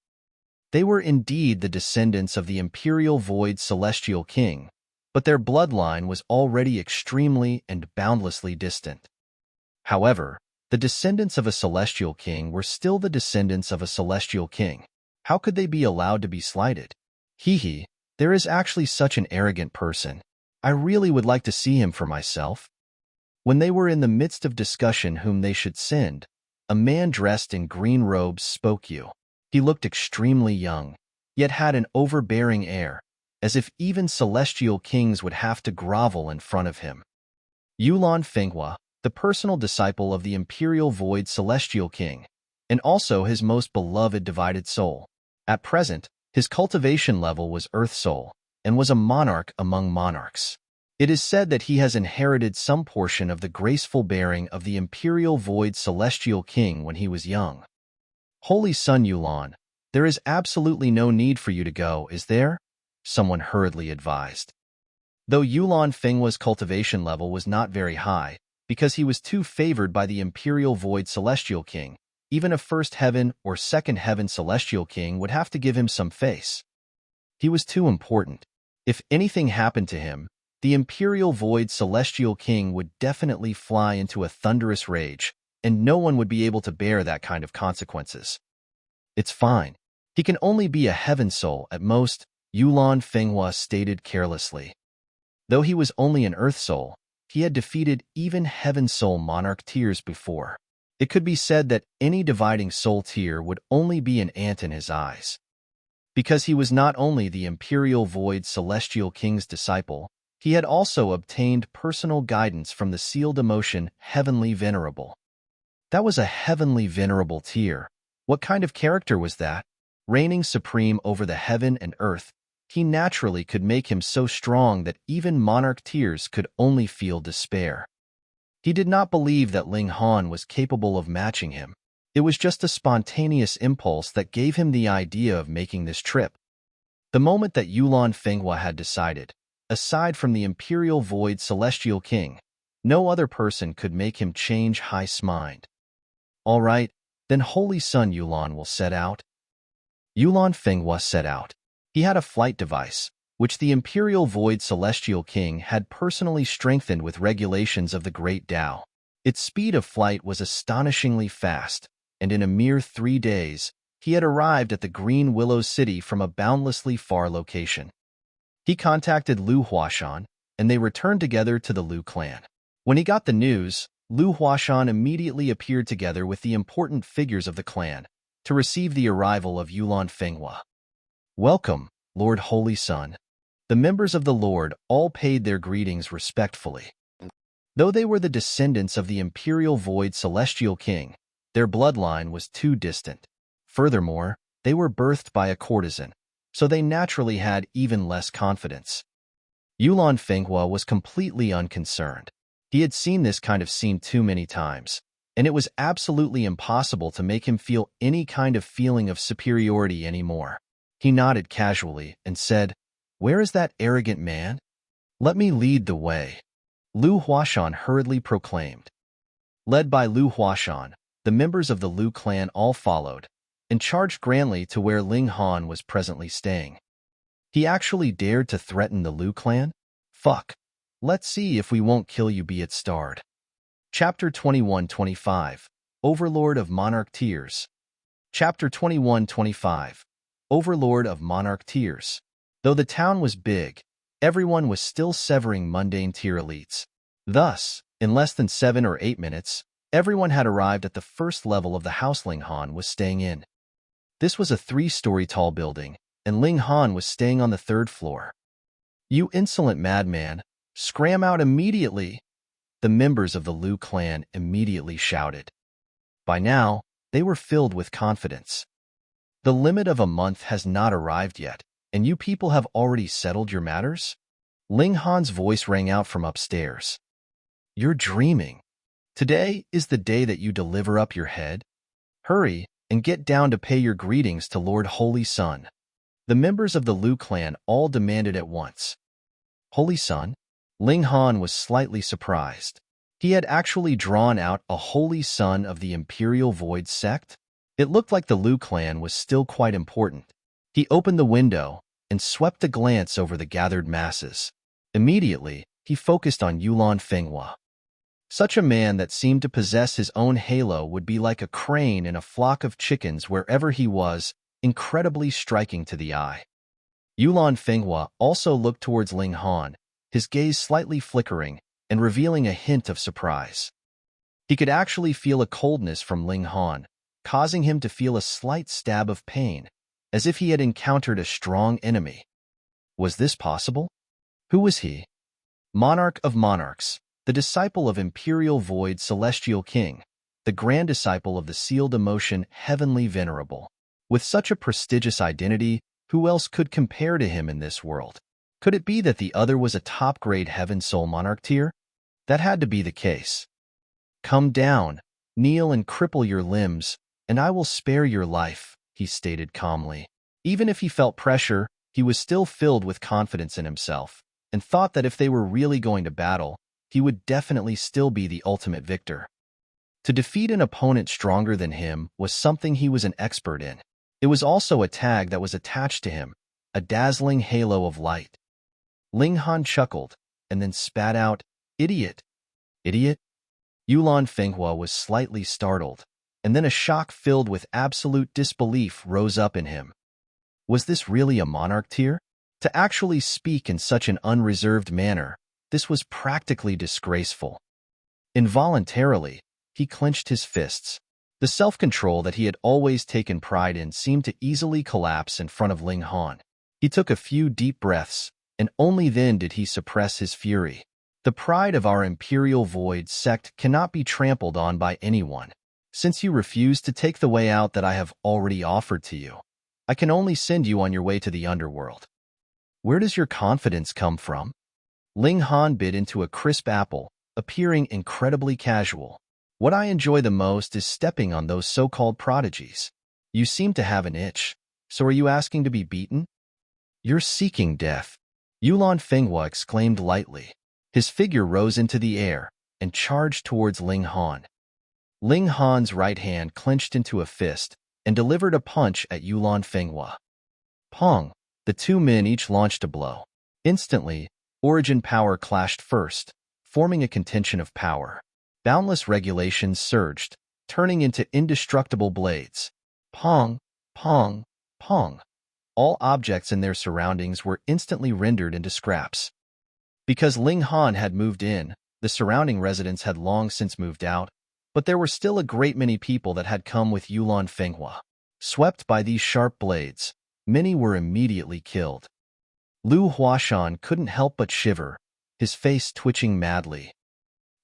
They were indeed the descendants of the Imperial Void Celestial King, but their bloodline was already extremely and boundlessly distant. However, the descendants of a Celestial King were still the descendants of a Celestial King. How could they be allowed to be slighted? Hee, there is actually such an arrogant person. I really would like to see him for myself. When they were in the midst of discussion whom they should send, a man dressed in green robes spoke you. He looked extremely young, yet had an overbearing air, as if even celestial kings would have to grovel in front of him. Yulan Fenghua, the personal disciple of the Imperial Void Celestial King, and also his most beloved divided soul. At present, his cultivation level was Earth Soul, and was a monarch among monarchs. It is said that he has inherited some portion of the graceful bearing of the Imperial Void Celestial King when he was young. Holy Son Yulan, there is absolutely no need for you to go, is there? Someone hurriedly advised. Though Yulan Fenghua's cultivation level was not very high, because he was too favored by the Imperial Void Celestial King, even a first heaven or second heaven Celestial King would have to give him some face. He was too important. If anything happened to him, the Imperial Void Celestial King would definitely fly into a thunderous rage, and no one would be able to bear that kind of consequences. It's fine. He can only be a heaven soul at most, Yulan Fenghua stated carelessly. Though he was only an earth soul, he had defeated even heaven soul monarch tiers before. It could be said that any dividing soul tier would only be an ant in his eyes. Because he was not only the Imperial Void Celestial King's disciple, he had also obtained personal guidance from the sealed emotion Heavenly Venerable. That was a Heavenly Venerable tier. What kind of character was that? Reigning supreme over the heaven and earth, he naturally could make him so strong that even monarch tiers could only feel despair. He did not believe that Ling Han was capable of matching him. It was just a spontaneous impulse that gave him the idea of making this trip. The moment that Yulan Fenghua had decided, aside from the Imperial Void Celestial King, no other person could make him change his mind. All right, then Holy Son Yulan will set out. Yulan Fenghua set out. He had a flight device, which the Imperial Void Celestial King had personally strengthened with regulations of the Great Tao. Its speed of flight was astonishingly fast, and in a mere 3 days, he had arrived at the Green Willow City from a boundlessly far location. He contacted Liu Huashan, and they returned together to the Liu clan. When he got the news, Liu Huashan immediately appeared together with the important figures of the clan to receive the arrival of Yulan Fenghua. Welcome, Lord Holy Son. The members of the Lord all paid their greetings respectfully. Though they were the descendants of the Imperial Void Celestial King, their bloodline was too distant. Furthermore, they were birthed by a courtesan, so they naturally had even less confidence. Yulan Fenghua was completely unconcerned. He had seen this kind of scene too many times, and it was absolutely impossible to make him feel any kind of feeling of superiority anymore. He nodded casually and said, "Where is that arrogant man? Let me lead the way." Liu Huashan hurriedly proclaimed. Led by Liu Huashan, the members of the Liu clan all followed, and charged grandly to where Ling Han was presently staying. He actually dared to threaten the Liu clan? Fuck. Let's see if we won't kill you, be it starred. Chapter 21-25, Overlord of Monarch Tears. Chapter 21-25, Overlord of Monarch Tears. Though the town was big, everyone was still severing mundane tier elites. Thus, in less than 7 or 8 minutes, everyone had arrived at the first level of the house Ling Han was staying in. This was a 3-story tall building, and Ling Han was staying on the 3rd floor. "You insolent madman, scram out immediately!" The members of the Liu clan immediately shouted. By now, they were filled with confidence. The limit of a month has not arrived yet, and you people have already settled your matters? Ling Han's voice rang out from upstairs. You're dreaming. Today is the day that you deliver up your head. Hurry and get down to pay your greetings to Lord Holy Sun. The members of the Liu clan all demanded at once. Holy Sun? Ling Han was slightly surprised. He had actually drawn out a Holy Sun of the Imperial Void sect. It looked like the Liu clan was still quite important. He opened the window and swept a glance over the gathered masses. Immediately, he focused on Yulan Fenghua. Such a man that seemed to possess his own halo would be like a crane in a flock of chickens wherever he was, incredibly striking to the eye. Yulan Fenghua also looked towards Ling Han, his gaze slightly flickering and revealing a hint of surprise. He could actually feel a coldness from Ling Han, causing him to feel a slight stab of pain, as if he had encountered a strong enemy. Was this possible? Who was he? Monarch of monarchs, the disciple of Imperial Void Celestial King, the grand disciple of the sealed emotion Heavenly Venerable. With such a prestigious identity, who else could compare to him in this world? Could it be that the other was a top-grade Heaven Soul Monarch tier? That had to be the case. Come down, kneel and cripple your limbs, and I will spare your life, he stated calmly. Even if he felt pressure, he was still filled with confidence in himself, and thought that if they were really going to battle, he would definitely still be the ultimate victor. To defeat an opponent stronger than him was something he was an expert in. It was also a tag that was attached to him, a dazzling halo of light. Ling Han chuckled, and then spat out, "Idiot." "Idiot?" Yulan Fenghua was slightly startled, and then a shock filled with absolute disbelief rose up in him. Was this really a monarch tier? To actually speak in such an unreserved manner, this was practically disgraceful. Involuntarily, he clenched his fists. The self-control that he had always taken pride in seemed to easily collapse in front of Ling Han. He took a few deep breaths, and only then did he suppress his fury. The pride of our Imperial Void sect cannot be trampled on by anyone. Since you refuse to take the way out that I have already offered to you, I can only send you on your way to the underworld. Where does your confidence come from? Ling Han bit into a crisp apple, appearing incredibly casual. What I enjoy the most is stepping on those so-called prodigies. You seem to have an itch, so are you asking to be beaten? You're seeking death, Yulan Fenghua exclaimed lightly. His figure rose into the air and charged towards Ling Han. Ling Han's right hand clenched into a fist and delivered a punch at Yulan Fenghua. Pong! The two men each launched a blow. Instantly, origin power clashed first, forming a contention of power. Boundless regulations surged, turning into indestructible blades. Pong! Pong! Pong! All objects in their surroundings were instantly rendered into scraps. Because Ling Han had moved in, the surrounding residents had long since moved out, but there were still a great many people that had come with Yulan Fenghua. Swept by these sharp blades, many were immediately killed. Lu Huashan couldn't help but shiver, his face twitching madly.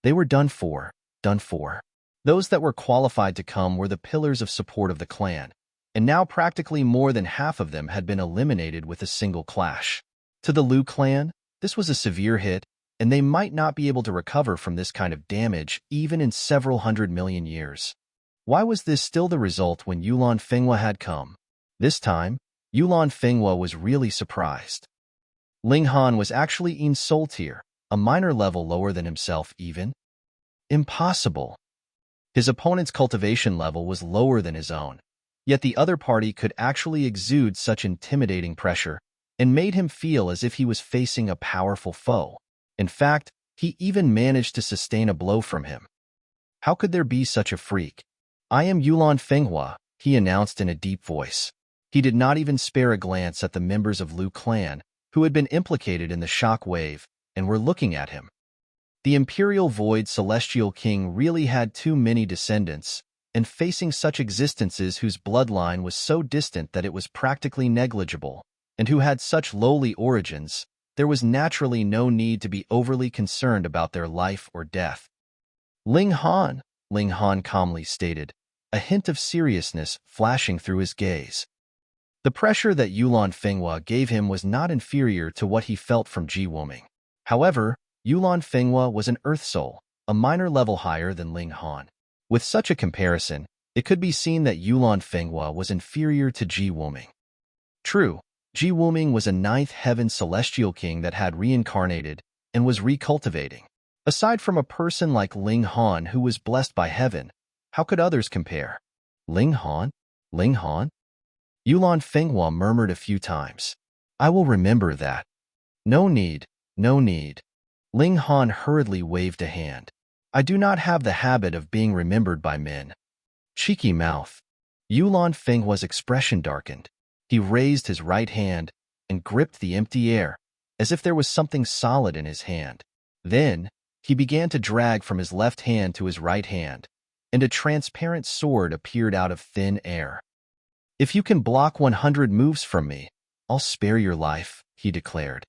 They were done for, done for. Those that were qualified to come were the pillars of support of the clan, and now practically more than half of them had been eliminated with a single clash. To the Liu clan, this was a severe hit, and they might not be able to recover from this kind of damage even in several 100 million years. Why was this still the result when Yulan Fenghua had come? This time, Yulan Fenghua was really surprised. Ling Han was actually in Soul Tier, a minor level lower than himself even. Impossible. His opponent's cultivation level was lower than his own, yet the other party could actually exude such intimidating pressure and made him feel as if he was facing a powerful foe. In fact, he even managed to sustain a blow from him. How could there be such a freak? I am Yulan Fenghua, he announced in a deep voice. He did not even spare a glance at the members of Liu clan, who had been implicated in the shock wave, and were looking at him. The Imperial Void Celestial King really had too many descendants, and facing such existences whose bloodline was so distant that it was practically negligible, and who had such lowly origins, there was naturally no need to be overly concerned about their life or death. Ling Han calmly stated, a hint of seriousness flashing through his gaze. The pressure that Yulan Fenghua gave him was not inferior to what he felt from Ji Woming. However, Yulan Fenghua was an Earth Soul, a minor level higher than Ling Han. With such a comparison, it could be seen that Yulan Fenghua was inferior to Ji Wuming. True, Ji Wuming was a ninth heaven celestial king that had reincarnated and was recultivating. Aside from a person like Ling Han who was blessed by heaven, how could others compare? Ling Han? Ling Han? Yulan Fenghua murmured a few times. I will remember that. No need, no need. Ling Han hurriedly waved a hand. I do not have the habit of being remembered by men. Cheeky mouth. Yulan Fenghua's expression darkened. He raised his right hand and gripped the empty air, as if there was something solid in his hand. Then, he began to drag from his left hand to his right hand, and a transparent sword appeared out of thin air. If you can block 100 moves from me, I'll spare your life, he declared.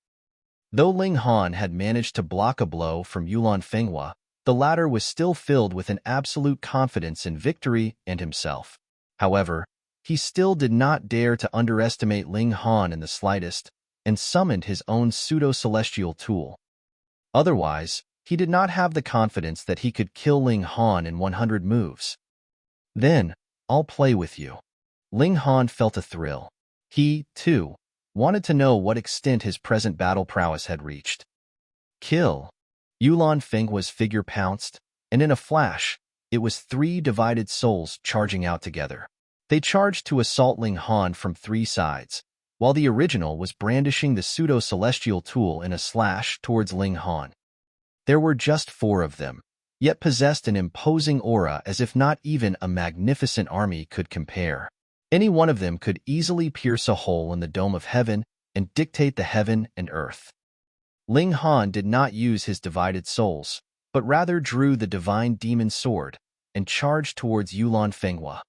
Though Ling Han had managed to block a blow from Yulan Fenghua, the latter was still filled with an absolute confidence in victory and himself. However, he still did not dare to underestimate Ling Han in the slightest, and summoned his own pseudo-celestial tool. Otherwise, he did not have the confidence that he could kill Ling Han in 100 moves. Then, I'll play with you. Ling Han felt a thrill. He, too, wanted to know what extent his present battle prowess had reached. Kill. Yulan Fenghua's figure pounced, and in a flash, it was 3 divided souls charging out together. They charged to assault Ling Han from 3 sides, while the original was brandishing the pseudo-celestial tool in a slash towards Ling Han. There were just 4 of them, yet possessed an imposing aura as if not even a magnificent army could compare. Any one of them could easily pierce a hole in the dome of heaven and dictate the heaven and earth. Ling Han did not use his divided souls, but rather drew the divine demon sword and charged towards Yulan Fenghua.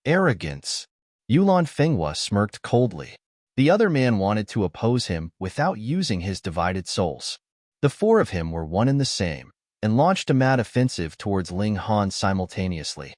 Arrogance. Yulan Fenghua smirked coldly. The other man wanted to oppose him without using his divided souls. The 4 of him were one and the same, and launched a mad offensive towards Ling Han simultaneously.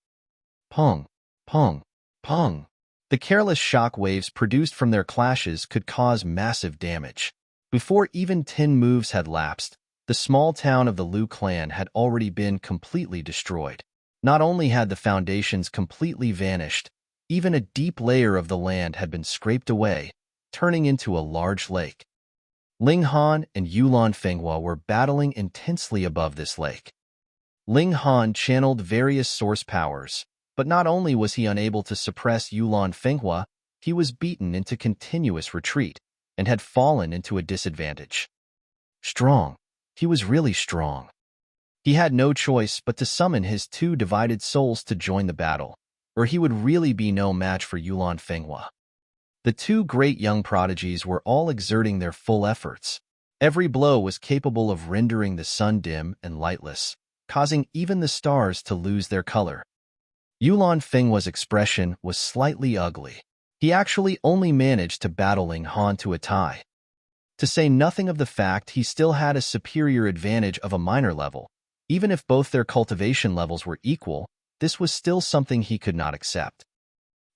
Pong, pong, pong. The careless shock waves produced from their clashes could cause massive damage. Before even 10 moves had lapsed, the small town of the Liu clan had already been completely destroyed. Not only had the foundations completely vanished, even a deep layer of the land had been scraped away, turning into a large lake. Ling Han and Yulan Fenghua were battling intensely above this lake. Ling Han channeled various source powers, but not only was he unable to suppress Yulan Fenghua, he was beaten into continuous retreat and had fallen into a disadvantage. Strong. He was really strong. He had no choice but to summon his 2 divided souls to join the battle, or he would really be no match for Yulan Fenghua. The 2 great young prodigies were all exerting their full efforts. Every blow was capable of rendering the sun dim and lightless, causing even the stars to lose their color. Yulan Fenghua's expression was slightly ugly. He actually only managed to battle Ling Han to a tie. To say nothing of the fact he still had a superior advantage of a minor level. Even if both their cultivation levels were equal, this was still something he could not accept.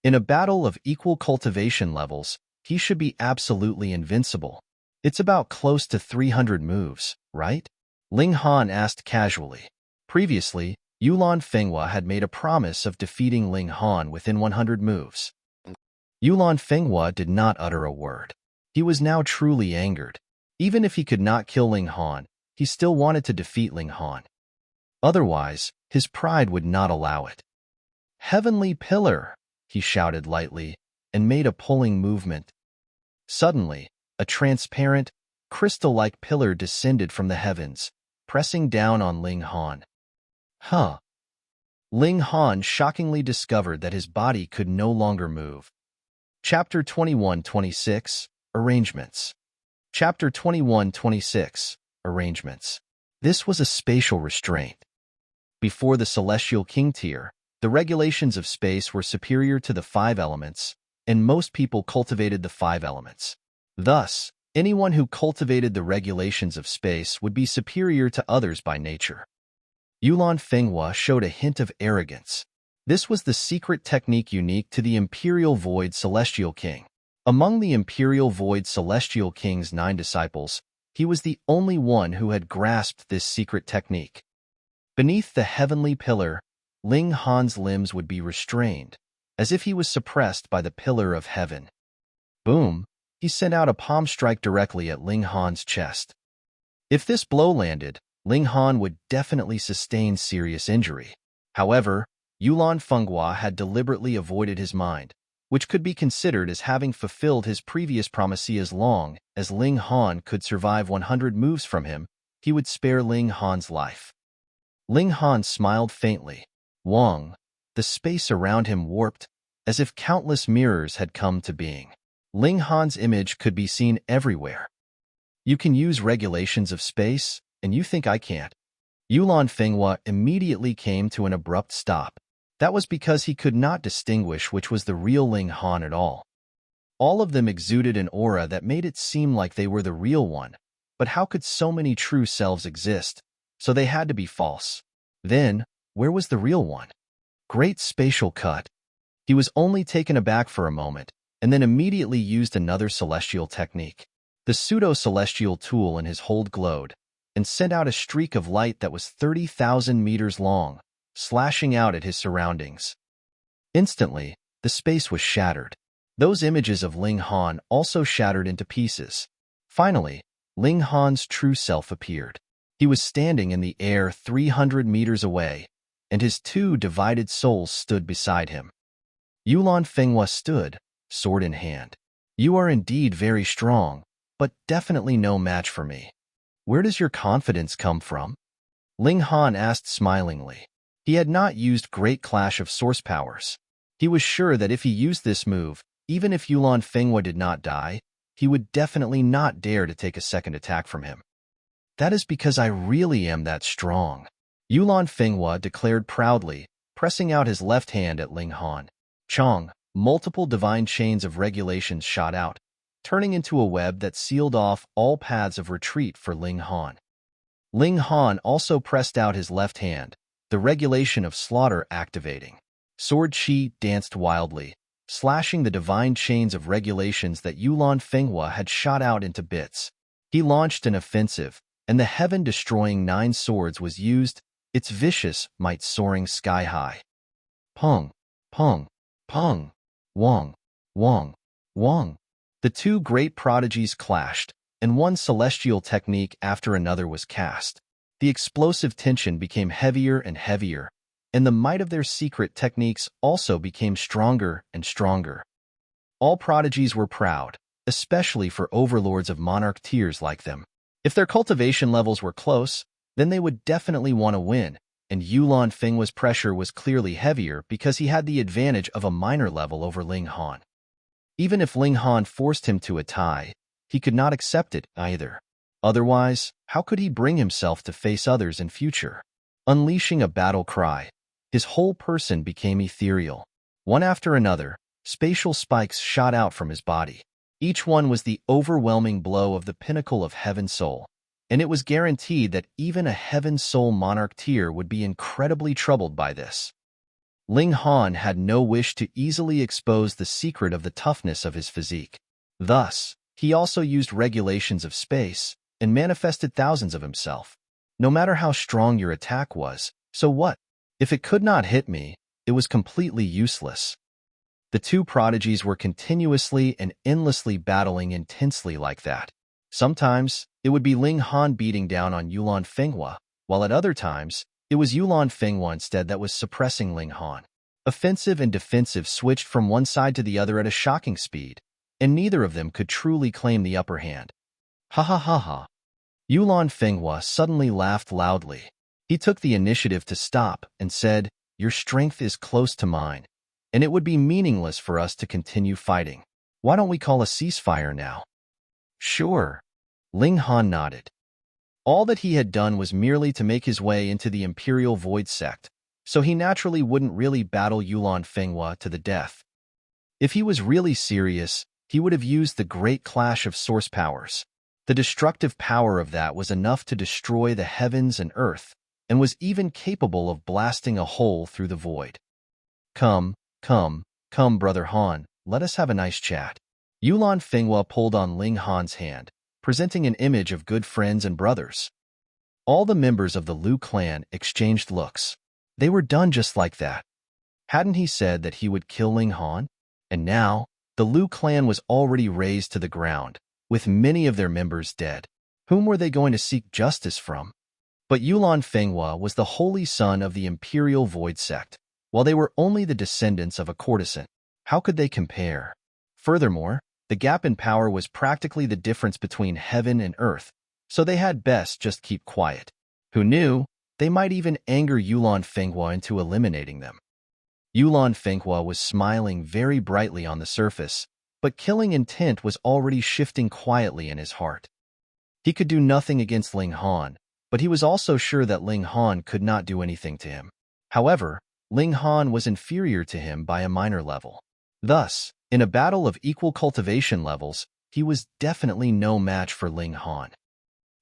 In a battle of equal cultivation levels, he should be absolutely invincible. It's about close to 300 moves, right? Ling Han asked casually. Previously, Yulan Fenghua had made a promise of defeating Ling Han within 100 moves. Yulan Fenghua did not utter a word. He was now truly angered. Even if he could not kill Ling Han, he still wanted to defeat Ling Han. Otherwise, his pride would not allow it. Heavenly Pillar, he shouted lightly, and made a pulling movement. Suddenly, a transparent, crystal-like pillar descended from the heavens, pressing down on Ling Han. Huh. Ling Han shockingly discovered that his body could no longer move. Chapter 21-26, Arrangements. Chapter 21-26, Arrangements. This was a spatial restraint. Before the Celestial King tier, the regulations of space were superior to the 5 elements, and most people cultivated the 5 elements. Thus, anyone who cultivated the regulations of space would be superior to others by nature. Yulan Fenghua showed a hint of arrogance. This was the secret technique unique to the Imperial Void Celestial King. Among the Imperial Void Celestial King's 9 disciples, he was the only one who had grasped this secret technique. Beneath the heavenly pillar, Ling Han's limbs would be restrained, as if he was suppressed by the pillar of heaven. Boom! He sent out a palm strike directly at Ling Han's chest. If this blow landed, Ling Han would definitely sustain serious injury. However, Yulan Fenghua had deliberately avoided his mind, which could be considered as having fulfilled his previous promise. As long as Ling Han could survive 100 moves from him, he would spare Ling Han's life. Ling Han smiled faintly. Wang, the space around him warped, as if countless mirrors had come to being. Ling Han's image could be seen everywhere. You can use regulations of space, and you think I can't? Yulan Fenghua immediately came to an abrupt stop. That was because he could not distinguish which was the real Ling Han at all. All of them exuded an aura that made it seem like they were the real one, but how could so many true selves exist? So they had to be false. Then, where was the real one? Great spatial cut. He was only taken aback for a moment, and then immediately used another celestial technique. The pseudo-celestial tool in his hold glowed, and sent out a streak of light that was 30,000 meters long, slashing out at his surroundings. Instantly, the space was shattered. Those images of Ling Han also shattered into pieces. Finally, Ling Han's true self appeared. He was standing in the air 300 meters away, and his two divided souls stood beside him. Yulan Fenghua stood, sword in hand. You are indeed very strong, but definitely no match for me. Where does your confidence come from? Ling Han asked smilingly. He had not used Great Clash of Source Powers. He was sure that if he used this move, even if Yulan Fenghua did not die, he would definitely not dare to take a second attack from him. That is because I really am that strong, Yulan Fenghua declared proudly, pressing out his left hand at Ling Han. Chong, multiple divine chains of regulations shot out, turning into a web that sealed off all paths of retreat for Ling Han. Ling Han also pressed out his left hand, the regulation of slaughter activating. Sword Chi danced wildly, slashing the divine chains of regulations that Yulan Fenghua had shot out into bits. He launched an offensive, and the heaven-destroying 9 swords was used, its vicious might soaring sky-high. Pung, pung, pung, wong, wong, wong. The two great prodigies clashed, and one celestial technique after another was cast. The explosive tension became heavier and heavier, and the might of their secret techniques also became stronger and stronger. All prodigies were proud, especially for overlords of monarch tiers like them. If their cultivation levels were close, then they would definitely want to win, and Yulan Fenghua's pressure was clearly heavier because he had the advantage of a minor level over Ling Han. Even if Ling Han forced him to a tie, he could not accept it either. Otherwise, how could he bring himself to face others in future? Unleashing a battle cry, his whole person became ethereal. One after another, spatial spikes shot out from his body. Each one was the overwhelming blow of the pinnacle of Heaven Soul, and it was guaranteed that even a Heaven Soul monarch tier would be incredibly troubled by this. Ling Han had no wish to easily expose the secret of the toughness of his physique. Thus, he also used regulations of space and manifested thousands of himself. No matter how strong your attack was, so what? If it could not hit me, it was completely useless. The two prodigies were continuously and endlessly battling intensely like that. Sometimes, it would be Ling Han beating down on Yulan Fenghua, while at other times, it was Yulan Fenghua instead that was suppressing Ling Han. Offensive and defensive switched from one side to the other at a shocking speed, and neither of them could truly claim the upper hand. Ha ha ha ha. Yulan Fenghua suddenly laughed loudly. He took the initiative to stop and said, "Your strength is close to mine, and it would be meaningless for us to continue fighting. Why don't we call a ceasefire now?" Sure. Ling Han nodded. All that he had done was merely to make his way into the Imperial Void Sect, so he naturally wouldn't really battle Yulan Fenghua to the death. If he was really serious, he would have used the Great Clash of Source Powers. The destructive power of that was enough to destroy the heavens and earth, and was even capable of blasting a hole through the void. Come, Brother Han, let us have a nice chat. Yulan Fenghua pulled on Ling Han's hand, presenting an image of good friends and brothers. All the members of the Liu clan exchanged looks. They were done just like that. Hadn't he said that he would kill Ling Han? And now, the Liu clan was already razed to the ground, with many of their members dead. Whom were they going to seek justice from? But Yulan Fenghua was the holy son of the imperial void sect, while they were only the descendants of a courtesan. How could they compare? Furthermore, the gap in power was practically the difference between heaven and earth, so they had best just keep quiet. Who knew, they might even anger Yulan Fenghua into eliminating them. Yulan Fenghua was smiling very brightly on the surface, but killing intent was already shifting quietly in his heart. He could do nothing against Ling Han, but he was also sure that Ling Han could not do anything to him. However, Ling Han was inferior to him by a minor level. Thus, in a battle of equal cultivation levels, he was definitely no match for Ling Han,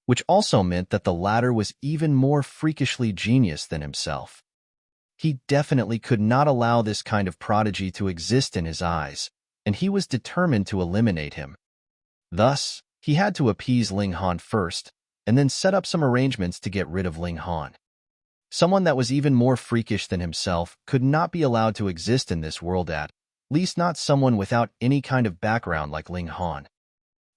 which also meant that the latter was even more freakishly genius than himself. He definitely could not allow this kind of prodigy to exist in his eyes, and he was determined to eliminate him. Thus, he had to appease Ling Han first, and then set up some arrangements to get rid of Ling Han. Someone that was even more freakish than himself could not be allowed to exist in this world, at least not someone without any kind of background like Ling Han.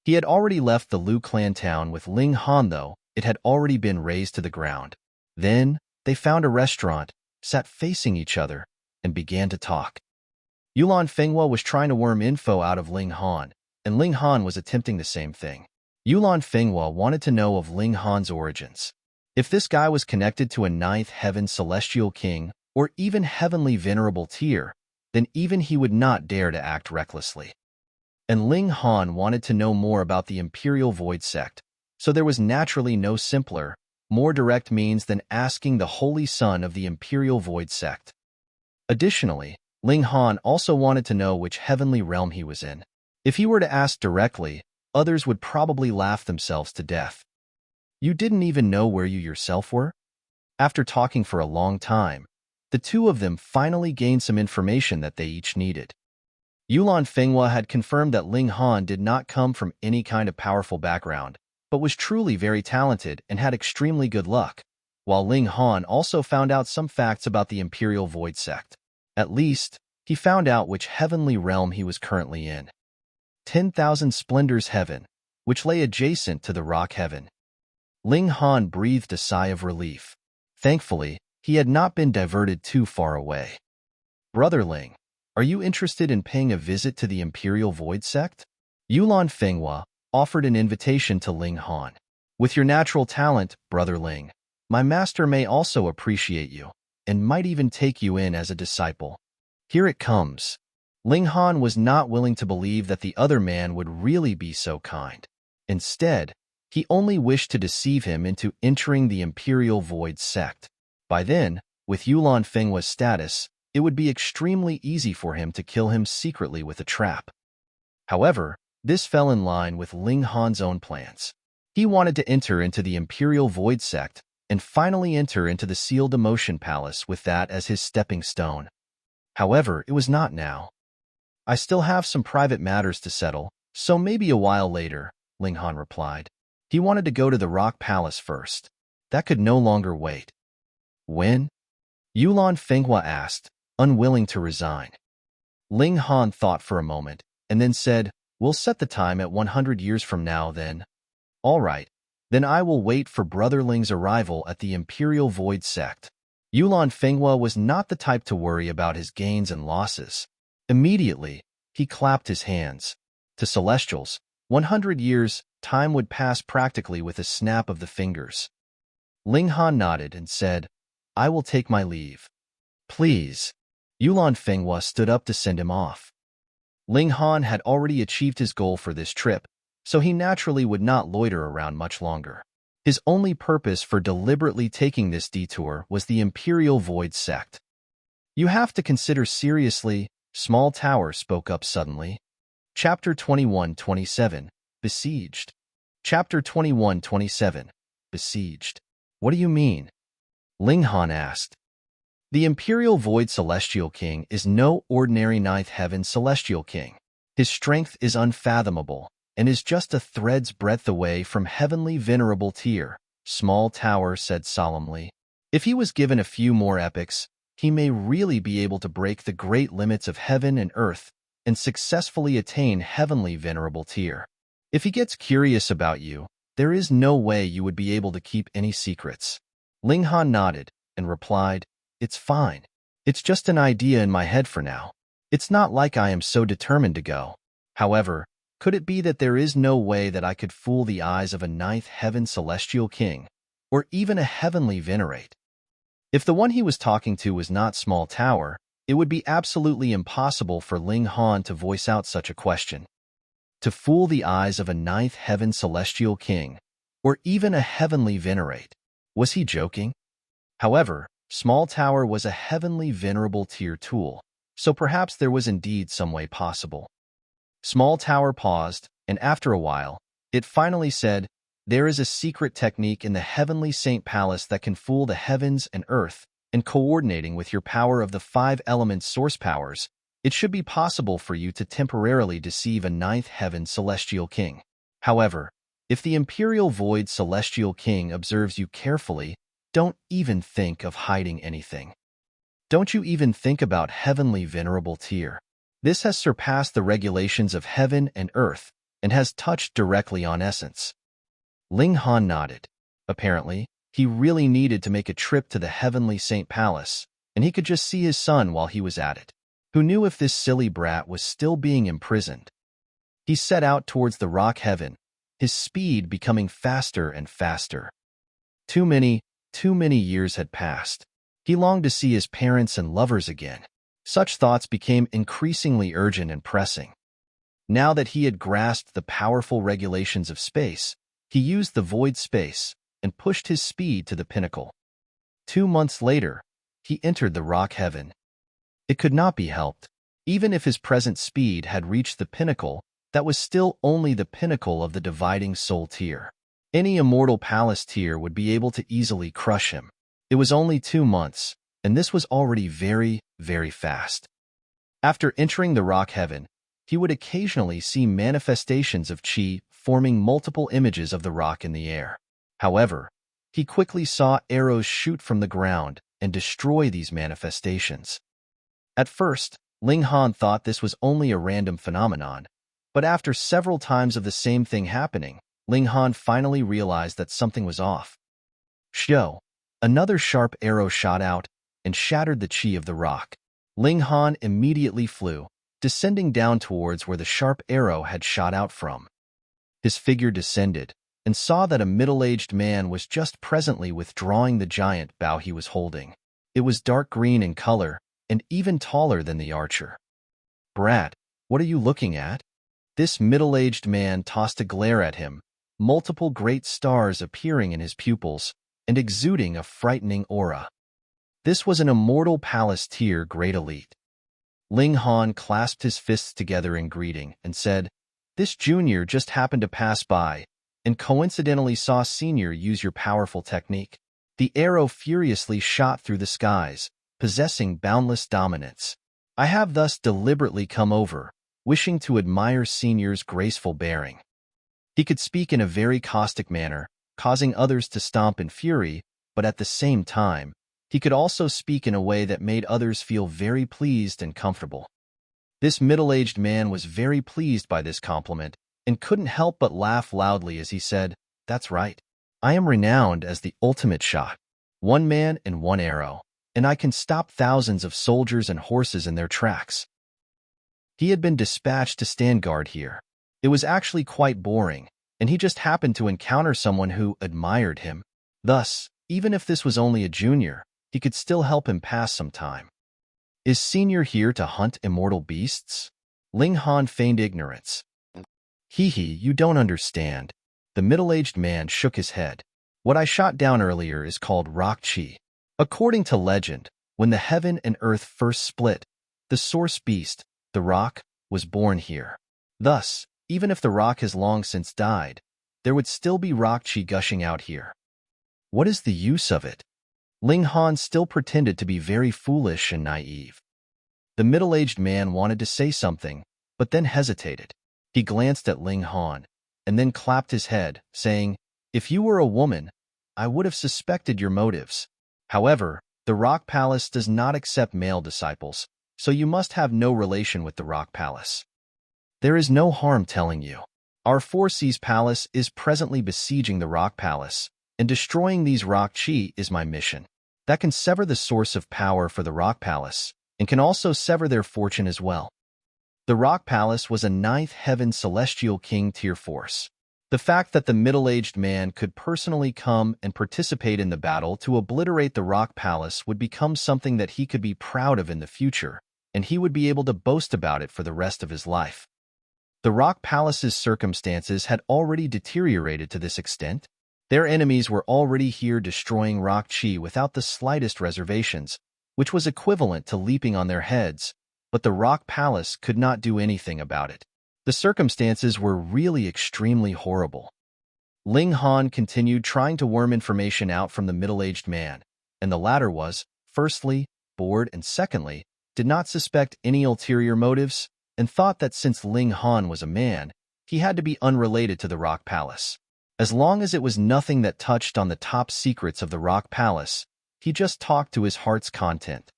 He had already left the Liu clan town with Ling Han, though it had already been razed to the ground. Then, they found a restaurant, sat facing each other, and began to talk. Yulan Fenghua was trying to worm info out of Ling Han, and Ling Han was attempting the same thing. Yulan Fenghua wanted to know of Ling Han's origins. If this guy was connected to a ninth heaven celestial king, or even heavenly venerable tier, then even he would not dare to act recklessly. And Ling Han wanted to know more about the Imperial Void Sect, so there was naturally no simpler, more direct means than asking the holy son of the Imperial Void Sect. Additionally, Ling Han also wanted to know which heavenly realm he was in. If he were to ask directly, others would probably laugh themselves to death. You didn't even know where you yourself were? After talking for a long time, the two of them finally gained some information that they each needed. Yulan Fenghua had confirmed that Ling Han did not come from any kind of powerful background, but was truly very talented and had extremely good luck, while Ling Han also found out some facts about the Imperial Void Sect. At least, he found out which heavenly realm he was currently in. 10,000 Splendors Heaven, which lay adjacent to the Rock Heaven. Ling Han breathed a sigh of relief. Thankfully, he had not been diverted too far away. Brother Ling, are you interested in paying a visit to the Imperial Void Sect? Yulan Fenghua offered an invitation to Ling Han. With your natural talent, Brother Ling, my master may also appreciate you, and might even take you in as a disciple. Here it comes. Ling Han was not willing to believe that the other man would really be so kind. Instead, he only wished to deceive him into entering the Imperial Void Sect. By then, with Yulan Fenghua's status, it would be extremely easy for him to kill him secretly with a trap. However, this fell in line with Ling Han's own plans. He wanted to enter into the Imperial Void Sect and finally enter into the Sealed Emotion Palace with that as his stepping stone. However, it was not now. I still have some private matters to settle, so maybe a while later, Ling Han replied. He wanted to go to the Rock Palace first. That could no longer wait. When? Yulan Fenghua asked, unwilling to resign. Ling Han thought for a moment, and then said, We'll set the time at 100 years from now then. All right, then I will wait for Brother Ling's arrival at the Imperial Void Sect. Yulan Fenghua was not the type to worry about his gains and losses. Immediately, he clapped his hands. To Celestials, 100 years, time would pass practically with a snap of the fingers. Ling Han nodded and said, I will take my leave. Please. Yulan Fenghua stood up to send him off. Ling Han had already achieved his goal for this trip, so he naturally would not loiter around much longer. His only purpose for deliberately taking this detour was the Imperial Void Sect. You have to consider seriously, Small Tower spoke up suddenly. Chapter 21-27, Besieged. Chapter 21-27, Besieged. What do you mean? Ling Han asked. The Imperial Void Celestial King is no ordinary Ninth Heaven Celestial King. His strength is unfathomable, and is just a thread's breadth away from heavenly venerable tier, Small Tower said solemnly. If he was given a few more epochs, he may really be able to break the great limits of heaven and earth and successfully attain heavenly venerable tier. If he gets curious about you, there is no way you would be able to keep any secrets. Ling Han nodded and replied, It's fine. It's just an idea in my head for now. It's not like I am so determined to go. However, could it be that there is no way that I could fool the eyes of a ninth heaven celestial king, or even a heavenly venerate? If the one he was talking to was not Small Tower, it would be absolutely impossible for Ling Han to voice out such a question. To fool the eyes of a ninth heaven celestial king, or even a heavenly venerate. Was he joking? However, Small Tower was a heavenly venerable tier tool, so perhaps there was indeed some way possible. Small Tower paused, and after a while, it finally said, There is a secret technique in the Heavenly Saint Palace that can fool the heavens and earth, and coordinating with your power of the 5 elements source powers, it should be possible for you to temporarily deceive a ninth heaven celestial king. However, if the Imperial Void Celestial King observes you carefully, don't even think of hiding anything. Don't you even think about heavenly venerable tier. This has surpassed the regulations of heaven and earth and has touched directly on essence. Ling Han nodded. Apparently, he really needed to make a trip to the Heavenly Saint Palace, and he could just see his son while he was at it. Who knew if this silly brat was still being imprisoned? He set out towards the rock heaven, his speed becoming faster and faster. Too many years had passed. He longed to see his parents and lovers again. Such thoughts became increasingly urgent and pressing. Now that he had grasped the powerful regulations of space, he used the void space and pushed his speed to the pinnacle. 2 months later, he entered the rock heaven. It could not be helped. Even if his present speed had reached the pinnacle, that was still only the pinnacle of the dividing soul tier. Any immortal palace tier would be able to easily crush him. It was only 2 months, and this was already very, very fast. After entering the rock heaven, he would occasionally see manifestations of chi forming multiple images of the rock in the air. However, he quickly saw arrows shoot from the ground and destroy these manifestations. At first, Ling Han thought this was only a random phenomenon, but after several times of the same thing happening, Ling Han finally realized that something was off. Shio! Another sharp arrow shot out and shattered the chi of the rock. Ling Han immediately flew, descending down towards where the sharp arrow had shot out from. His figure descended and saw that a middle-aged man was just presently withdrawing the giant bow he was holding. It was dark green in color and even taller than the archer. Brat, what are you looking at? This middle-aged man tossed a glare at him, multiple great stars appearing in his pupils and exuding a frightening aura. This was an immortal palace tier great elite. Ling Han clasped his fists together in greeting and said, This junior just happened to pass by and coincidentally saw senior use your powerful technique. The arrow furiously shot through the skies, possessing boundless dominance. I have thus deliberately come over, wishing to admire senior's graceful bearing. He could speak in a very caustic manner, causing others to stomp in fury, but at the same time, he could also speak in a way that made others feel very pleased and comfortable. This middle-aged man was very pleased by this compliment and couldn't help but laugh loudly as he said, That's right. I am renowned as the ultimate shot. 1 man and 1 arrow, and I can stop thousands of soldiers and horses in their tracks. He had been dispatched to stand guard here. It was actually quite boring, and he just happened to encounter someone who admired him. Thus, even if this was only a junior, he could still help him pass some time. Is senior here to hunt immortal beasts? Ling Han feigned ignorance. You don't understand. The middle-aged man shook his head. What I shot down earlier is called rock chi. According to legend, when the heaven and earth first split, the source beast, the rock, was born here. Thus, even if the rock has long since died, there would still be rock chi gushing out here. What is the use of it? Ling Han still pretended to be very foolish and naive. The middle-aged man wanted to say something, but then hesitated. He glanced at Ling Han, and then clapped his head, saying, If you were a woman, I would have suspected your motives. However, the Rock Palace does not accept male disciples, so you must have no relation with the Rock Palace. There is no harm telling you. Our Four Seas Palace is presently besieging the Rock Palace, and destroying these rock chi is my mission. That can sever the source of power for the Rock Palace, and can also sever their fortune as well. The Rock Palace was a ninth heaven celestial king tier force. The fact that the middle-aged man could personally come and participate in the battle to obliterate the Rock Palace would become something that he could be proud of in the future, and he would be able to boast about it for the rest of his life. The Rock Palace's circumstances had already deteriorated to this extent. Their enemies were already here destroying rock chi without the slightest reservations, which was equivalent to leaping on their heads, but the Rock Palace could not do anything about it. The circumstances were really extremely horrible. Ling Han continued trying to worm information out from the middle-aged man, and the latter was, firstly, bored and secondly, did not suspect any ulterior motives, and thought that since Ling Han was a man, he had to be unrelated to the Rock Palace. As long as it was nothing that touched on the top secrets of the Rock Palace, he just talked to his heart's content.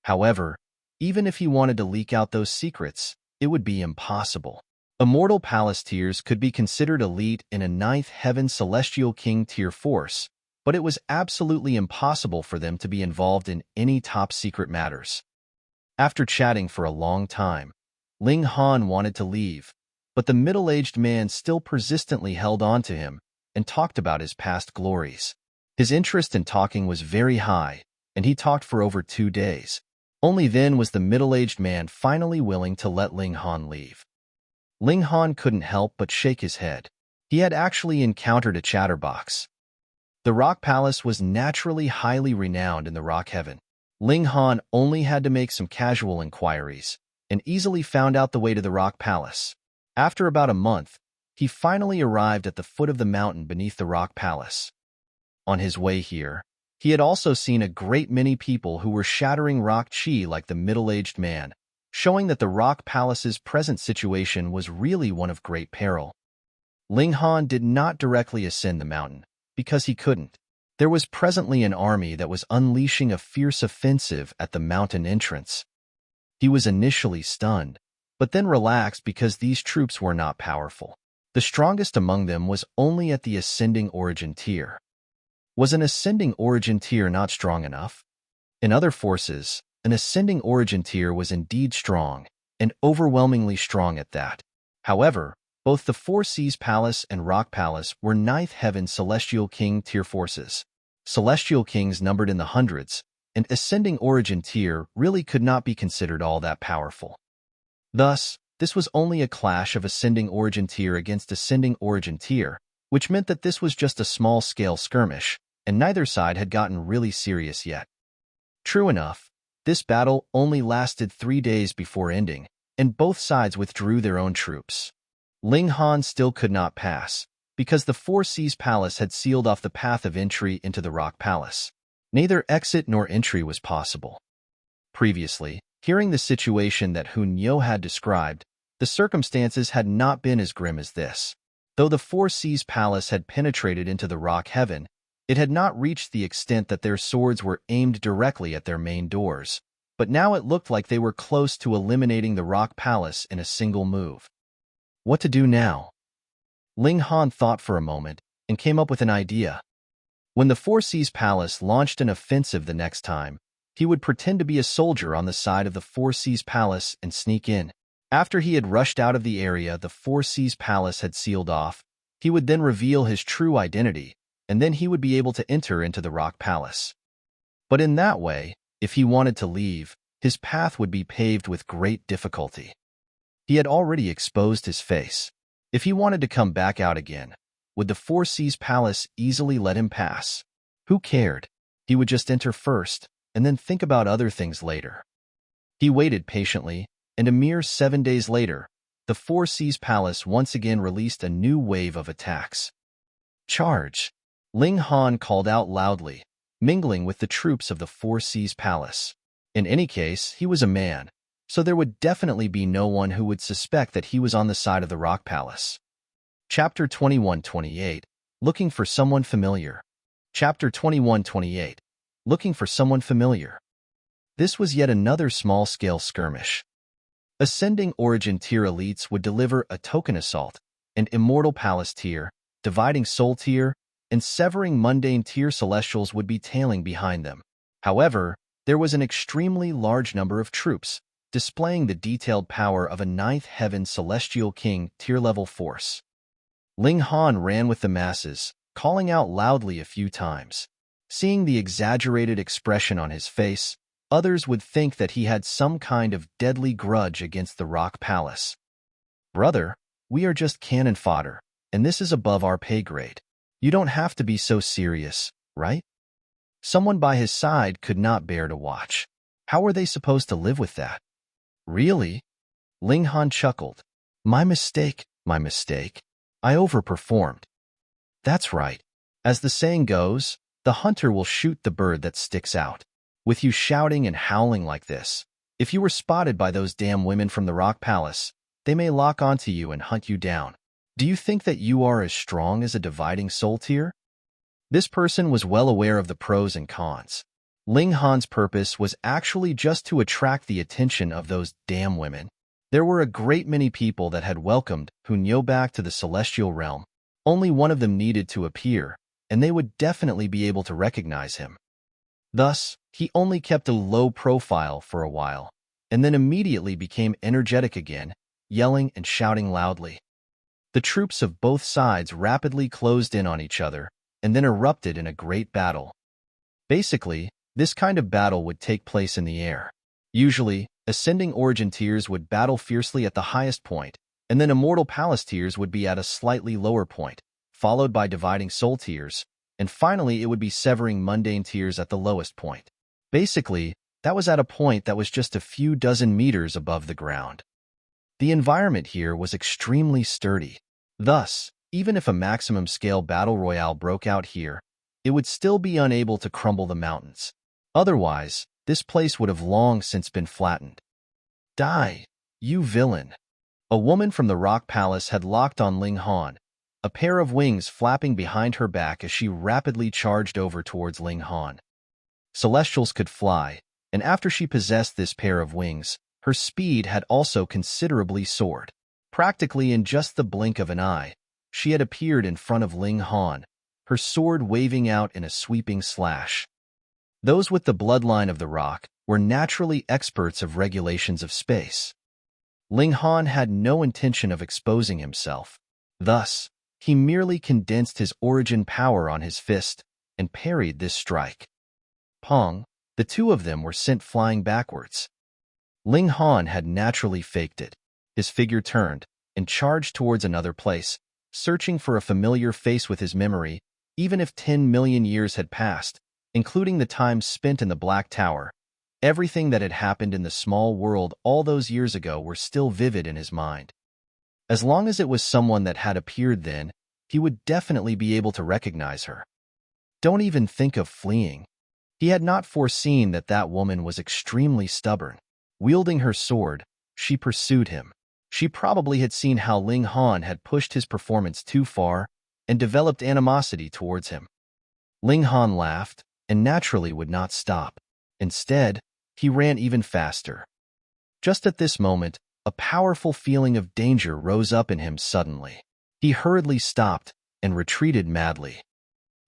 However, even if he wanted to leak out those secrets, it would be impossible. Immortal Palace tiers could be considered elite in a ninth heaven celestial king tier force, but it was absolutely impossible for them to be involved in any top secret matters. After chatting for a long time, Ling Han wanted to leave, but the middle-aged man still persistently held on to him and talked about his past glories. His interest in talking was very high, and he talked for over 2 days. Only then was the middle-aged man finally willing to let Ling Han leave. Ling Han couldn't help but shake his head. He had actually encountered a chatterbox. The Rock Palace was naturally highly renowned in the Rock Heaven. Ling Han only had to make some casual inquiries, and easily found out the way to the Rock Palace. After about a month, he finally arrived at the foot of the mountain beneath the Rock Palace. On his way here, he had also seen a great many people who were shattering rock chi like the middle-aged man, showing that the Rock Palace's present situation was really one of great peril. Ling Han did not directly ascend the mountain, because he couldn't. There was presently an army that was unleashing a fierce offensive at the mountain entrance. He was initially stunned, but then relaxed because these troops were not powerful. The strongest among them was only at the ascending origin tier. Was an ascending origin tier not strong enough? In other forces, an ascending origin tier was indeed strong, and overwhelmingly strong at that. However, both the Four Seas Palace and Rock Palace were ninth heaven celestial king tier forces. Celestial kings numbered in the hundreds, and ascending origin tier really could not be considered all that powerful. Thus, this was only a clash of ascending origin tier against ascending origin tier, which meant that this was just a small-scale skirmish, and neither side had gotten really serious yet. True enough, this battle only lasted 3 days before ending, and both sides withdrew their own troops. Ling Han still could not pass, because the Four Seas Palace had sealed off the path of entry into the Rock Palace. Neither exit nor entry was possible. Previously, hearing the situation that Hun Yo had described, the circumstances had not been as grim as this. Though the Four Seas Palace had penetrated into the Rock Heaven, it had not reached the extent that their swords were aimed directly at their main doors, but now it looked like they were close to eliminating the Rock Palace in a single move. What to do now? Ling Han thought for a moment and came up with an idea. When the Four Seas Palace launched an offensive the next time, he would pretend to be a soldier on the side of the Four Seas Palace and sneak in. After he had rushed out of the area the Four Seas Palace had sealed off, he would then reveal his true identity, and then he would be able to enter into the Rock Palace. But in that way, if he wanted to leave, his path would be paved with great difficulty. He had already exposed his face. If he wanted to come back out again, would the Four Seas Palace easily let him pass? Who cared? He would just enter first, and then think about other things later. He waited patiently, and a mere 7 days later, the Four Seas Palace once again released a new wave of attacks. Charge! Ling Han called out loudly, mingling with the troops of the Four Seas Palace. In any case, he was a man, so there would definitely be no one who would suspect that he was on the side of the Rock Palace. Chapter 21-28, Looking for Someone Familiar. Chapter 21-28. Looking for someone familiar. This was yet another small-scale skirmish. Ascending Origin tier elites would deliver a Token Assault, an Immortal Palace tier, Dividing Soul tier, and Severing Mundane tier Celestials would be tailing behind them. However, there was an extremely large number of troops, displaying the detailed power of a 9th Heaven Celestial King tier-level force. Ling Han ran with the masses, calling out loudly a few times. Seeing the exaggerated expression on his face, others would think that he had some kind of deadly grudge against the Rock Palace. "Brother, we are just cannon fodder, and this is above our pay grade. You don't have to be so serious, right?" Someone by his side could not bear to watch. How were they supposed to live with that? "Really?" Ling Han chuckled. My mistake. I overperformed." "That's right. As the saying goes, the hunter will shoot the bird that sticks out. With you shouting and howling like this, if you were spotted by those damn women from the Rock Palace, they may lock onto you and hunt you down. Do you think that you are as strong as a Dividing Soul tier?" This person was well aware of the pros and cons. Ling Han's purpose was actually just to attract the attention of those damn women. There were a great many people that had welcomed Hunyo back to the Celestial Realm. Only one of them needed to appear, and they would definitely be able to recognize him. Thus, he only kept a low profile for a while, and then immediately became energetic again, yelling and shouting loudly. The troops of both sides rapidly closed in on each other, and then erupted in a great battle. Basically, this kind of battle would take place in the air. Usually, Ascending Origin tiers would battle fiercely at the highest point, and then Immortal Palace tiers would be at a slightly lower point, followed by Dividing Soul tiers, and finally it would be Severing Mundane tiers at the lowest point. Basically, that was at a point that was just a few dozen meters above the ground. The environment here was extremely sturdy. Thus, even if a maximum-scale battle royale broke out here, it would still be unable to crumble the mountains. Otherwise, this place would have long since been flattened. "Die, you villain!" A woman from the Rock Palace had locked on Ling Han, a pair of wings flapping behind her back as she rapidly charged over towards Ling Han. Celestials could fly, and after she possessed this pair of wings, her speed had also considerably soared. Practically in just the blink of an eye, she had appeared in front of Ling Han, her sword waving out in a sweeping slash. Those with the bloodline of the Rock were naturally experts of regulations of space. Ling Han had no intention of exposing himself. Thus, he merely condensed his origin power on his fist and parried this strike. Pong, the two of them were sent flying backwards. Ling Han had naturally faked it. His figure turned and charged towards another place, searching for a familiar face with his memory, even if 10 million years had passed, including the time spent in the Black Tower. Everything that had happened in the small world all those years ago were still vivid in his mind. As long as it was someone that had appeared then, he would definitely be able to recognize her. Don't even think of fleeing. He had not foreseen that that woman was extremely stubborn. Wielding her sword, she pursued him. She probably had seen how Ling Han had pushed his performance too far and developed animosity towards him. Ling Han laughed and naturally would not stop. Instead, he ran even faster. Just at this moment, a powerful feeling of danger rose up in him suddenly. He hurriedly stopped and retreated madly.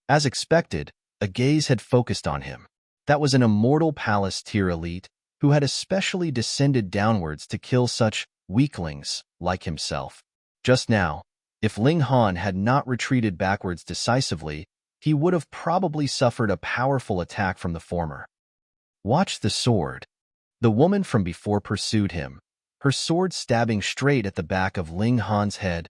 As expected, a gaze had focused on him. That was an Immortal Palace tier elite who had especially descended downwards to kill such weaklings like himself. Just now, if Ling Han had not retreated backwards decisively, he would have probably suffered a powerful attack from the former. Watch the sword. The woman from before pursued him, her sword stabbing straight at the back of Ling Han's head.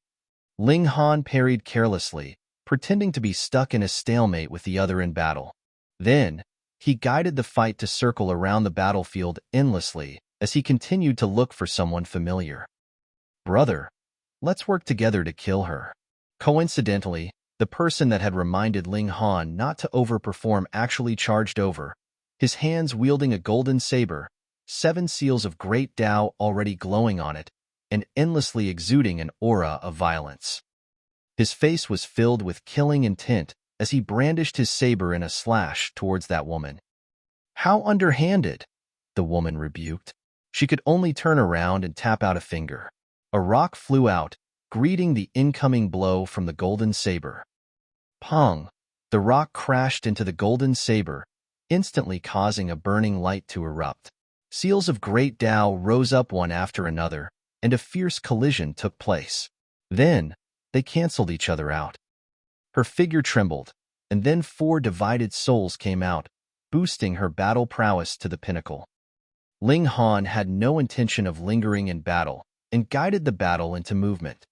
Ling Han parried carelessly, pretending to be stuck in a stalemate with the other in battle. Then, he guided the fight to circle around the battlefield endlessly as he continued to look for someone familiar. "Brother, let's work together to kill her." Coincidentally, the person that had reminded Ling Han not to overperform actually charged over, his hands wielding a golden saber, 7 seals of great Tao already glowing on it, and endlessly exuding an aura of violence. His face was filled with killing intent as he brandished his saber in a slash towards that woman. "How underhanded," the woman rebuked. She could only turn around and tap out a finger. A rock flew out, greeting the incoming blow from the golden saber. Pong! The rock crashed into the golden saber, instantly causing a burning light to erupt. Seals of great Tao rose up one after another, and a fierce collision took place. Then, they canceled each other out. Her figure trembled, and then 4 divided souls came out, boosting her battle prowess to the pinnacle. Ling Han had no intention of lingering in battle, and guided the battle into movement.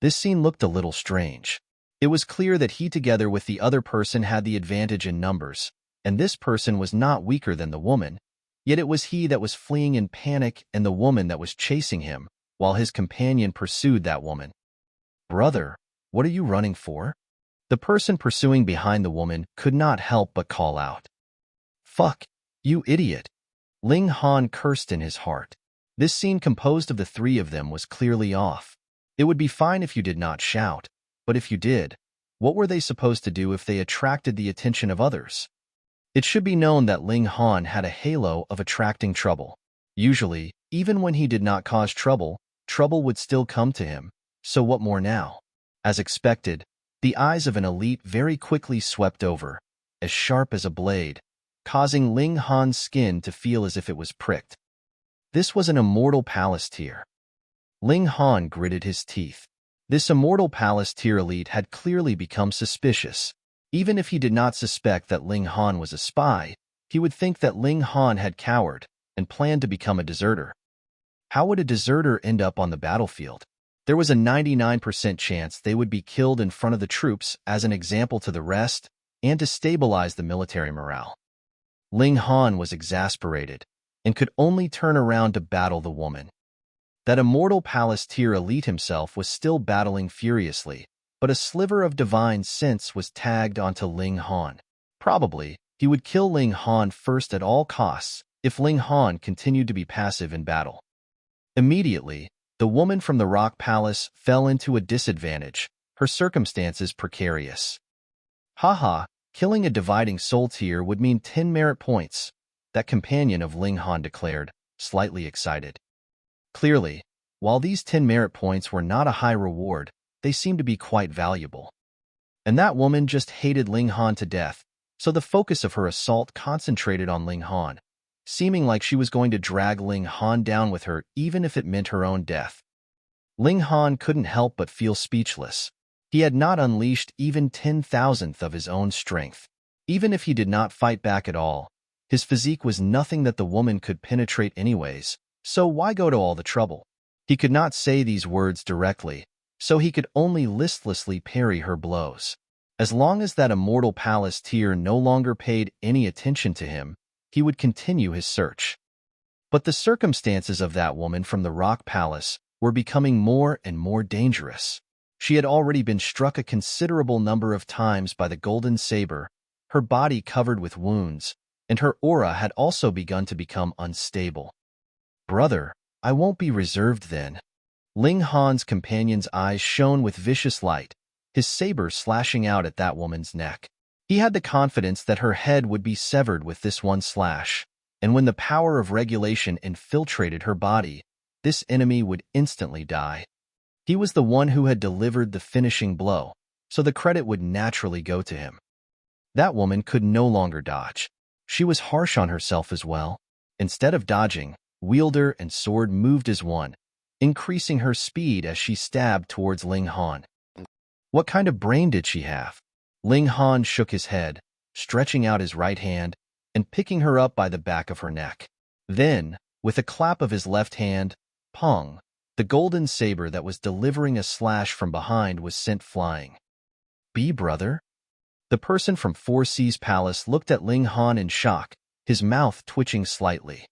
This scene looked a little strange. It was clear that he together with the other person had the advantage in numbers, and this person was not weaker than the woman, yet it was he that was fleeing in panic and the woman that was chasing him, while his companion pursued that woman. "Brother, what are you running for?" The person pursuing behind the woman could not help but call out. "Fuck, you idiot!" Ling Han cursed in his heart. This scene composed of the 3 of them was clearly off. It would be fine if you did not shout, but if you did, what were they supposed to do if they attracted the attention of others? It should be known that Ling Han had a halo of attracting trouble. Usually, even when he did not cause trouble, trouble would still come to him, so what more now? As expected, the eyes of an elite very quickly swept over, as sharp as a blade, causing Ling Han's skin to feel as if it was pricked. This was an immortal palace tier. Ling Han gritted his teeth. This immortal palace tier elite had clearly become suspicious. Even if he did not suspect that Ling Han was a spy, he would think that Ling Han had cowered and planned to become a deserter. How would a deserter end up on the battlefield? There was a 99% chance they would be killed in front of the troops as an example to the rest and to stabilize the military morale. Ling Han was exasperated and could only turn around to battle the woman. That immortal palace tier elite himself was still battling furiously, but a sliver of divine sense was tagged onto Ling Han. Probably, he would kill Ling Han first at all costs if Ling Han continued to be passive in battle. Immediately, the woman from the Rock Palace fell into a disadvantage, her circumstances precarious. Haha, killing a dividing soul tier would mean 10 merit points, that companion of Ling Han declared, slightly excited. Clearly, while these 10 merit points were not a high reward, they seemed to be quite valuable. And that woman just hated Ling Han to death, so the focus of her assault concentrated on Ling Han, seeming like she was going to drag Ling Han down with her even if it meant her own death. Ling Han couldn't help but feel speechless. He had not unleashed even 10,000th of his own strength. Even if he did not fight back at all, his physique was nothing that the woman could penetrate anyways, so why go to all the trouble? He could not say these words directly, so he could only listlessly parry her blows. As long as that immortal palace tier no longer paid any attention to him, he would continue his search. But the circumstances of that woman from the Rock Palace were becoming more and more dangerous. She had already been struck a considerable number of times by the golden saber, her body covered with wounds, and her aura had also begun to become unstable. "Brother, I won't be reserved then." Ling Han's companion's eyes shone with vicious light, his saber slashing out at that woman's neck. He had the confidence that her head would be severed with this one slash, and when the power of regulation infiltrated her body, this enemy would instantly die. He was the one who had delivered the finishing blow, so the credit would naturally go to him. That woman could no longer dodge. She was harsh on herself as well. Instead of dodging, wielder and sword moved as one, increasing her speed as she stabbed towards Ling Han. What kind of brain did she have? Ling Han shook his head, stretching out his right hand and picking her up by the back of her neck. Then, with a clap of his left hand, pong, the golden saber that was delivering a slash from behind was sent flying. "Be brother?" The person from Four Seas Palace looked at Ling Han in shock, his mouth twitching slightly.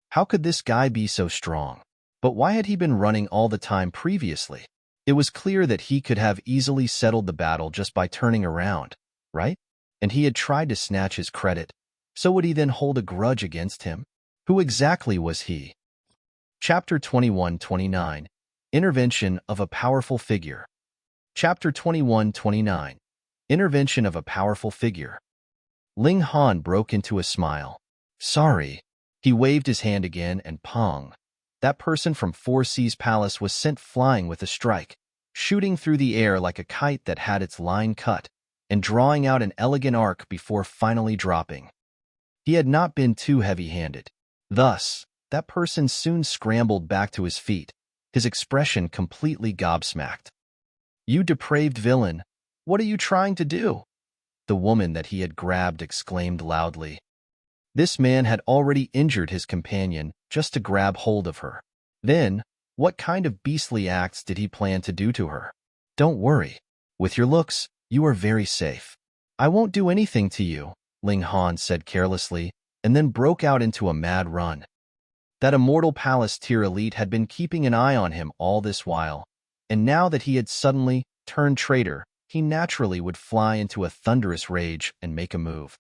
How could this guy be so strong? But why had he been running all the time previously? It was clear that he could have easily settled the battle just by turning around, right? And he had tried to snatch his credit, so would he then hold a grudge against him? Who exactly was he? Chapter 21-29, Intervention of a Powerful Figure. Chapter 21-29, Intervention of a powerful figure. Ling Han broke into a smile. Sorry. He waved his hand again and pong. That person from Four Seas Palace was sent flying with a strike, shooting through the air like a kite that had its line cut, and drawing out an elegant arc before finally dropping. He had not been too heavy-handed. Thus, that person soon scrambled back to his feet, his expression completely gobsmacked. You depraved villain, what are you trying to do? The woman that he had grabbed exclaimed loudly. This man had already injured his companion just to grab hold of her. Then, what kind of beastly acts did he plan to do to her? Don't worry. With your looks, you are very safe. I won't do anything to you, Ling Han said carelessly, and then broke out into a mad run. That immortal palace tier elite had been keeping an eye on him all this while, and now that he had suddenly turned traitor, he naturally would fly into a thunderous rage and make a move.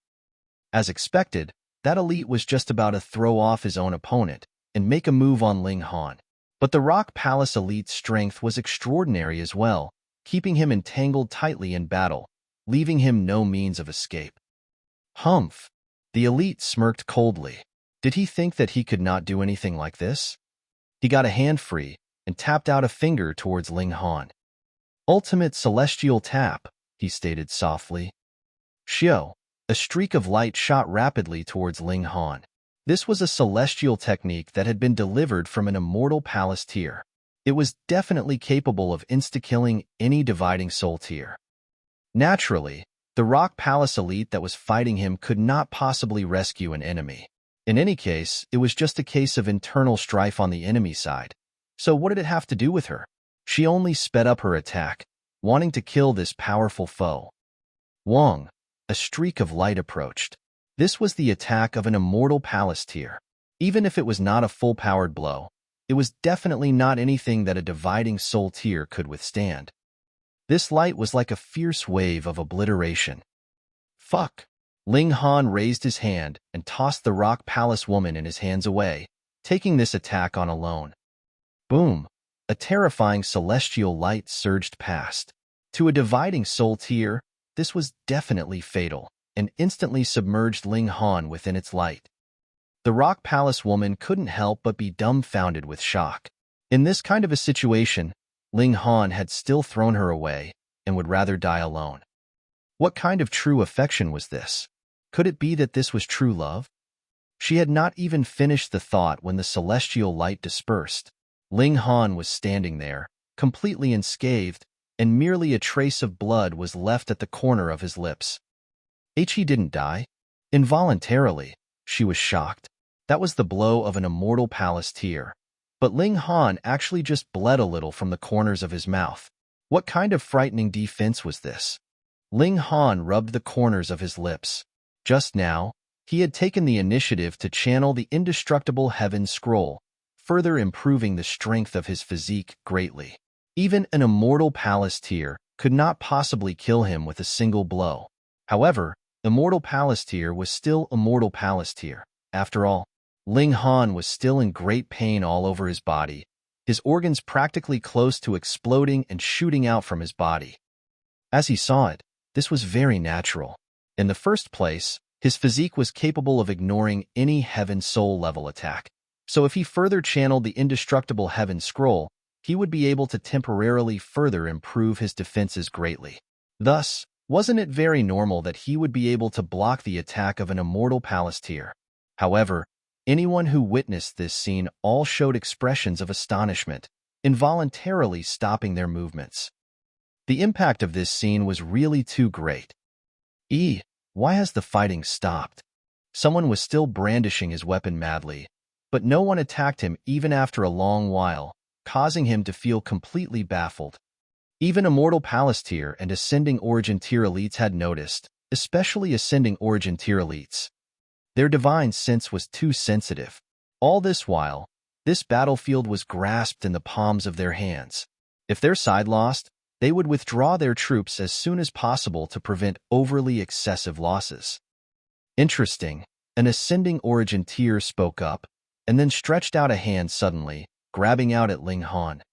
As expected, that elite was just about to throw off his own opponent and make a move on Ling Han. But the Rock Palace elite's strength was extraordinary as well, keeping him entangled tightly in battle, leaving him no means of escape. Humph! The elite smirked coldly. Did he think that he could not do anything like this? He got a hand free and tapped out a finger towards Ling Han. Ultimate celestial tap, he stated softly. Xiao! A streak of light shot rapidly towards Ling Han. This was a celestial technique that had been delivered from an immortal palace tier. It was definitely capable of insta-killing any dividing soul tier. Naturally, the Rock Palace elite that was fighting him could not possibly rescue an enemy. In any case, it was just a case of internal strife on the enemy side. So what did it have to do with her? She only sped up her attack, wanting to kill this powerful foe. Wong! A streak of light approached. This was the attack of an immortal palace tier. Even if it was not a full-powered blow, it was definitely not anything that a dividing soul tier could withstand. This light was like a fierce wave of obliteration. Fuck! Ling Han raised his hand and tossed the Rock Palace woman in his hands away, taking this attack on alone. Boom! A terrifying celestial light surged past. To a dividing soul tier, this was definitely fatal, and instantly submerged Ling Han within its light. The Rock Palace woman couldn't help but be dumbfounded with shock. In this kind of a situation, Ling Han had still thrown her away and would rather die alone. What kind of true affection was this? Could it be that this was true love? She had not even finished the thought when the celestial light dispersed. Ling Han was standing there, completely unscathed, and merely a trace of blood was left at the corner of his lips. He didn't die. Involuntarily, she was shocked. That was the blow of an immortal palace tier. But Ling Han actually just bled a little from the corners of his mouth. What kind of frightening defense was this? Ling Han rubbed the corners of his lips. Just now, he had taken the initiative to channel the indestructible Heaven Scroll, further improving the strength of his physique greatly. Even an immortal palace tier could not possibly kill him with a single blow. However, immortal palace tier was still immortal palace tier. After all, Ling Han was still in great pain all over his body, his organs practically close to exploding and shooting out from his body. As he saw it, this was very natural. In the first place, his physique was capable of ignoring any Heaven Soul level attack. So if he further channeled the indestructible Heaven Scroll, he would be able to temporarily further improve his defenses greatly. Thus, wasn't it very normal that he would be able to block the attack of an immortal palace tier? However, anyone who witnessed this scene all showed expressions of astonishment, involuntarily stopping their movements. The impact of this scene was really too great. Why has the fighting stopped? Someone was still brandishing his weapon madly, but no one attacked him even after a long while, causing him to feel completely baffled. Even Immortal Palace tier and Ascending Origin tier elites had noticed, especially Ascending Origin tier elites. Their divine sense was too sensitive. All this while, this battlefield was grasped in the palms of their hands. If their side lost, they would withdraw their troops as soon as possible to prevent overly excessive losses. Interesting, an Ascending Origin tier spoke up, and then stretched out a hand suddenly, grabbing out at Ling Han.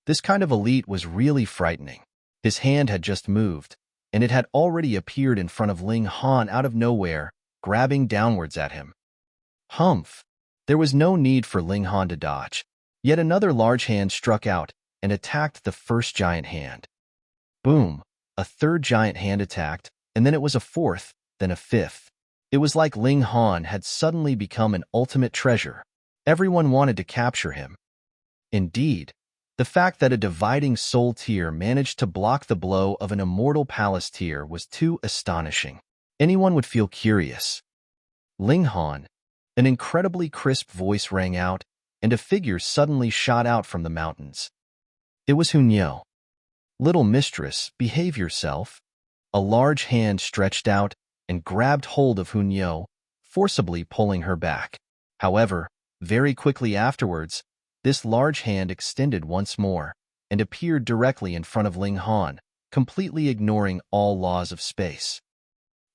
This kind of elite was really frightening. His hand had just moved, and it had already appeared in front of Ling Han out of nowhere, grabbing downwards at him. Humph! There was no need for Ling Han to dodge. Yet another large hand struck out and attacked the first giant hand. Boom! A third giant hand attacked, and then it was a fourth, then a fifth. It was like Ling Han had suddenly become an ultimate treasure. Everyone wanted to capture him. Indeed, the fact that a dividing soul tier managed to block the blow of an immortal palace tier was too astonishing. Anyone would feel curious. Ling Han, an incredibly crisp voice rang out, and a figure suddenly shot out from the mountains. It was Hunyeo. Little mistress, behave yourself. A large hand stretched out and grabbed hold of Hunyeo, forcibly pulling her back. However, very quickly afterwards, this large hand extended once more and appeared directly in front of Ling Han, completely ignoring all laws of space.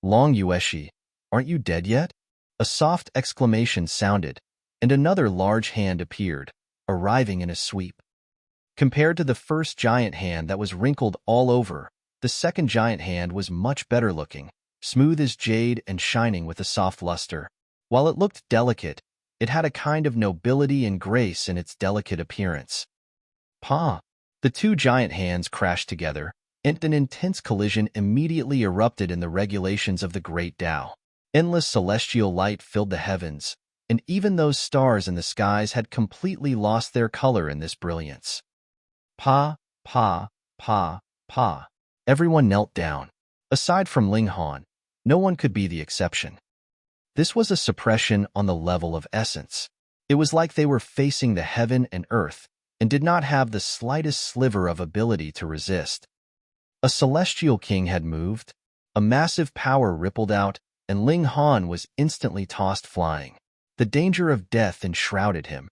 Long Yueshi, aren't you dead yet? A soft exclamation sounded, and another large hand appeared, arriving in a sweep. Compared to the first giant hand that was wrinkled all over, the second giant hand was much better looking, smooth as jade and shining with a soft luster. While it looked delicate, it had a kind of nobility and grace in its delicate appearance. Pa! The two giant hands crashed together, and an intense collision immediately erupted in the regulations of the Great Tao. Endless celestial light filled the heavens, and even those stars in the skies had completely lost their color in this brilliance. Pa, pa, pa, pa. Everyone knelt down. Aside from Ling Han, no one could be the exception. This was a suppression on the level of essence. It was like they were facing the heaven and earth and did not have the slightest sliver of ability to resist. A celestial king had moved, a massive power rippled out, and Ling Han was instantly tossed flying. The danger of death enshrouded him.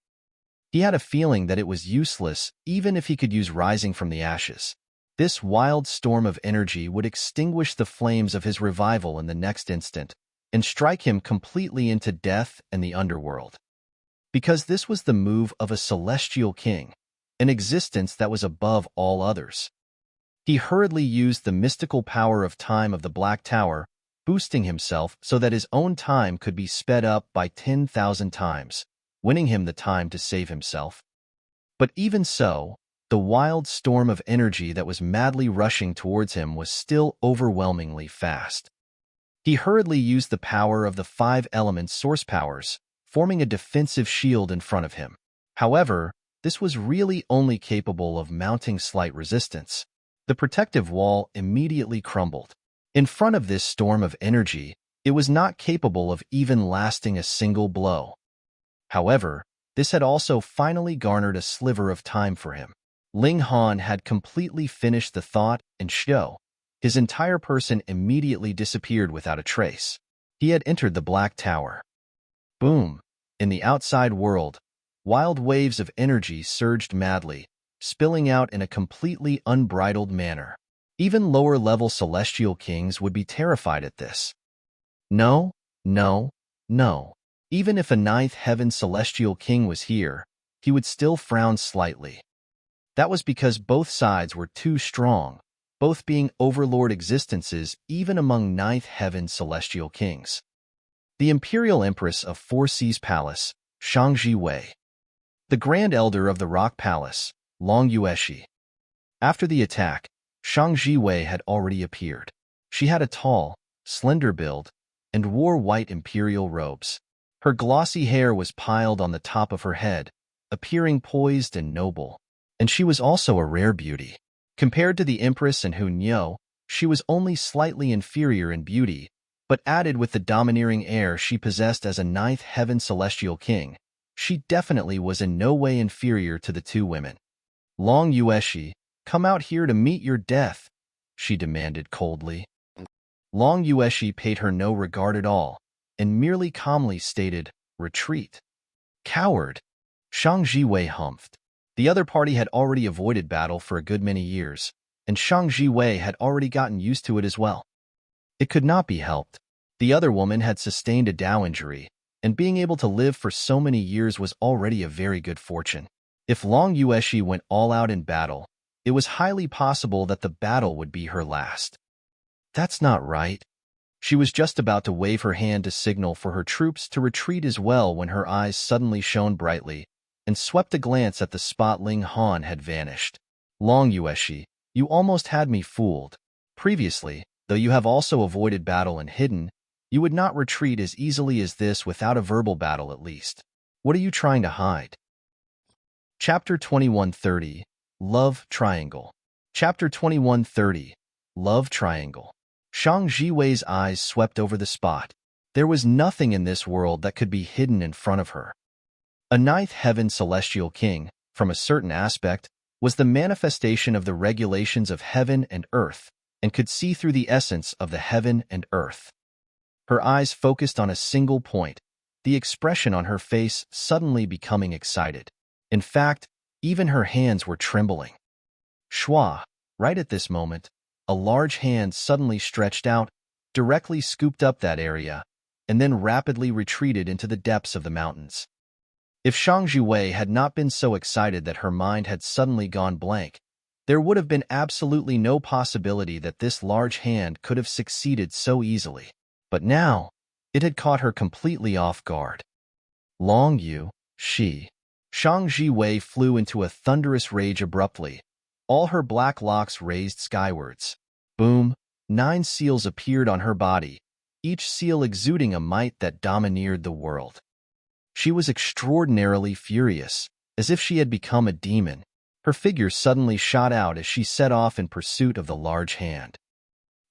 He had a feeling that it was useless even if he could use rising from the ashes. This wild storm of energy would extinguish the flames of his revival in the next instant and strike him completely into death and the underworld. Because this was the move of a celestial king, an existence that was above all others. He hurriedly used the mystical power of time of the Black Tower, boosting himself so that his own time could be sped up by 10,000 times, winning him the time to save himself. But even so, the wild storm of energy that was madly rushing towards him was still overwhelmingly fast. He hurriedly used the power of the 5 element source powers, forming a defensive shield in front of him. However, this was really only capable of mounting slight resistance. The protective wall immediately crumbled. In front of this storm of energy, it was not capable of even lasting a single blow. However, this had also finally garnered a sliver of time for him. Ling Han had completely finished the thought and show. His entire person immediately disappeared without a trace. He had entered the Black Tower. Boom! In the outside world, wild waves of energy surged madly, spilling out in a completely unbridled manner. Even lower-level celestial kings would be terrified at this. No, no, no. Even if a 9th heaven celestial king was here, he would still frown slightly. That was because both sides were too strong, both being overlord existences even among 9th heaven celestial kings. The Imperial Empress of Four Seas Palace, Shangji Wei. The Grand Elder of the Rock Palace, Long Yueshi. After the attack, Shangji Wei had already appeared. She had a tall, slender build, and wore white imperial robes. Her glossy hair was piled on the top of her head, appearing poised and noble, and she was also a rare beauty. Compared to the Empress and Hunyeo, she was only slightly inferior in beauty, but added with the domineering air she possessed as a 9th heaven celestial king, she definitely was in no way inferior to the two women. Long Yueshi, come out here to meet your death, she demanded coldly. Long Yueshi paid her no regard at all, and merely calmly stated, retreat. Coward! Shangji Wei humphed. The other party had already avoided battle for a good many years, and Shangji Wei had already gotten used to it as well. It could not be helped. The other woman had sustained a Dao injury, and being able to live for so many years was already a very good fortune. If Long Yueshi went all out in battle, it was highly possible that the battle would be her last. That's not right. She was just about to wave her hand to signal for her troops to retreat as well when her eyes suddenly shone brightly and swept a glance at the spot Ling Han had vanished. Long Yueshi, you almost had me fooled. Previously, though you have also avoided battle and hidden, you would not retreat as easily as this without a verbal battle at least. What are you trying to hide? Chapter 2130, Love Triangle. Chapter 2130, Love Triangle. Shang Jiwei's eyes swept over the spot. There was nothing in this world that could be hidden in front of her. A ninth heaven celestial king, from a certain aspect, was the manifestation of the regulations of heaven and earth, and could see through the essence of the heaven and earth. Her eyes focused on a single point, the expression on her face suddenly becoming excited. In fact, even her hands were trembling. Shua, right at this moment, a large hand suddenly stretched out, directly scooped up that area, and then rapidly retreated into the depths of the mountains. If Shang Jiwei had not been so excited that her mind had suddenly gone blank, there would have been absolutely no possibility that this large hand could have succeeded so easily. But now, it had caught her completely off guard. Long Yu, she. Shang Jiwei flew into a thunderous rage abruptly, all her black locks raised skywards. Boom, 9 seals appeared on her body, each seal exuding a might that domineered the world. She was extraordinarily furious, as if she had become a demon. Her figure suddenly shot out as she set off in pursuit of the large hand.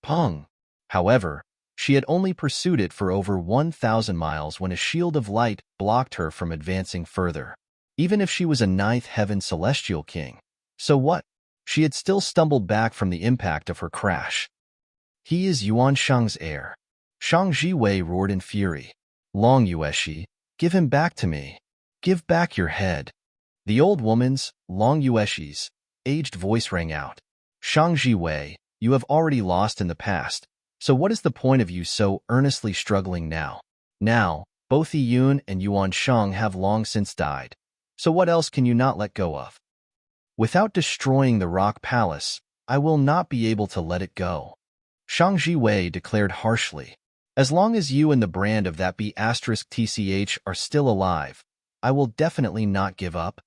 Pong! However, she had only pursued it for over 1,000 miles when a shield of light blocked her from advancing further. Even if she was a ninth heaven celestial king, so what? She had still stumbled back from the impact of her crash. He is Yuan Shang's heir. Shang Jiwei roared in fury. Long Yueshi, give him back to me. Give back your head. The old woman's, Long Yueshi's, aged voice rang out. Shang Jiwei, you have already lost in the past, so what is the point of you so earnestly struggling now? Now, both Yi Yun and Yuan Shang have long since died, so what else can you not let go of? Without destroying the rock palace, I will not be able to let it go. Shang Jiwei declared harshly. As long as you and the brand of that B*TCH are still alive, I will definitely not give up.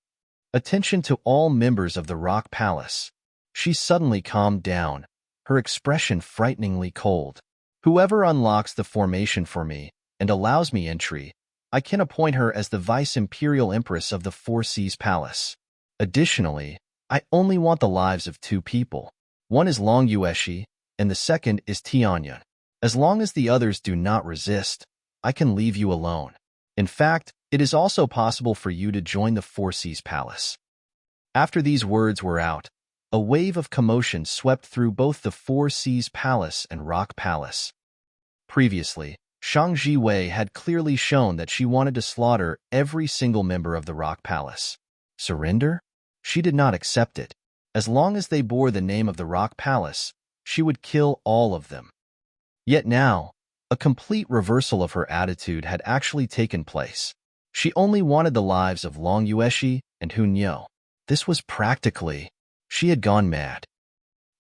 Attention to all members of the rock palace. She suddenly calmed down, her expression frighteningly cold. Whoever unlocks the formation for me and allows me entry, I can appoint her as the Vice-Imperial Empress of the Four Seas Palace. Additionally, I only want the lives of 2 people. One is Long Yueshi, and the second is Tianyun. As long as the others do not resist, I can leave you alone. In fact, it is also possible for you to join the Four Seas Palace. After these words were out, a wave of commotion swept through both the Four Seas Palace and Rock Palace. Previously, Shang Jiwei had clearly shown that she wanted to slaughter every single member of the Rock Palace. Surrender? She did not accept it. As long as they bore the name of the Rock Palace, she would kill all of them. Yet now, a complete reversal of her attitude had actually taken place. She only wanted the lives of Long Yueshi and Hunyo. This was practically, she had gone mad.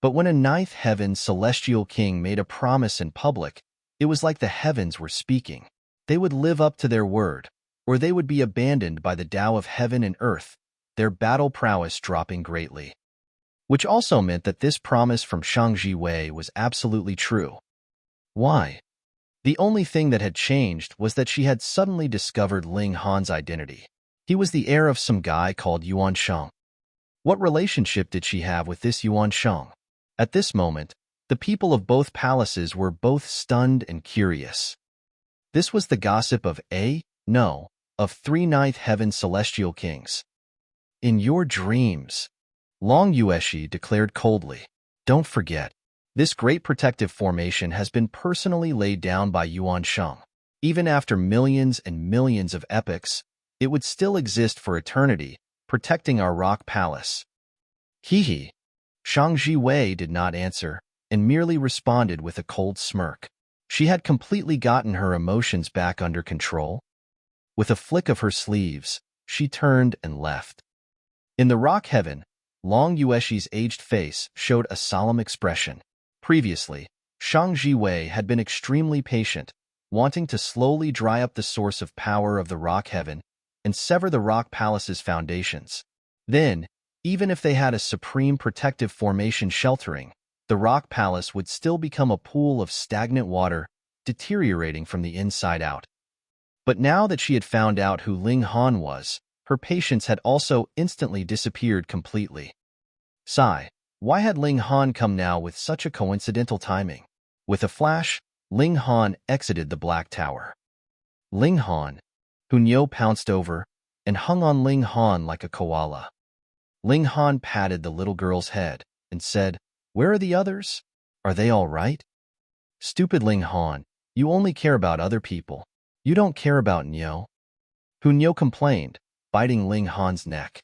But when a ninth heaven celestial king made a promise in public, it was like the heavens were speaking. They would live up to their word, or they would be abandoned by the Tao of heaven and earth, their battle prowess dropping greatly. Which also meant that this promise from Shang Jiwei was absolutely true. Why? The only thing that had changed was that she had suddenly discovered Ling Han's identity. He was the heir of some guy called Yuan Shang. What relationship did she have with this Yuan Shang? At this moment, the people of both palaces were both stunned and curious. This was the gossip of of 3 ninth heaven celestial kings. In your dreams, Long Yueshi declared coldly. Don't forget, this great protective formation has been personally laid down by Yuan Shang. Even after millions and millions of epochs, it would still exist for eternity, protecting our rock palace. Hee. Shang Jiwei did not answer, and merely responded with a cold smirk. She had completely gotten her emotions back under control. With a flick of her sleeves, she turned and left. In the rock heaven, Long Yueshi's aged face showed a solemn expression. Previously, Shang Jiwei had been extremely patient, wanting to slowly dry up the source of power of the rock heaven and sever the rock palace's foundations. Then, even if they had a supreme protective formation sheltering, the rock palace would still become a pool of stagnant water, deteriorating from the inside out. But now that she had found out who Ling Han was, her patience had also instantly disappeared completely. Sigh, why had Ling Han come now with such a coincidental timing? With a flash, Ling Han exited the Black Tower. Ling Han, Hunyo pounced over and hung on Ling Han like a koala. Ling Han patted the little girl's head and said, "Where are the others? Are they all right?" "Stupid Ling Han, you only care about other people. You don't care about Nyo." Hunyo complained, biting Ling Han's neck.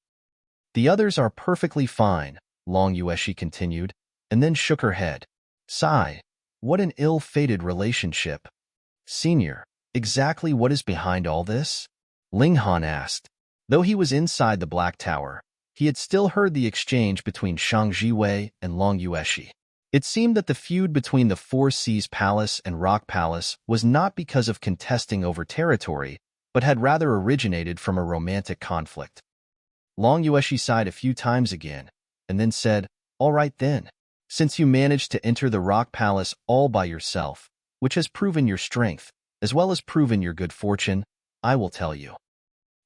"The others are perfectly fine," Long Yueshi continued, and then shook her head. Sigh, what an ill-fated relationship. "Senior, exactly what is behind all this?" Ling Han asked. Though he was inside the Black Tower, he had still heard the exchange between Shang Jiwei and Long Yueshi. It seemed that the feud between the Four Seas Palace and Rock Palace was not because of contesting over territory, but had rather originated from a romantic conflict. Long Yueshi sighed a few times again, and then said, "All right then. Since you managed to enter the Rock Palace all by yourself, which has proven your strength, as well as proven your good fortune, I will tell you.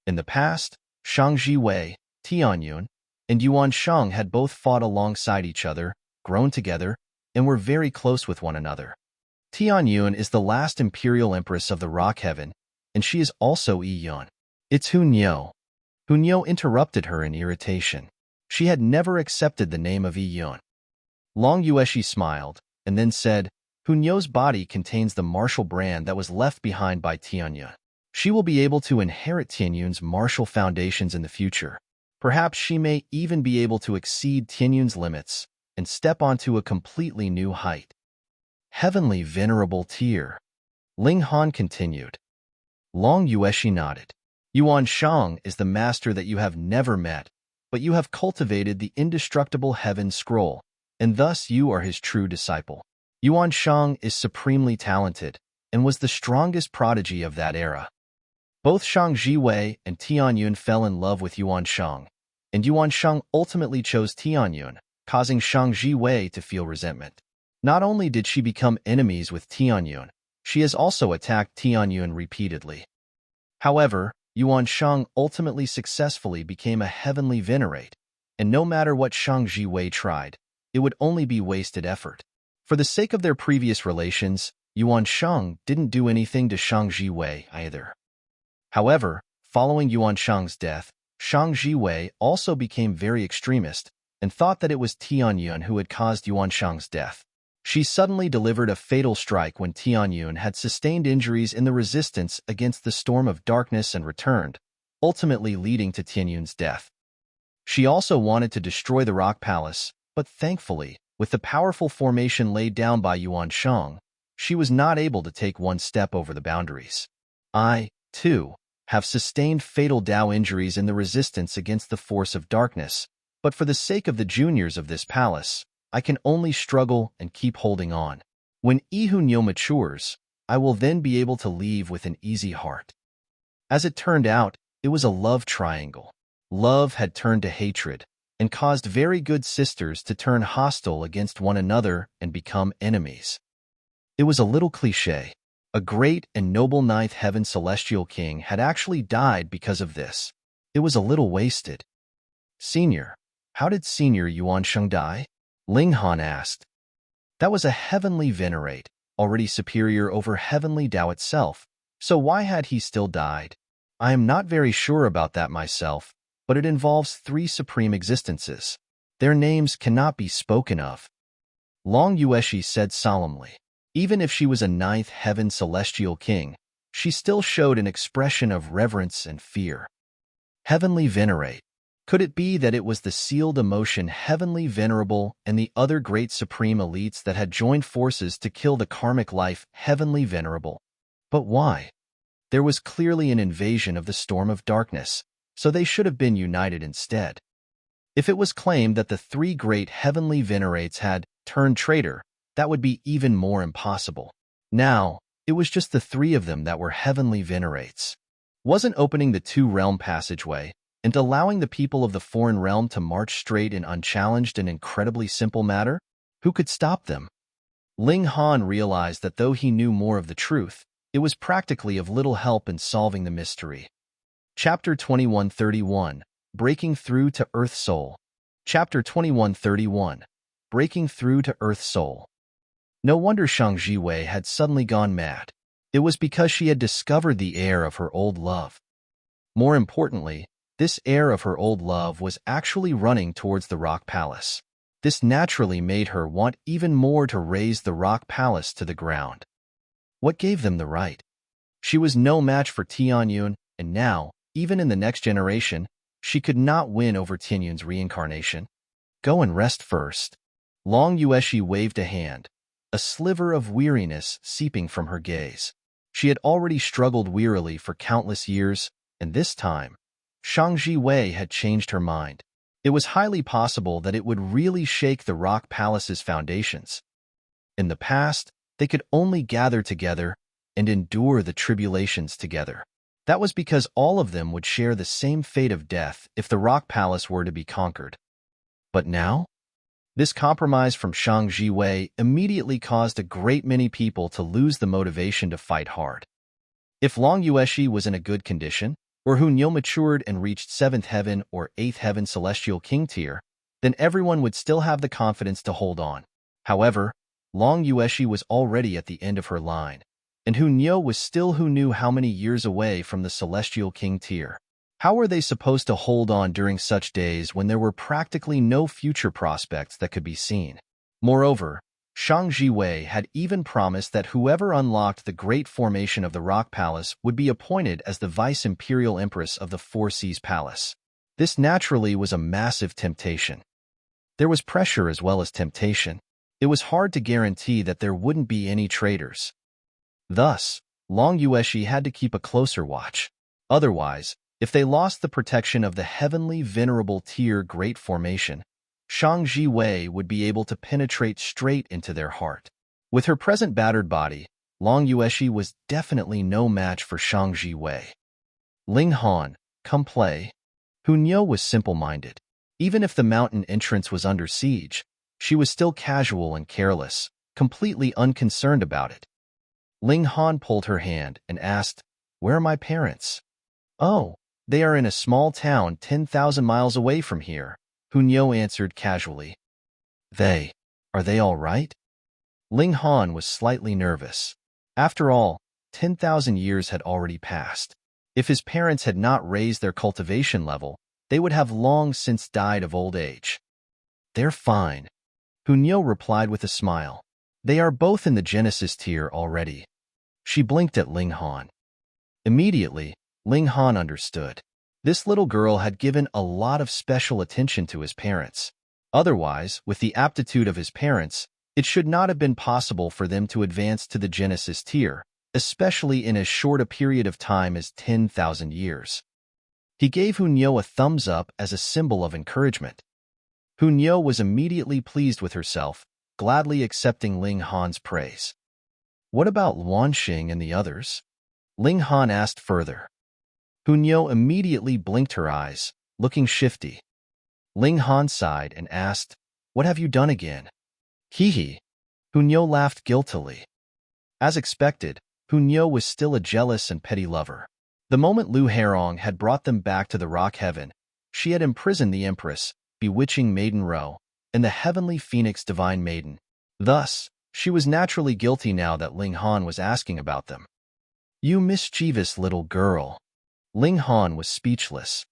In the past, Shang Jiwei, Tianyun, and Yuan Shang had both fought alongside each other, grown together, and were very close with one another. Tianyun is the last imperial empress of the Rock Heaven, and she is also Yi Yun. It's Hunyo." Hunyo interrupted her in irritation. She had never accepted the name of Yi Yun. Long Yueshi smiled, and then said, "Hunyo's body contains the martial brand that was left behind by Tianyun. She will be able to inherit Tianyun's martial foundations in the future. Perhaps she may even be able to exceed Tianyun's limits and step onto a completely new height." "Heavenly venerable tier," Ling Han continued. Long Yueshi nodded. "Yuan Shang is the master that you have never met, but you have cultivated the indestructible heaven scroll, and thus you are his true disciple. Yuan Shang is supremely talented and was the strongest prodigy of that era. Both Shang Jiwei and Tianyun fell in love with Yuan Shang, and Yuan Shang ultimately chose Tianyun, causing Shang Jiwei to feel resentment. Not only did she become enemies with Tianyun, she has also attacked Tianyun repeatedly. However, Yuan Shang ultimately successfully became a heavenly venerate, and no matter what Shang Jiwei tried, it would only be wasted effort. For the sake of their previous relations, Yuan Shang didn't do anything to Shang Jiwei either. However, following Yuan Shang's death, Shang Jiwei also became very extremist and thought that it was Tianyun who had caused Yuan Shang's death. She suddenly delivered a fatal strike when Tianyun had sustained injuries in the resistance against the storm of darkness and returned, ultimately leading to Tianyun's death. She also wanted to destroy the Rock Palace, but thankfully, with the powerful formation laid down by Yuan Shang, she was not able to take one step over the boundaries. I, too, have sustained fatal Dao injuries in the resistance against the force of darkness, but for the sake of the juniors of this palace, I can only struggle and keep holding on. When Ihunyo matures, I will then be able to leave with an easy heart." As it turned out, it was a love triangle. Love had turned to hatred and caused very good sisters to turn hostile against one another and become enemies. It was a little cliché. A great and noble ninth heaven celestial king had actually died because of this. It was a little wasted. "Senior, how did Senior Yuan Shang die?" Ling Han asked. "That was a heavenly venerate, already superior over heavenly Dao itself, so why had he still died? I am not very sure about that myself, but it involves 3 supreme existences. Their names cannot be spoken of." Long Yueshi said solemnly. Even if she was a ninth heaven celestial king, she still showed an expression of reverence and fear. Heavenly venerate. Could it be that it was the sealed emotion Heavenly Venerable and the other great supreme elites that had joined forces to kill the karmic life Heavenly Venerable? But why? There was clearly an invasion of the storm of darkness, so they should have been united instead. If it was claimed that the 3 great Heavenly Venerates had turned traitor, that would be even more impossible. Now, it was just the three of them that were heavenly venerates. Wasn't opening the two-realm passageway and allowing the people of the foreign realm to march straight and unchallenged an incredibly simple matter? Who could stop them? Ling Han realized that though he knew more of the truth, it was practically of little help in solving the mystery. Chapter 2131, Breaking Through to Earth Soul. Chapter 2131, Breaking Through to Earth Soul. No wonder Shang Jiwei had suddenly gone mad. It was because she had discovered the heir of her old love. More importantly, this heir of her old love was actually running towards the Rock Palace. This naturally made her want even more to raze the Rock Palace to the ground. What gave them the right? She was no match for Tianyun, and now, even in the next generation, she could not win over Tianyun's reincarnation. Go and rest first. Long Yueshi waved a hand, a sliver of weariness seeping from her gaze. She had already struggled wearily for countless years, and this time, Shang Jiwei had changed her mind. It was highly possible that it would really shake the Rock Palace's foundations. In the past, they could only gather together and endure the tribulations together. That was because all of them would share the same fate of death if the Rock Palace were to be conquered. But now? This compromise from Shang Jiwei immediately caused a great many people to lose the motivation to fight hard. If Long Yueshi was in a good condition, or Hunyo matured and reached 7th heaven or 8th heaven celestial king tier, then everyone would still have the confidence to hold on. However, Long Yueshi was already at the end of her line, and Hunyo was still who knew how many years away from the celestial king tier. How were they supposed to hold on during such days when there were practically no future prospects that could be seen? Moreover, Shang Jiwei had even promised that whoever unlocked the great formation of the Rock Palace would be appointed as the Vice-Imperial Empress of the Four Seas Palace. This naturally was a massive temptation. There was pressure as well as temptation. It was hard to guarantee that there wouldn't be any traitors. Thus, Long Yueshi had to keep a closer watch. Otherwise, if they lost the protection of the heavenly venerable tier Great Formation, Shang Jiwei would be able to penetrate straight into their heart. With her present battered body, Long Yueshi was definitely no match for Shang Jiwei. Ling Han, come play. Hunyo was simple-minded. Even if the mountain entrance was under siege, she was still casual and careless, completely unconcerned about it. Ling Han pulled her hand and asked, "Where are my parents?" "Oh, they are in a small town 10,000 miles away from here," Hunyo answered casually. Are they all right?" Ling Han was slightly nervous. After all, 10,000 years had already passed. If his parents had not raised their cultivation level, they would have long since died of old age. "They're fine," Hunyo replied with a smile. "They are both in the Genesis tier already." She blinked at Ling Han. Immediately, Ling Han understood. This little girl had given a lot of special attention to his parents. Otherwise, with the aptitude of his parents, it should not have been possible for them to advance to the Genesis tier, especially in as short a period of time as 10,000 years. He gave Hunyo a thumbs up as a symbol of encouragement. Hunyo was immediately pleased with herself, gladly accepting Ling Han's praise. "What about Luanxing and the others?" Ling Han asked further. Hunyo immediately blinked her eyes, looking shifty. Ling Han sighed and asked, "What have you done again?" "Hee." Hunyo laughed guiltily. As expected, Hunyo was still a jealous and petty lover. The moment Lu Herong had brought them back to the Rock Heaven, she had imprisoned the Empress, bewitching Maiden Ro, and the heavenly Phoenix Divine Maiden. Thus, she was naturally guilty now that Ling Han was asking about them. "You mischievous little girl." Ling Han was speechless.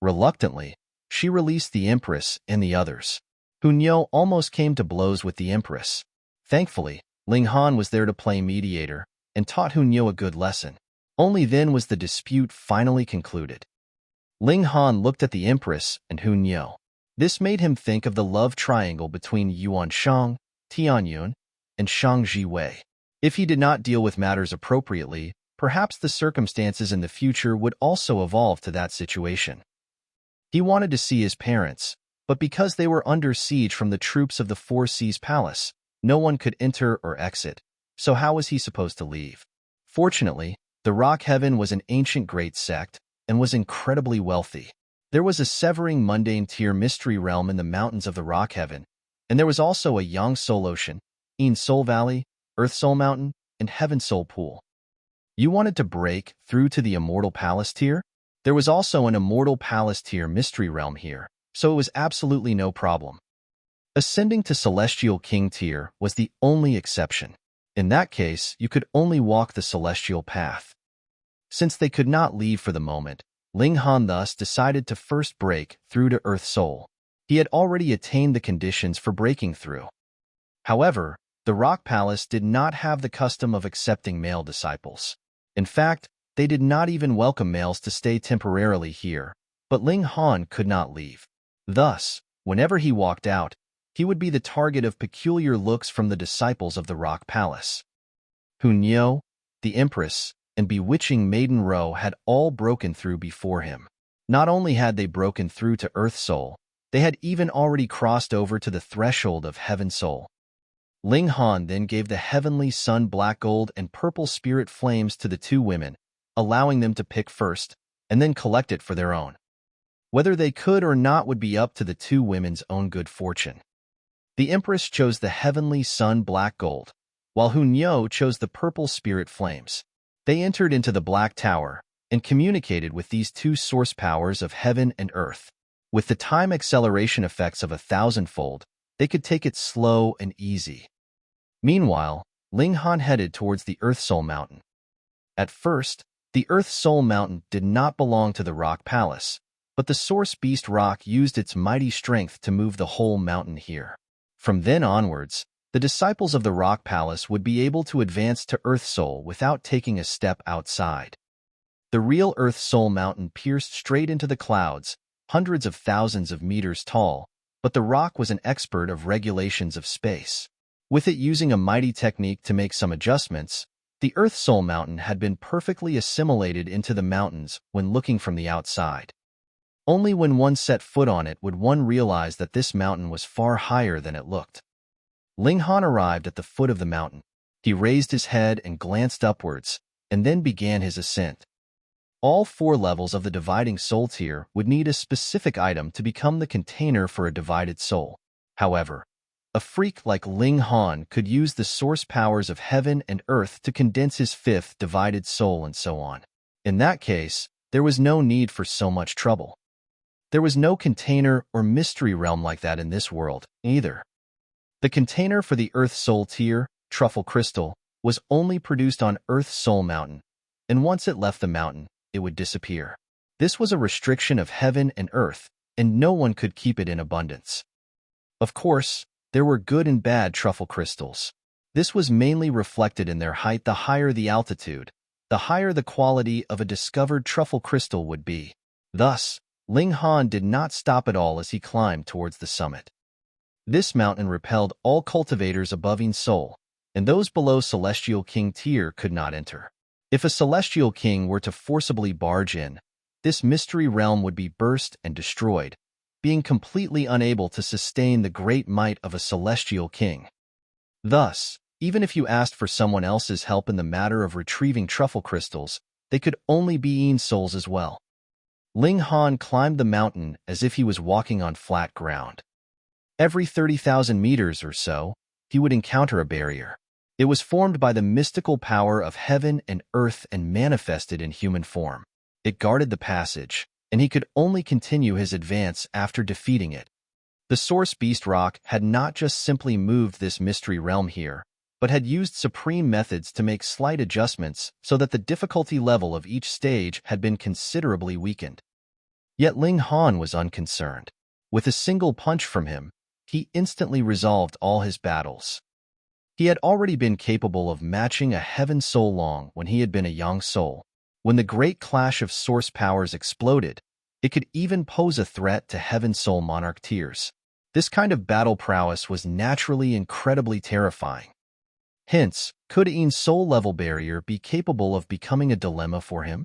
Reluctantly, she released the Empress and the others. Hunyo almost came to blows with the Empress. Thankfully, Ling Han was there to play mediator and taught Hunyo a good lesson. Only then was the dispute finally concluded. Ling Han looked at the Empress and Hunyo. This made him think of the love triangle between Yuan Shang, Tianyun, and Shang Jiwei. If he did not deal with matters appropriately, perhaps the circumstances in the future would also evolve to that situation. He wanted to see his parents, but because they were under siege from the troops of the Four Seas Palace, No one could enter or exit, so how was he supposed to leave? Fortunately, the Rock Heaven was an ancient great sect and was incredibly wealthy. There was a severing mundane tier mystery realm in the mountains of the Rock Heaven, and there was also a Yang Soul Ocean, Een Soul Valley, Earth Soul Mountain, and Heaven Soul Pool. You wanted to break through to the Immortal Palace tier? There was also an Immortal Palace tier mystery realm here, so it was absolutely no problem. Ascending to Celestial King tier was the only exception. In that case, you could only walk the celestial path. Since they could not leave for the moment, Ling Han thus decided to first break through to Earth Soul. He had already attained the conditions for breaking through. However, the Rock Palace did not have the custom of accepting male disciples. In fact, they did not even welcome males to stay temporarily here, but Ling Han could not leave. Thus, whenever he walked out, he would be the target of peculiar looks from the disciples of the Rock Palace. Hunyeo, the Empress, and bewitching Maiden Ro had all broken through before him. Not only had they broken through to Earth Soul, they had even already crossed over to the threshold of Heaven Soul. Ling Han then gave the heavenly sun black gold and purple spirit flames to the two women, allowing them to pick first, and then collect it for their own. Whether they could or not would be up to the two women's own good fortune. The Empress chose the heavenly sun black gold, while Hunyeo chose the purple spirit flames. They entered into the Black Tower and communicated with these two source powers of heaven and earth. With the time acceleration effects of 1,000-fold, they could take it slow and easy. Meanwhile, Ling Han headed towards the Earth Soul Mountain. At first, the Earth Soul Mountain did not belong to the Rock Palace, but the Source Beast Rock used its mighty strength to move the whole mountain here. From then onwards, the disciples of the Rock Palace would be able to advance to Earth Soul without taking a step outside. The real Earth Soul Mountain pierced straight into the clouds, hundreds of thousands of meters tall, but the rock was an expert of regulations of space. With it using a mighty technique to make some adjustments, the Earth Soul Mountain had been perfectly assimilated into the mountains when looking from the outside. Only when one set foot on it would one realize that this mountain was far higher than it looked. Ling Han arrived at the foot of the mountain. He raised his head and glanced upwards, and then began his ascent. All 4 levels of the dividing soul tier would need a specific item to become the container for a divided soul. However, a freak like Ling Han could use the source powers of heaven and earth to condense his 5th divided soul and so on. In that case, there was no need for so much trouble. There was no container or mystery realm like that in this world, either. The container for the Earth Soul tier, Truffle Crystal, was only produced on Earth Soul Mountain, and once it left the mountain, it would disappear. This was a restriction of heaven and earth, and no one could keep it in abundance. Of course, there were good and bad truffle crystals. This was mainly reflected in their height. The higher the altitude, the higher the quality of a discovered truffle crystal would be. Thus, Ling Han did not stop at all as he climbed towards the summit. This mountain repelled all cultivators above Een Soul, and those below Celestial King tier could not enter. If a Celestial King were to forcibly barge in, this mystery realm would be burst and destroyed, being completely unable to sustain the great might of a Celestial King. Thus, even if you asked for someone else's help in the matter of retrieving truffle crystals, they could only be Een Souls as well. Ling Han climbed the mountain as if he was walking on flat ground. Every 30,000 meters or so, he would encounter a barrier. It was formed by the mystical power of heaven and earth and manifested in human form. It guarded the passage, and he could only continue his advance after defeating it. The Source Beast Rock had not just simply moved this mystery realm here, but had used supreme methods to make slight adjustments so that the difficulty level of each stage had been considerably weakened. Yet Ling Han was unconcerned. With a single punch from him, he instantly resolved all his battles. He had already been capable of matching a Heaven Soul Long when he had been a Yang Soul. When the great clash of source powers exploded, it could even pose a threat to Heaven Soul Monarch tiers. This kind of battle prowess was naturally incredibly terrifying. Hence, could Een Soul level barrier be capable of becoming a dilemma for him?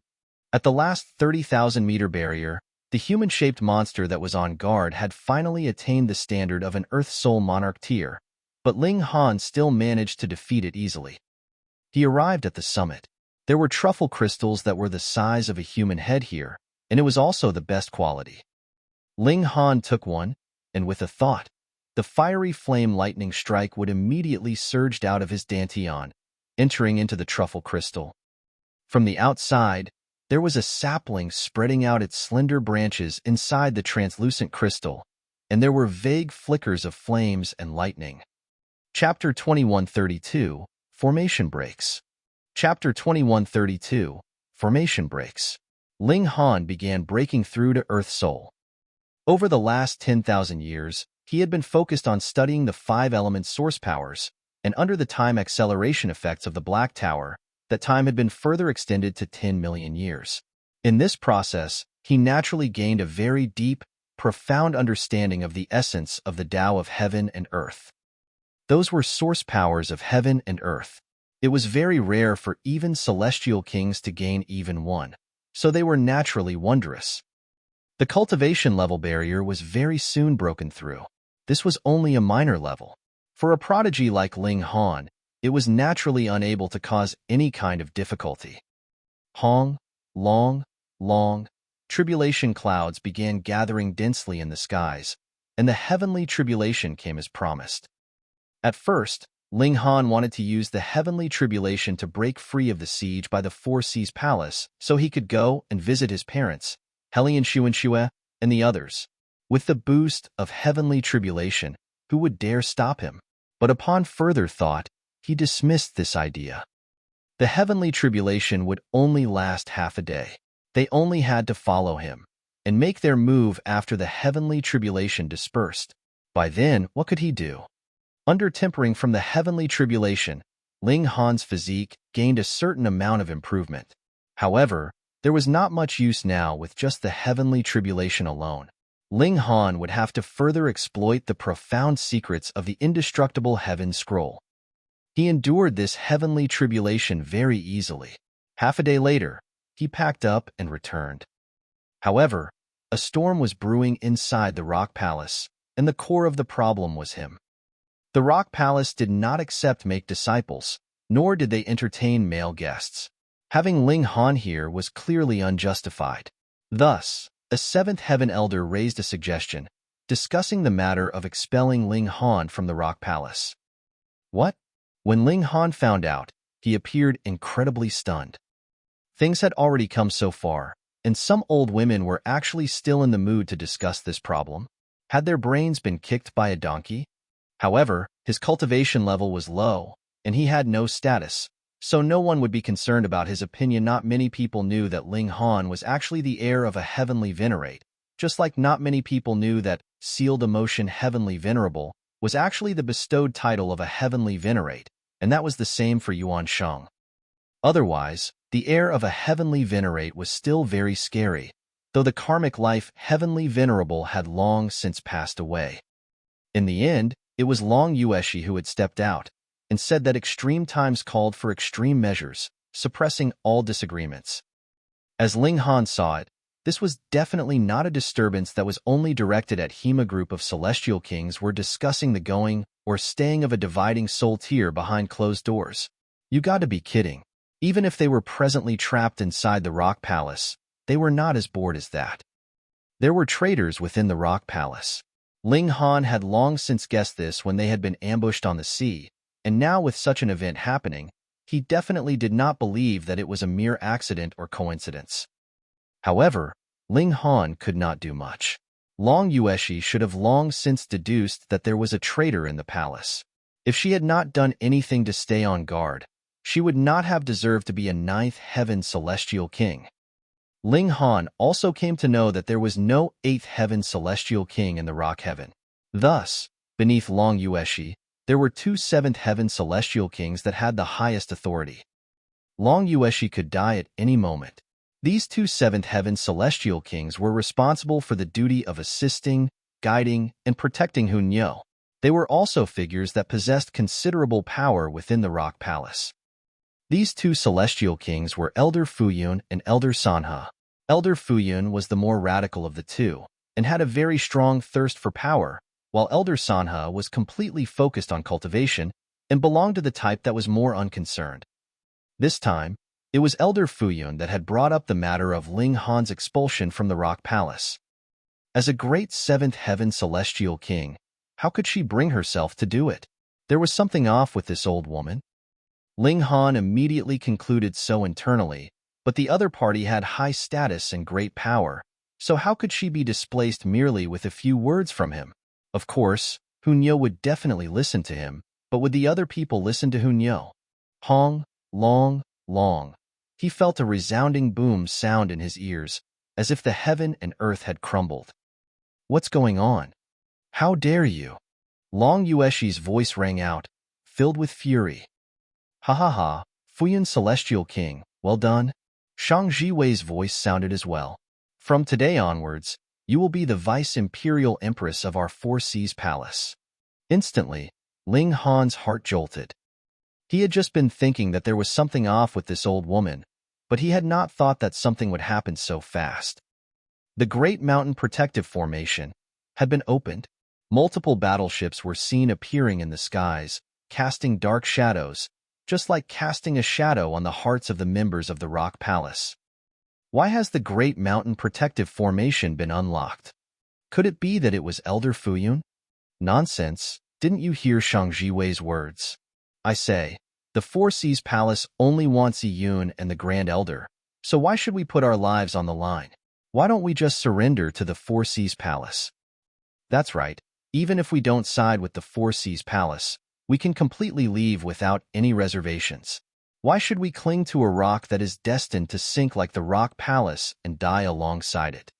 At the last 30,000-meter barrier, the human-shaped monster that was on guard had finally attained the standard of an Earth Soul Monarch tier, but Ling Han still managed to defeat it easily. He arrived at the summit. There were truffle crystals that were the size of a human head here, and it was also the best quality. Ling Han took one, and with a thought, the fiery flame lightning strike would immediately surged out of his dantian, entering into the truffle crystal. From the outside, there was a sapling spreading out its slender branches inside the translucent crystal, and there were vague flickers of flames and lightning. Chapter 2132, Formation Breaks. Chapter 2132, Formation Breaks. Ling Han began breaking through to Earth Soul. Over the last 10,000 years, he had been focused on studying the 5-element source powers, and under the time acceleration effects of the Black Tower, that time had been further extended to 10 million years. In this process, he naturally gained a very deep, profound understanding of the essence of the Tao of heaven and earth. Those were source powers of heaven and earth. It was very rare for even celestial kings to gain even one, so they were naturally wondrous. The cultivation level barrier was very soon broken through. This was only a minor level. For a prodigy like Ling Han, it was naturally unable to cause any kind of difficulty. Long tribulation clouds began gathering densely in the skies, and the heavenly tribulation came as promised. At first, Ling Han wanted to use the heavenly tribulation to break free of the siege by the Four Seas Palace so he could go and visit his parents, Helian Xuanxue, and the others. With the boost of heavenly tribulation, who would dare stop him? But upon further thought, he dismissed this idea. The heavenly tribulation would only last half a day. They only had to follow him and make their move after the heavenly tribulation dispersed. By then, what could he do? Under tempering from the heavenly tribulation, Ling Han's physique gained a certain amount of improvement. However, there was not much use now with just the heavenly tribulation alone. Ling Han would have to further exploit the profound secrets of the indestructible heaven scroll. He endured this heavenly tribulation very easily. Half a day later, he packed up and returned. However, a storm was brewing inside the Rock Palace, and the core of the problem was him. The Rock Palace did not accept make disciples, nor did they entertain male guests. Having Ling Han here was clearly unjustified. Thus, a seventh heaven elder raised a suggestion, discussing the matter of expelling Ling Han from the Rock Palace. What? When Ling Han found out, he appeared incredibly stunned. Things had already come so far, and some old women were actually still in the mood to discuss this problem. Had their brains been kicked by a donkey? However, his cultivation level was low, and he had no status, so no one would be concerned about his opinion. Not many people knew that Ling Han was actually the heir of a heavenly venerate, just like not many people knew that sealed emotion heavenly venerable was actually the bestowed title of a heavenly venerate, and that was the same for Yuan Shang. Otherwise, the heir of a heavenly venerate was still very scary, though the karmic life heavenly venerable had long since passed away. In the end, it was Long Yueshi who had stepped out and said that extreme times called for extreme measures, suppressing all disagreements. As Ling Han saw it, this was definitely not a disturbance that was only directed at him. A group of celestial kings were discussing the going or staying of a dividing soul tier behind closed doors. You got to be kidding. Even if they were presently trapped inside the Rock Palace, they were not as bored as that. There were traitors within the Rock Palace. Ling Han had long since guessed this when they had been ambushed on the sea, and now with such an event happening, he definitely did not believe that it was a mere accident or coincidence. However, Ling Han could not do much. Long Yueshi should have long since deduced that there was a traitor in the palace. If she had not done anything to stay on guard, she would not have deserved to be a ninth heaven celestial king. Ling Han also came to know that there was no eighth heaven celestial king in the Rock Heaven. Thus, beneath Long Yueshi, there were two seventh heaven celestial kings that had the highest authority. Long Yueshi could die at any moment. These two seventh heaven celestial kings were responsible for the duty of assisting, guiding, and protecting Hunyo. They were also figures that possessed considerable power within the Rock Palace. These two celestial kings were Elder Fuyun and Elder Sanhe. Elder Fuyun was the more radical of the two, and had a very strong thirst for power, while Elder Sanha was completely focused on cultivation and belonged to the type that was more unconcerned. This time, it was Elder Fuyun that had brought up the matter of Ling Han's expulsion from the Rock Palace. As a great seventh heaven celestial king, how could she bring herself to do it? There was something off with this old woman. Ling Han immediately concluded so internally, but the other party had high status and great power, so how could she be displaced merely with a few words from him? Of course, Hunyo would definitely listen to him, but would the other people listen to Hunyo? Hong, long, long. He felt a resounding boom sound in his ears, as if the heaven and earth had crumbled. What's going on? How dare you? Long Yueshi's voice rang out, filled with fury. Ha ha ha, Fuyun Celestial King, well done. Shang Jiwei's voice sounded as well. From today onwards, you will be the Vice-Imperial Empress of our Four Seas Palace. Instantly, Ling Han's heart jolted. He had just been thinking that there was something off with this old woman, but he had not thought that something would happen so fast. The Great Mountain Protective Formation had been opened. Multiple battleships were seen appearing in the skies, casting dark shadows, just like casting a shadow on the hearts of the members of the Rock Palace. Why has the Great Mountain Protective Formation been unlocked? Could it be that it was Elder Fuyun? Nonsense, didn't you hear Shang Jiwei's words? I say, the Four Seas Palace only wants Yun and the Grand Elder, so why should we put our lives on the line? Why don't we just surrender to the Four Seas Palace? That's right, even if we don't side with the Four Seas Palace, we can completely leave without any reservations. Why should we cling to a rock that is destined to sink like the Rock Palace and die alongside it?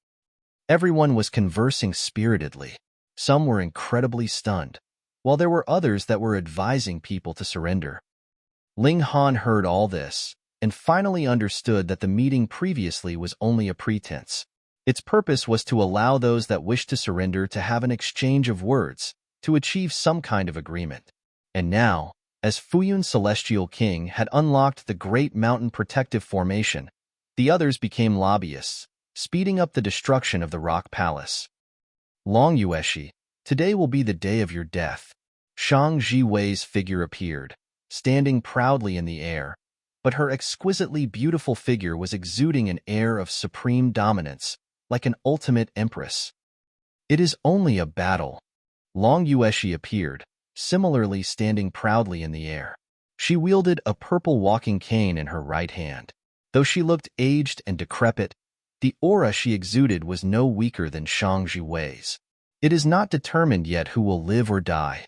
Everyone was conversing spiritedly. Some were incredibly stunned, while there were others that were advising people to surrender. Ling Han heard all this, and finally understood that the meeting previously was only a pretense. Its purpose was to allow those that wished to surrender to have an exchange of words, to achieve some kind of agreement. And now, as Fuyun Celestial King had unlocked the Great Mountain Protective Formation, the others became lobbyists, speeding up the destruction of the Rock Palace. Long Yueshi, today will be the day of your death. Shang Jiwei's figure appeared, standing proudly in the air, but her exquisitely beautiful figure was exuding an air of supreme dominance, like an ultimate empress. It is only a battle. Long Yueshi appeared, similarly standing proudly in the air. She wielded a purple walking cane in her right hand. Though she looked aged and decrepit, the aura she exuded was no weaker than Shang Jiwei's. It is not determined yet who will live or die.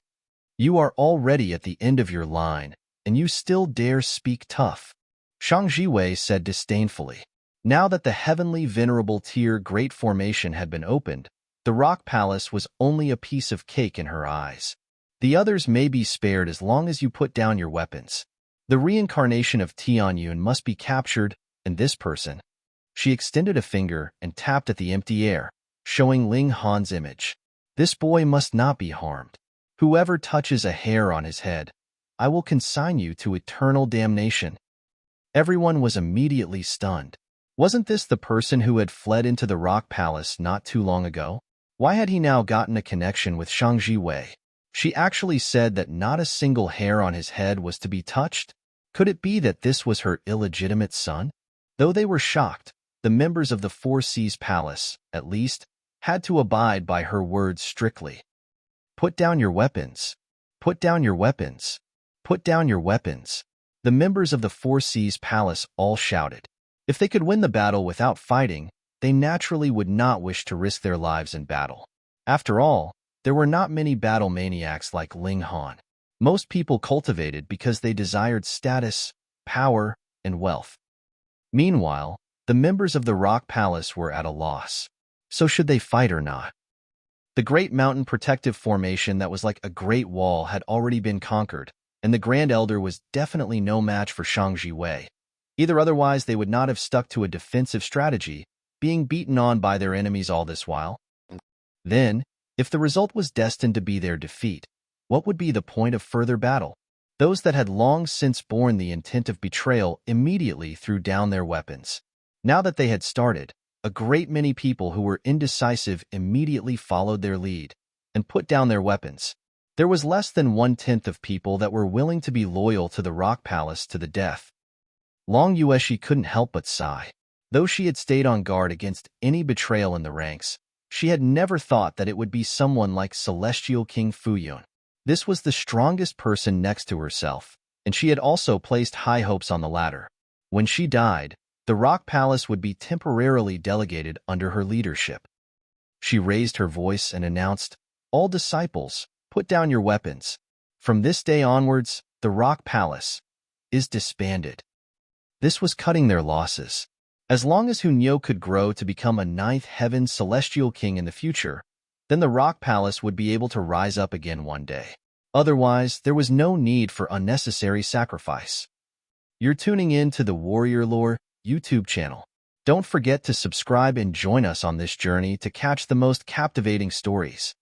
You are already at the end of your line, and you still dare speak tough. Shang Jiwei said disdainfully. Now that the heavenly venerable tier Great Formation had been opened, the Rock Palace was only a piece of cake in her eyes. The others may be spared as long as you put down your weapons. The reincarnation of Tianyun must be captured, and this person. She extended a finger and tapped at the empty air, showing Ling Han's image. This boy must not be harmed. Whoever touches a hair on his head, I will consign you to eternal damnation. Everyone was immediately stunned. Wasn't this the person who had fled into the Rock Palace not too long ago? Why had he now gotten a connection with Shang Jiwei? She actually said that not a single hair on his head was to be touched. Could it be that this was her illegitimate son? Though they were shocked, the members of the Four Seas Palace, at least, had to abide by her words strictly. Put down your weapons. Put down your weapons. Put down your weapons. The members of the Four Seas Palace all shouted. If they could win the battle without fighting, they naturally would not wish to risk their lives in battle. After all, there were not many battle maniacs like Ling Han. Most people cultivated because they desired status, power, and wealth. Meanwhile, the members of the Rock Palace were at a loss. So should they fight or not? The Great Mountain Protective Formation that was like a great wall had already been conquered, and the Grand Elder was definitely no match for Shang Jiwei. Either otherwise they would not have stuck to a defensive strategy, being beaten on by their enemies all this while. Then, if the result was destined to be their defeat, what would be the point of further battle? Those that had long since borne the intent of betrayal immediately threw down their weapons. Now that they had started, a great many people who were indecisive immediately followed their lead. and put down their weapons. There was less than 1/10 of people that were willing to be loyal to the Rock Palace to the death. Long Yueshi couldn't help but sigh. Though she had stayed on guard against any betrayal in the ranks, she had never thought that it would be someone like Celestial King Fuyun. This was the strongest person next to herself, and she had also placed high hopes on the latter. When she died, the Rock Palace would be temporarily delegated under her leadership. She raised her voice and announced, "All disciples, put down your weapons. From this day onwards, the Rock Palace is disbanded." This was cutting their losses. As long as Hunyo could grow to become a ninth heaven celestial king in the future, then the Rock Palace would be able to rise up again one day. Otherwise, there was no need for unnecessary sacrifice. You're tuning in to the Warrior Lore YouTube channel. Don't forget to subscribe and join us on this journey to catch the most captivating stories.